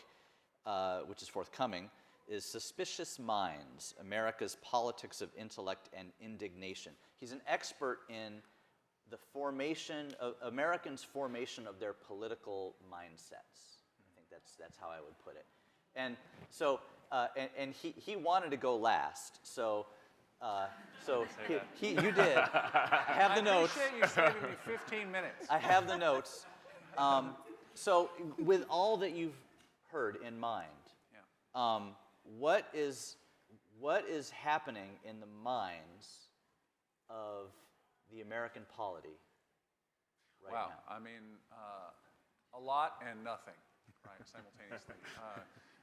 which is forthcoming, is Suspicious Minds, America's Politics of Intellect and Indignation. He's an expert in the formation of Americans' formation of their political mindsets. I think that's how I would put it. And so, and he wanted to go last. So you did. I have the notes. I appreciate you saving me 15 minutes. I have the notes. So with all that you've heard in mind, what is happening in the minds of the American polity right now? Wow, I mean, a lot and nothing, right, simultaneously.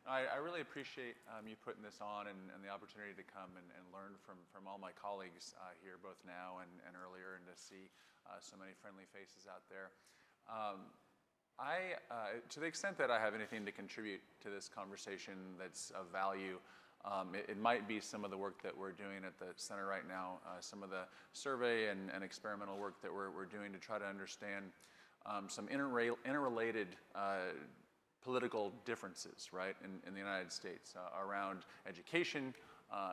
I really appreciate you putting this on and the opportunity to come and learn from all my colleagues here, both now and earlier, and to see so many friendly faces out there. To the extent that I have anything to contribute to this conversation that's of value, it might be some of the work that we're doing at the center right now, some of the survey and experimental work that we're doing to try to understand some interrelated political differences, right, in the United States around education,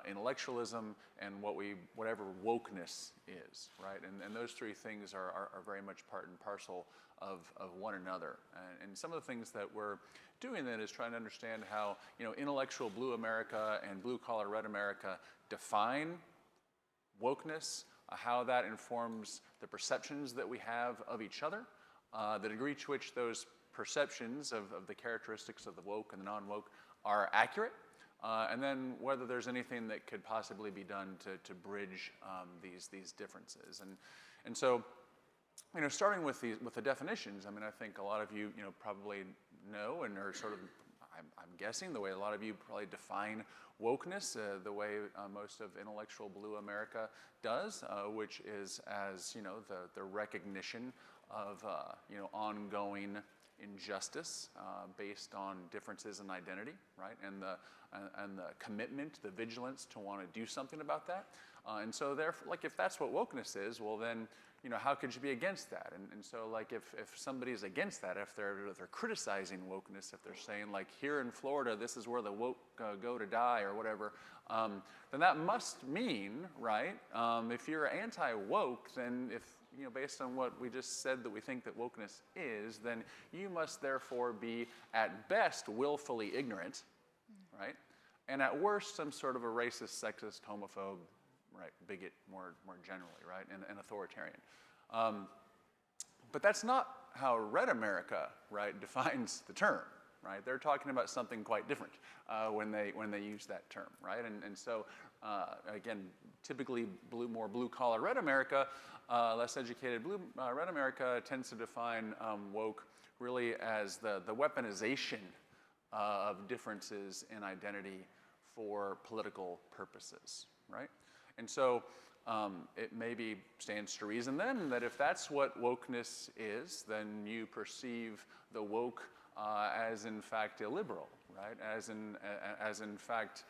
intellectualism, and whatever wokeness is, right? And those 3 things are very much part and parcel of one another. And some of the things that we're doing then is trying to understand how, intellectual blue America and blue collar red America define wokeness, how that informs the perceptions that we have of each other, the degree to which those perceptions of the characteristics of the woke and the non-woke are accurate, and then whether there's anything that could possibly be done to bridge these differences. And so, starting with the definitions, I mean, I think a lot of you, probably know and are sort of, I'm guessing, the way a lot of you probably define wokeness, the way most of intellectual blue America does, which is as, the recognition of, ongoing injustice based on differences in identity, right? And the commitment, the vigilance to want to do something about that. And so therefore, like, if that's what wokeness is, well then, how could you be against that? And so, like, if somebody's against that, if they're criticizing wokeness, if they're saying, like, here in Florida, this is where the woke go to die or whatever, then that must mean, right, if you're anti-woke, then if, based on what we just said that we think that wokeness is, then you must therefore be, at best, willfully ignorant, right? And at worst, some sort of a racist, sexist, homophobe, right, bigot more generally, right, and authoritarian. But that's not how red America, right, defines the term, right? They're talking about something quite different when they use that term, right? And so, again, typically more blue-collar red America, less educated red America tends to define woke really as the weaponization of differences in identity for political purposes, right? And so it maybe stands to reason then that if that's what wokeness is, then you perceive the woke as in fact illiberal, right? As in fact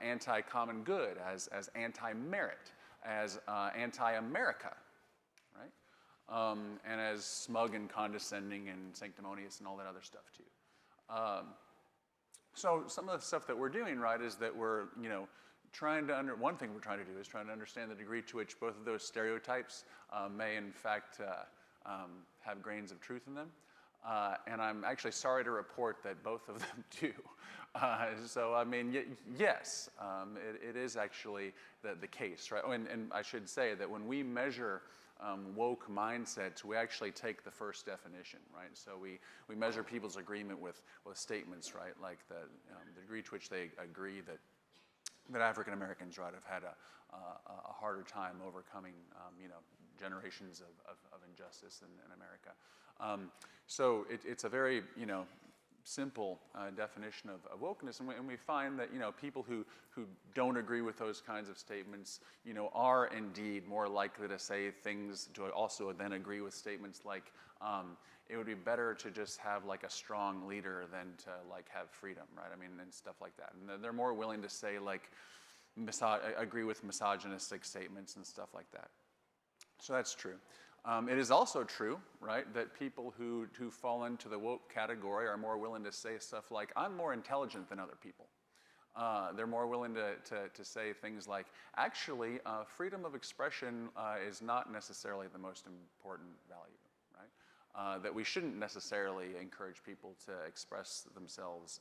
anti-common good, as anti-merit, as anti-America, right? And as smug and condescending and sanctimonious and all that other stuff too. So some of the stuff that we're doing, right, is that we're, one thing we're trying to do is trying to understand the degree to which both of those stereotypes may in fact have grains of truth in them. And I'm actually sorry to report that both of them do. So, I mean, yes, it is actually the case, right? Oh, and I should say that when we measure woke mindsets, we actually take the first definition, right? So we measure people's agreement with statements, right? Like the degree to which they agree that African Americans, right, have had a harder time overcoming, generations of injustice in America. So it's a very, simple definition of wokeness, and we find that people who don't agree with those kinds of statements are indeed more likely to say things, to also then agree with statements like it would be better to just have like a strong leader than to like have freedom, right? I mean, and stuff like that. And they're more willing to say like agree with misogynistic statements and stuff like that. So that's true. It is also true, right, that people who fall into the woke category are more willing to say stuff like, I'm more intelligent than other people. They're more willing to say things like, actually, freedom of expression is not necessarily the most important value, right? That we shouldn't necessarily encourage people to express themselves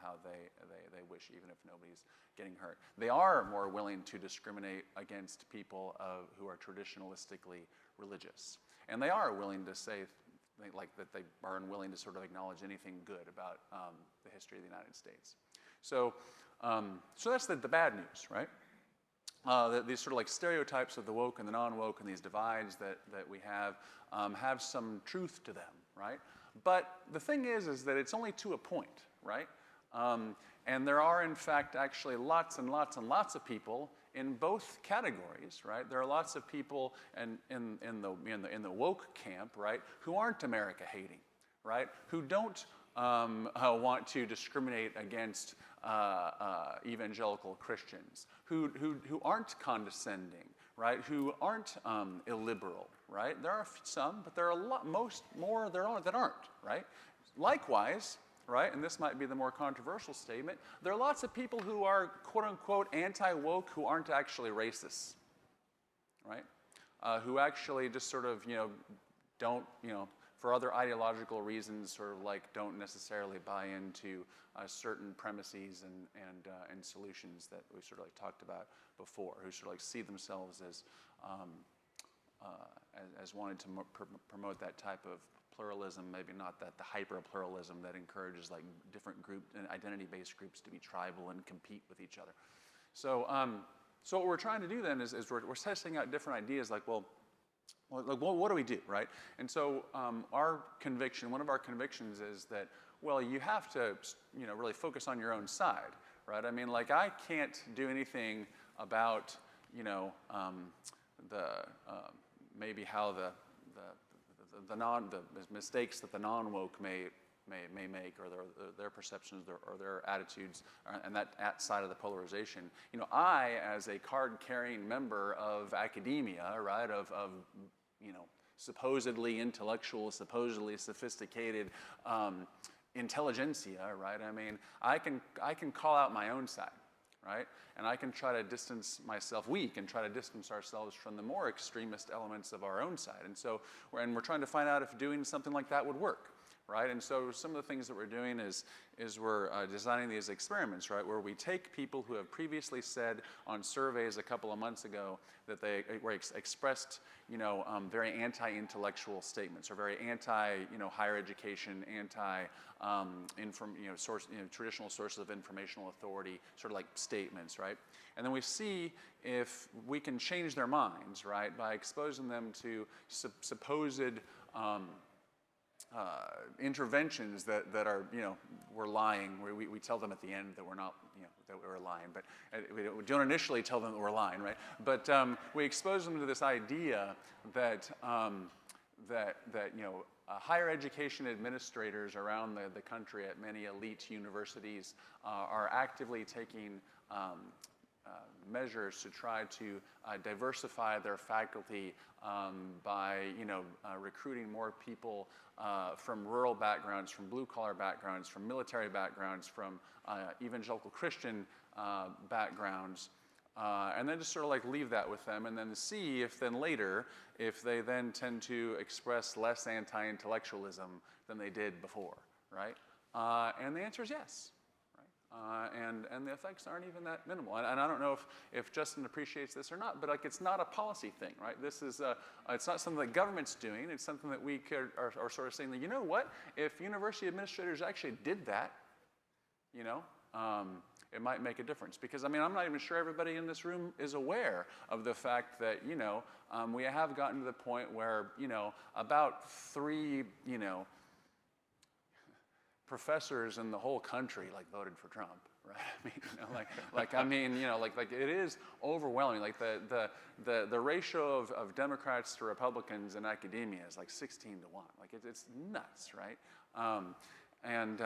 how they wish, even if nobody's getting hurt. They are more willing to discriminate against people who are traditionalistically religious. And they are willing to say, like, that they are unwilling to sort of acknowledge anything good about the history of the United States. So that's the bad news, right? These sort of like stereotypes of the woke and the non-woke and these divides that we have some truth to them, right? But the thing is that it's only to a point, right? And there are, in fact, actually lots and lots and lots of people in both categories, right? There are lots of people in the woke camp, right, who aren't America hating, right? Who don't want to discriminate against evangelical Christians, who aren't condescending, right? Who aren't illiberal, right? There are some, but there are a lot, most more that aren't, right? Likewise, right, and this might be the more controversial statement, there are lots of people who are quote-unquote anti-woke who aren't actually racists, right? Who actually just sort of, don't, for other ideological reasons, sort of like don't necessarily buy into certain premises and solutions that we sort of like talked about before, who sort of like see themselves as wanting to promote that type of pluralism, maybe not the hyper-pluralism that encourages like different group and identity-based groups to be tribal and compete with each other. So what we're trying to do then is we're testing out different ideas like, well, what do we do, right? And so one of our convictions is that, well, you have to, really focus on your own side, right? I mean, like I can't do anything about, maybe how the mistakes that the non-woke may make, or their perceptions or their attitudes, and that side of the polarization. I, as a card-carrying member of academia, right, of supposedly intellectual, supposedly sophisticated intelligentsia, right? I mean, I can call out my own side, right? And I can try to distance myself, we can try to distance ourselves from the more extremist elements of our own side. And so, we're trying to find out if doing something like that would work, right? And so some of the things that we're doing is we're designing these experiments, right, where we take people who have previously said on surveys a couple of months ago that they were expressed, very anti-intellectual statements or very anti, higher education, traditional sources of informational authority, sort of like statements, right? And then we see if we can change their minds, right, by exposing them to supposed interventions that are, we're lying. We tell them at the end that we're not, that we're lying, but we don't initially tell them that we're lying, right? But we expose them to this idea that higher education administrators around the country at many elite universities are actively taking measures to try to diversify their faculty by recruiting more people from rural backgrounds, from blue-collar backgrounds, from military backgrounds, from evangelical Christian backgrounds, and then just sort of like leave that with them and then see if then later, if they then tend to express less anti-intellectualism than they did before, right? And the answer is yes. And the effects aren't even that minimal. And I don't know if Justin appreciates this or not, but like it's not a policy thing, right? This is it's not something that government's doing. It's something that we are sort of saying that, you know what? If university administrators actually did that, it might make a difference. Because, I'm not even sure everybody in this room is aware of the fact that, we have gotten to the point where, about 3, professors in the whole country voted for Trump, right? It is overwhelming. Like the ratio of Democrats to Republicans in academia is like 16 to 1. Like it's nuts, right? And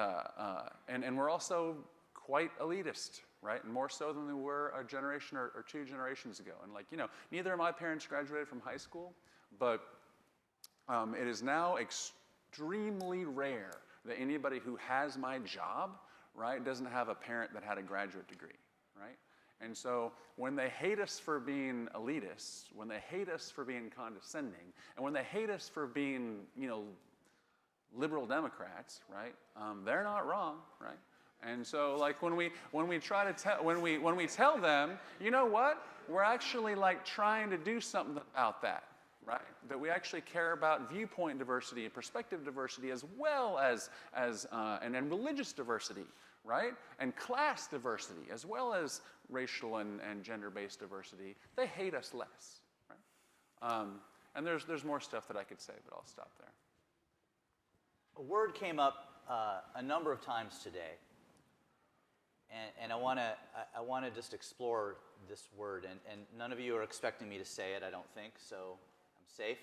we're also quite elitist, right? And more so than we were a generation or 2 generations ago. And neither of my parents graduated from high school, but it is now extremely rare that anybody who has my job, right, doesn't have a parent that had a graduate degree, right? And so when they hate us for being elitists, when they hate us for being condescending, and when they hate us for being, liberal Democrats, right, they're not wrong, right? And so when we try to when we tell them, you know what, we're actually trying to do something about that. Right? That we actually care about viewpoint diversity and perspective diversity as well as and religious diversity, right? And class diversity as well as racial and gender-based diversity. They hate us less, right? And there's more stuff that I could say, but I'll stop there. A word came up a number of times today, and I want to just explore this word. And none of you are expecting me to say it, I don't think, so safe.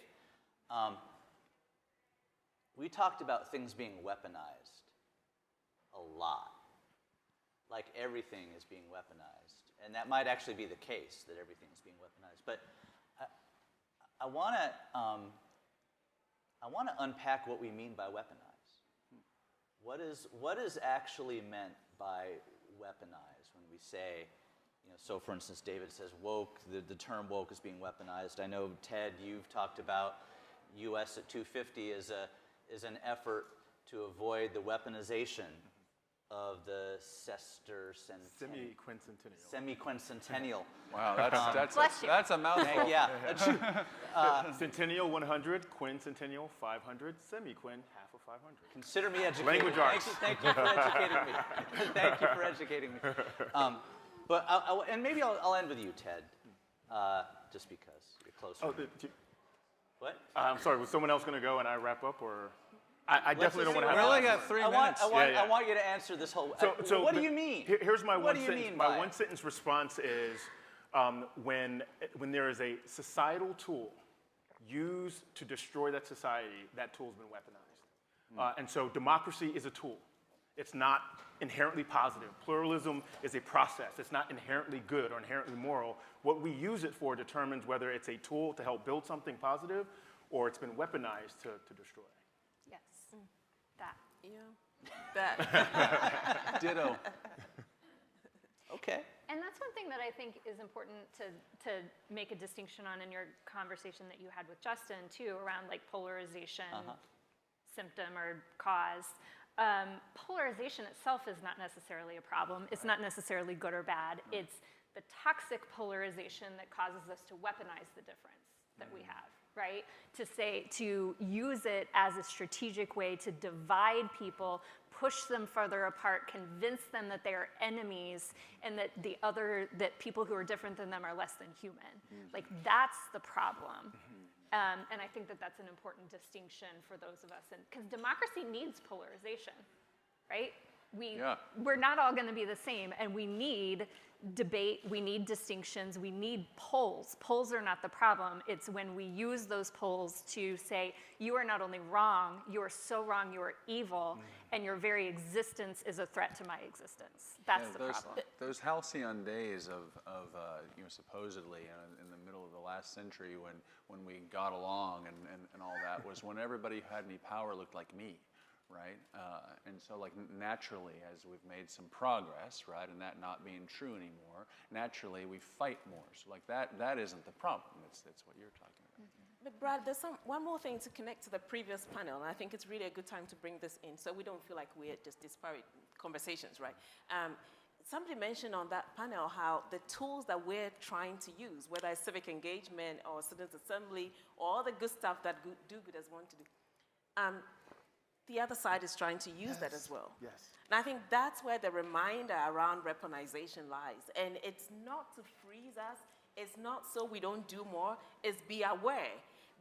We talked about things being weaponized a lot. Like everything is being weaponized. And that might actually be the case, that everything is being weaponized. But I want to unpack what we mean by weaponize. What is actually meant by weaponize when we say, so for instance, David says woke, the term woke is being weaponized. I know, Ted, you've talked about US at 250 is an effort to avoid the weaponization of the semi-quincentennial. Wow, that's a mouthful. Yeah. Centennial 100, quincentennial 500, semi-quin half of 500. Consider me educated. Language arts. Thank you for educating me. Thank you for educating me. But and maybe I'll end with you, Ted, just because you're closer. What? I'm sorry. Was someone else going to go and I wrap up, or I definitely don't want to have. We only got 3 minutes. I want you to answer this whole. So what do you mean? Here's my what one do you sentence. Mean my one sentence response is when there is a societal tool used to destroy that society, that tool's been weaponized. And so democracy is a tool. It's not inherently positive. Pluralism is a process. It's not inherently good or inherently moral. What we use it for determines whether it's a tool to help build something positive or it's been weaponized to destroy. Yes. That. Yeah. That. Ditto. Okay. And that's one thing that I think is important to make a distinction on in your conversation that you had with Justin, too, around polarization. symptom or cause. Polarization itself is not necessarily a problem. It's not necessarily good or bad. It's the toxic polarization that causes us to weaponize the difference that we have, right? To use it as a strategic way to divide people, push them further apart, convince them that they are enemies and that that people who are different than them are less than human. Like, that's the problem. And I think that that's an important distinction for those of us, because democracy needs polarization, right? We're not all going to be the same, and we need debate, we need distinctions, we need polls. Polls are not the problem. It's when we use those polls to say, you are not only wrong, you are so wrong, you are evil, and your very existence is a threat to my existence. That's the problem. Those halcyon days of supposedly in the middle of the last century when we got along and all that was when everybody who had any power looked like me. Right? And so, like, naturally, as we've made some progress, right, and that not being true anymore, naturally we fight more. So, like, that isn't the problem. It's what you're talking about. But Brad, there's one more thing to connect to the previous panel, and I think it's really a good time to bring this in so we don't feel like we're just disparate conversations, right? Somebody mentioned on that panel how the tools that we're trying to use, whether it's civic engagement or citizens' assembly or all the good stuff that do-gooders want to do, the other side is trying to use that as well. Yes. And I think that's where the reminder around weaponization lies. And it's not to freeze us, it's not so we don't do more, it's be aware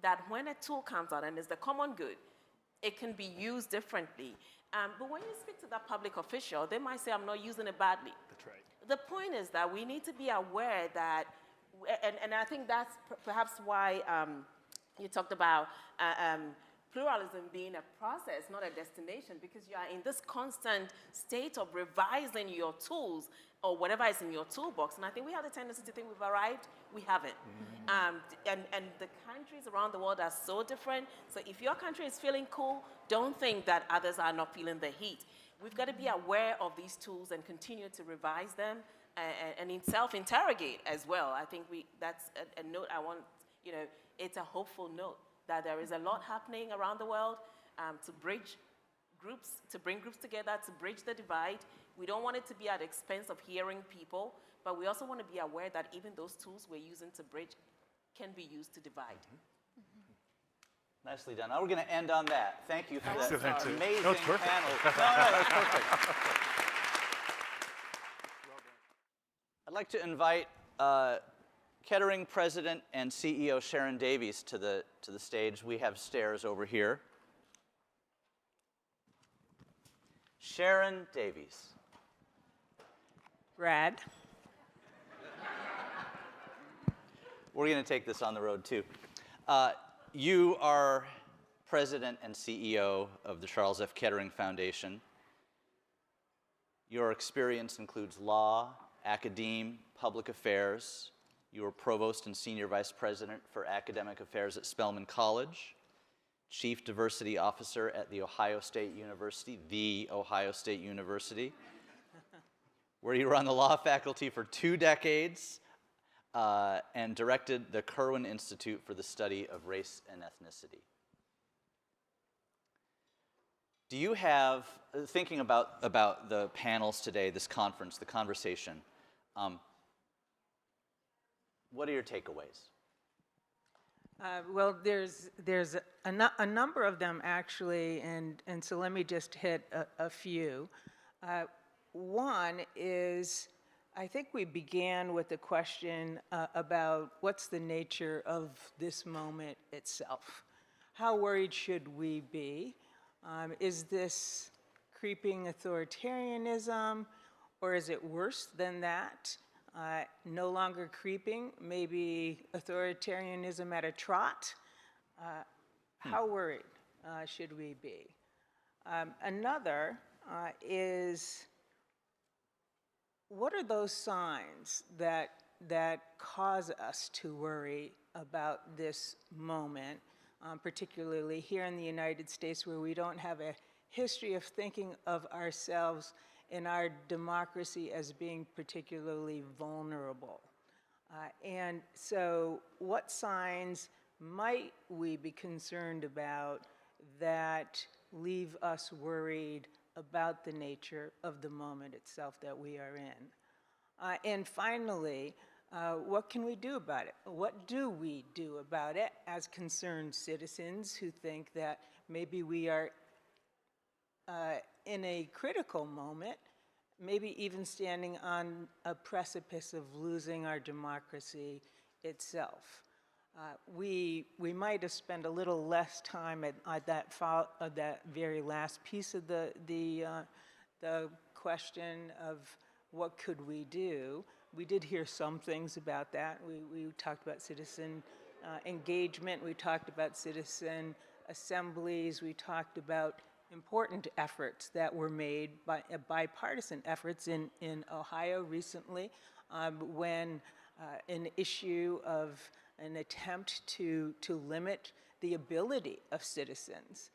that when a tool comes out and it's the common good, it can be used differently. But when you speak to that public official, they might say, I'm not using it badly. That's right. The point is that we need to be aware that, and I think that's perhaps why you talked about pluralism being a process, not a destination, because you are in this constant state of revising your tools or whatever is in your toolbox. And I think we have the tendency to think we've arrived. We haven't. And the countries around the world are so different. So if your country is feeling cool, don't think that others are not feeling the heat. We've got to be aware of these tools and continue to revise them and self-interrogate as well. I think that's a note I want, it's a hopeful note that there is a lot happening around the world to bring groups together, to bridge the divide. We don't want it to be at the expense of hearing people, but we also want to be aware that even those tools we're using to bridge can be used to divide. Nicely done. Now we're going to end on that. Thank you for that Excellent. amazing No, it's perfect. panel. No, that's perfect. I'd like to invite Kettering President and CEO Sharon Davies to the stage. We have stairs over here. Sharon Davies. Brad. We're going to take this on the road, too. You are President and CEO of the Charles F. Kettering Foundation. Your experience includes law, academe, public affairs. You were Provost and Senior Vice President for Academic Affairs at Spelman College, Chief Diversity Officer at the Ohio State University, where you were on the law faculty for 2 decades and directed the Kirwan Institute for the Study of Race and Ethnicity. Do you have, thinking about the panels today, this conference, the conversation, what are your takeaways? Well, there's a number of them, actually, and so let me just hit a few. One is, I think we began with the question about what's the nature of this moment itself. How worried should we be? Is this creeping authoritarianism, or is it worse than that? No longer creeping, maybe authoritarianism at a trot. How worried should we be? Another is, what are those signs that cause us to worry about this moment, particularly here in the United States, where we don't have a history of thinking of ourselves in our democracy as being particularly vulnerable. And so what signs might we be concerned about that leave us worried about the nature of the moment itself that we are in. And finally, what can we do about it? What do we do about it as concerned citizens who think that maybe we are in a critical moment, maybe even standing on a precipice of losing our democracy itself? We might have spent a little less time at that very last piece of the question of what could we do. We did hear some things about that. We talked about citizen engagement. We talked about citizen assemblies. We talked about important efforts that were made by bipartisan efforts in Ohio recently, when an issue of an attempt to limit the ability of citizens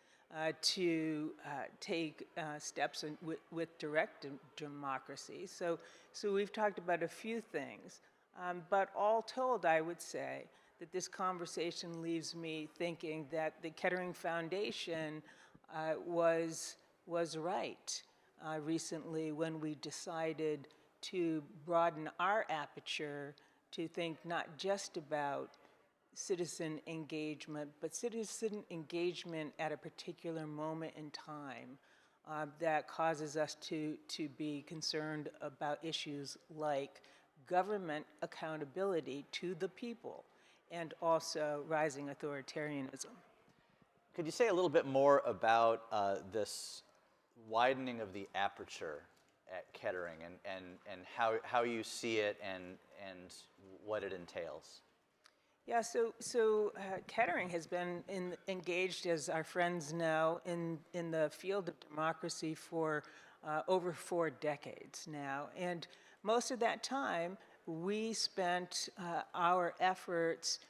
to take steps with direct democracy. So we've talked about a few things, but all told, I would say that this conversation leaves me thinking that the Kettering Foundation was right recently when we decided to broaden our aperture to think not just about citizen engagement, but citizen engagement at a particular moment in time that causes us to be concerned about issues like government accountability to the people and also rising authoritarianism. Could you say a little bit more about this widening of the aperture at Kettering and how you see it and what it entails? Yeah, so Kettering has been engaged, as our friends know, in the field of democracy for over 4 decades now. And most of that time, we spent our efforts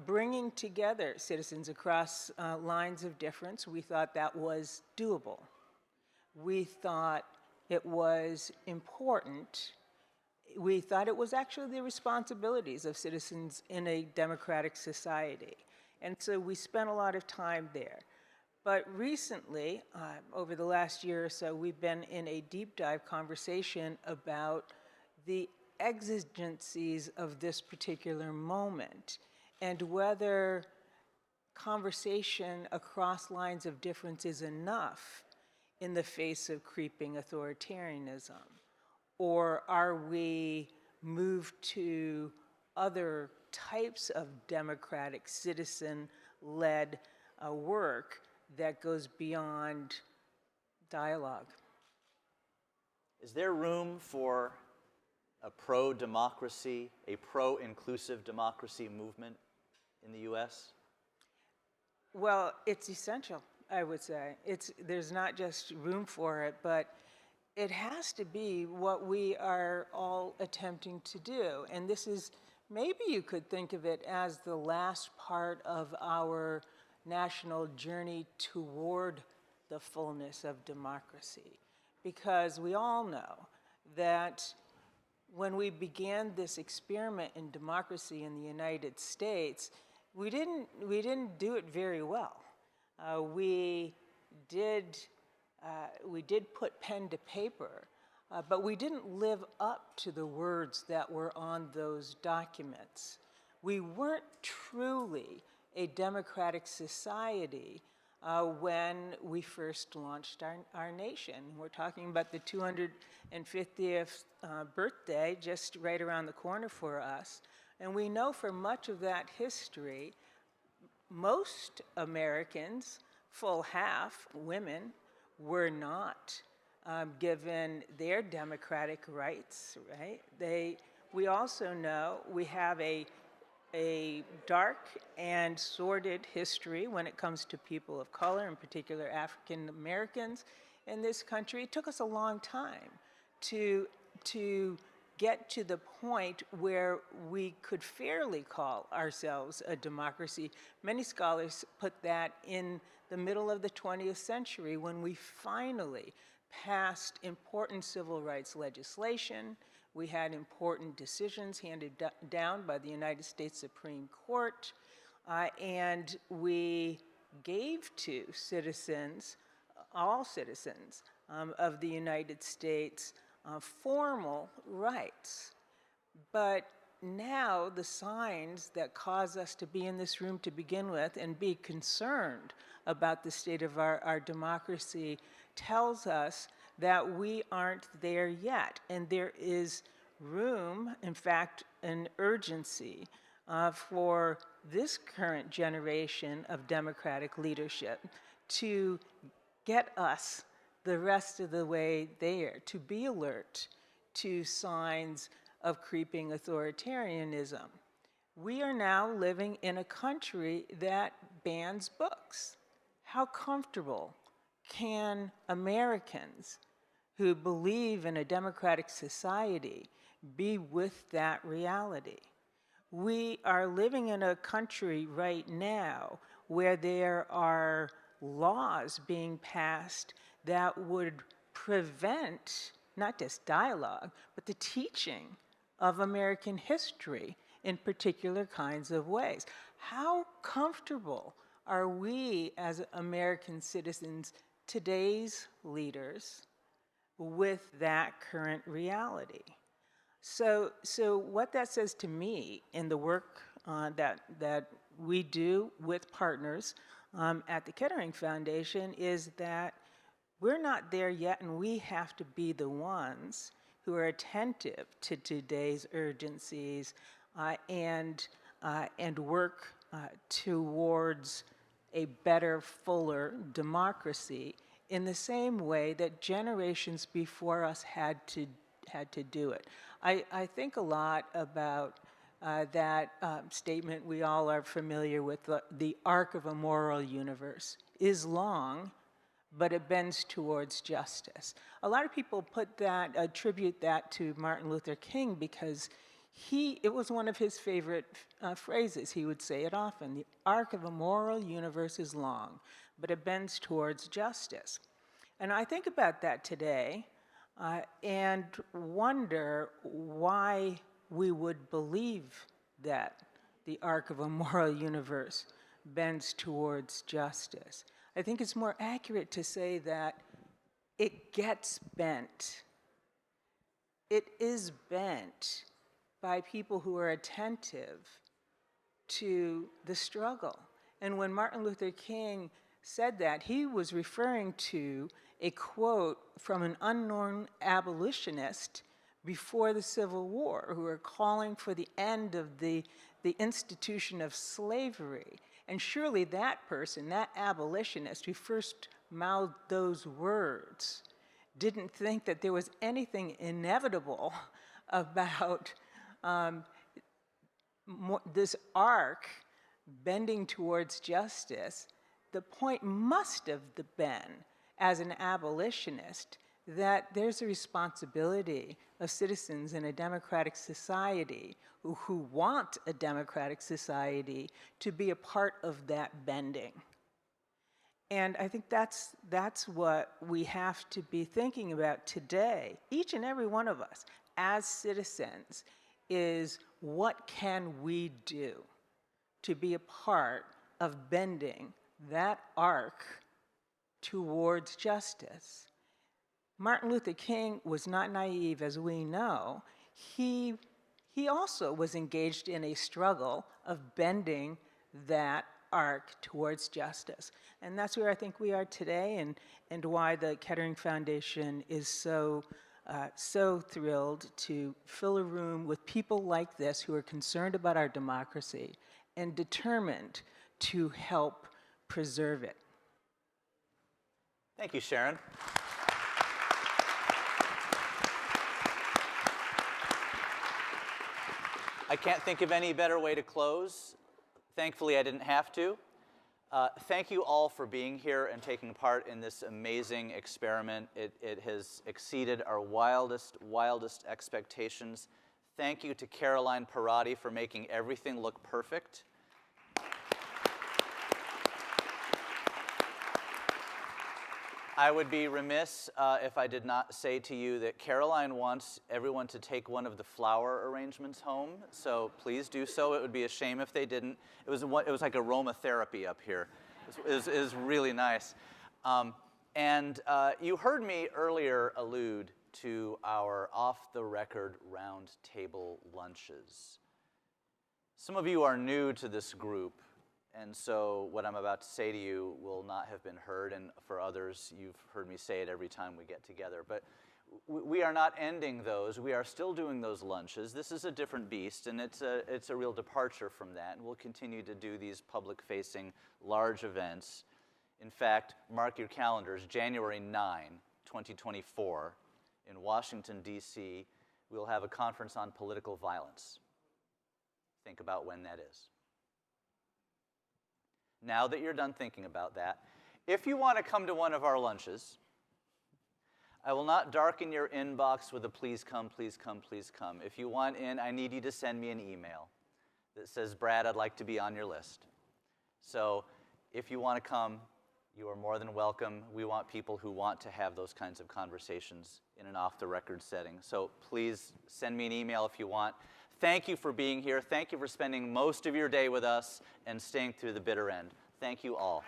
bringing together citizens across lines of difference. We thought that was doable. We thought it was important. We thought it was actually the responsibilities of citizens in a democratic society. And so we spent a lot of time there. But recently, over the last year or so, we've been in a deep dive conversation about the exigencies of this particular moment and whether conversation across lines of difference is enough in the face of creeping authoritarianism. Or are we moved to other types of democratic citizen-led work that goes beyond dialogue? Is there room for a pro-democracy, a pro-inclusive democracy movement in the U.S.? Well, it's essential, I would say. There's not just room for it, but it has to be what we are all attempting to do. And this is, maybe you could think of it as the last part of our national journey toward the fullness of democracy. Because we all know that when we began this experiment in democracy in the United States, we didn't do it very well. We did put pen to paper, but we didn't live up to the words that were on those documents. We weren't truly a democratic society when we first launched our nation. We're talking about the 250th birthday just right around the corner for us. And we know for much of that history, most Americans, full half women, were not given their democratic rights, right? We also know we have a dark and sordid history when it comes to people of color, in particular African Americans in this country. It took us a long time to get to the point where we could fairly call ourselves a democracy. Many scholars put that in the middle of the 20th century when we finally passed important civil rights legislation. We had important decisions handed down by the United States Supreme Court, and we gave to citizens all citizens of the United States formal rights. But now the signs that cause us to be in this room to begin with and be concerned about the state of our democracy tells us that we aren't there yet. And there is room, in fact, an urgency for this current generation of democratic leadership to get us the rest of the way there, to be alert to signs of creeping authoritarianism. We are now living in a country that bans books. How comfortable can Americans who believe in a democratic society be with that reality? We are living in a country right now where there are laws being passed that would prevent not just dialogue, but the teaching of American history in particular kinds of ways. How comfortable are we as American citizens, today's leaders, with that current reality? So what that says to me in the work that we do with partners at the Kettering Foundation is that we're not there yet, and we have to be the ones who are attentive to today's urgencies and work towards a better, fuller democracy in the same way that generations before us had to do it. I think a lot about that statement we all are familiar with, the arc of a moral universe is long, but it bends towards justice. A lot of people attribute that to Martin Luther King because it was one of his favorite phrases. He would say it often. The arc of a moral universe is long, but it bends towards justice. And I think about that today and wonder why we would believe that the arc of a moral universe bends towards justice. I think it's more accurate to say that it gets bent. It is bent by people who are attentive to the struggle. And when Martin Luther King said that, he was referring to a quote from an unknown abolitionist before the Civil War who were calling for the end of the institution of slavery. And surely that person, that abolitionist who first mouthed those words, didn't think that there was anything inevitable about this arc bending towards justice. The point must have been, as an abolitionist, that there's a responsibility of citizens in a democratic society who want a democratic society to be a part of that bending. And I think that's what we have to be thinking about today, each and every one of us as citizens, is what can we do to be a part of bending that arc towards justice. Martin Luther King was not naive, as we know. He also was engaged in a struggle of bending that arc towards justice. And that's where I think we are today, and why the Kettering Foundation is so thrilled to fill a room with people like this who are concerned about our democracy and determined to help preserve it. Thank you, Sharon. I can't think of any better way to close. Thankfully, I didn't have to. Thank you all for being here and taking part in this amazing experiment. It has exceeded our wildest expectations. Thank you to Caroline Parati for making everything look perfect. I would be remiss if I did not say to you that Caroline wants everyone to take one of the flower arrangements home, so please do so. It would be a shame if they didn't. It was like aromatherapy up here. It was really nice. And you heard me earlier allude to our off-the-record roundtable lunches. Some of you are new to this group, and so what I'm about to say to you will not have been heard, and for others, you've heard me say it every time we get together. But we are not ending those. We are still doing those lunches. This is a different beast, and it's a real departure from that, and we'll continue to do these public-facing large events. In fact, mark your calendars, January 9, 2024, in Washington, D.C., we'll have a conference on political violence. Think about when that is. Now that you're done thinking about that, if you want to come to one of our lunches, I will not darken your inbox with a please come, please come, please come. If you want in, I need you to send me an email that says, Brad, I'd like to be on your list. So if you want to come, you are more than welcome. We want people who want to have those kinds of conversations in an off-the-record setting. So please send me an email if you want. Thank you for being here. Thank you for spending most of your day with us and staying through the bitter end. Thank you all.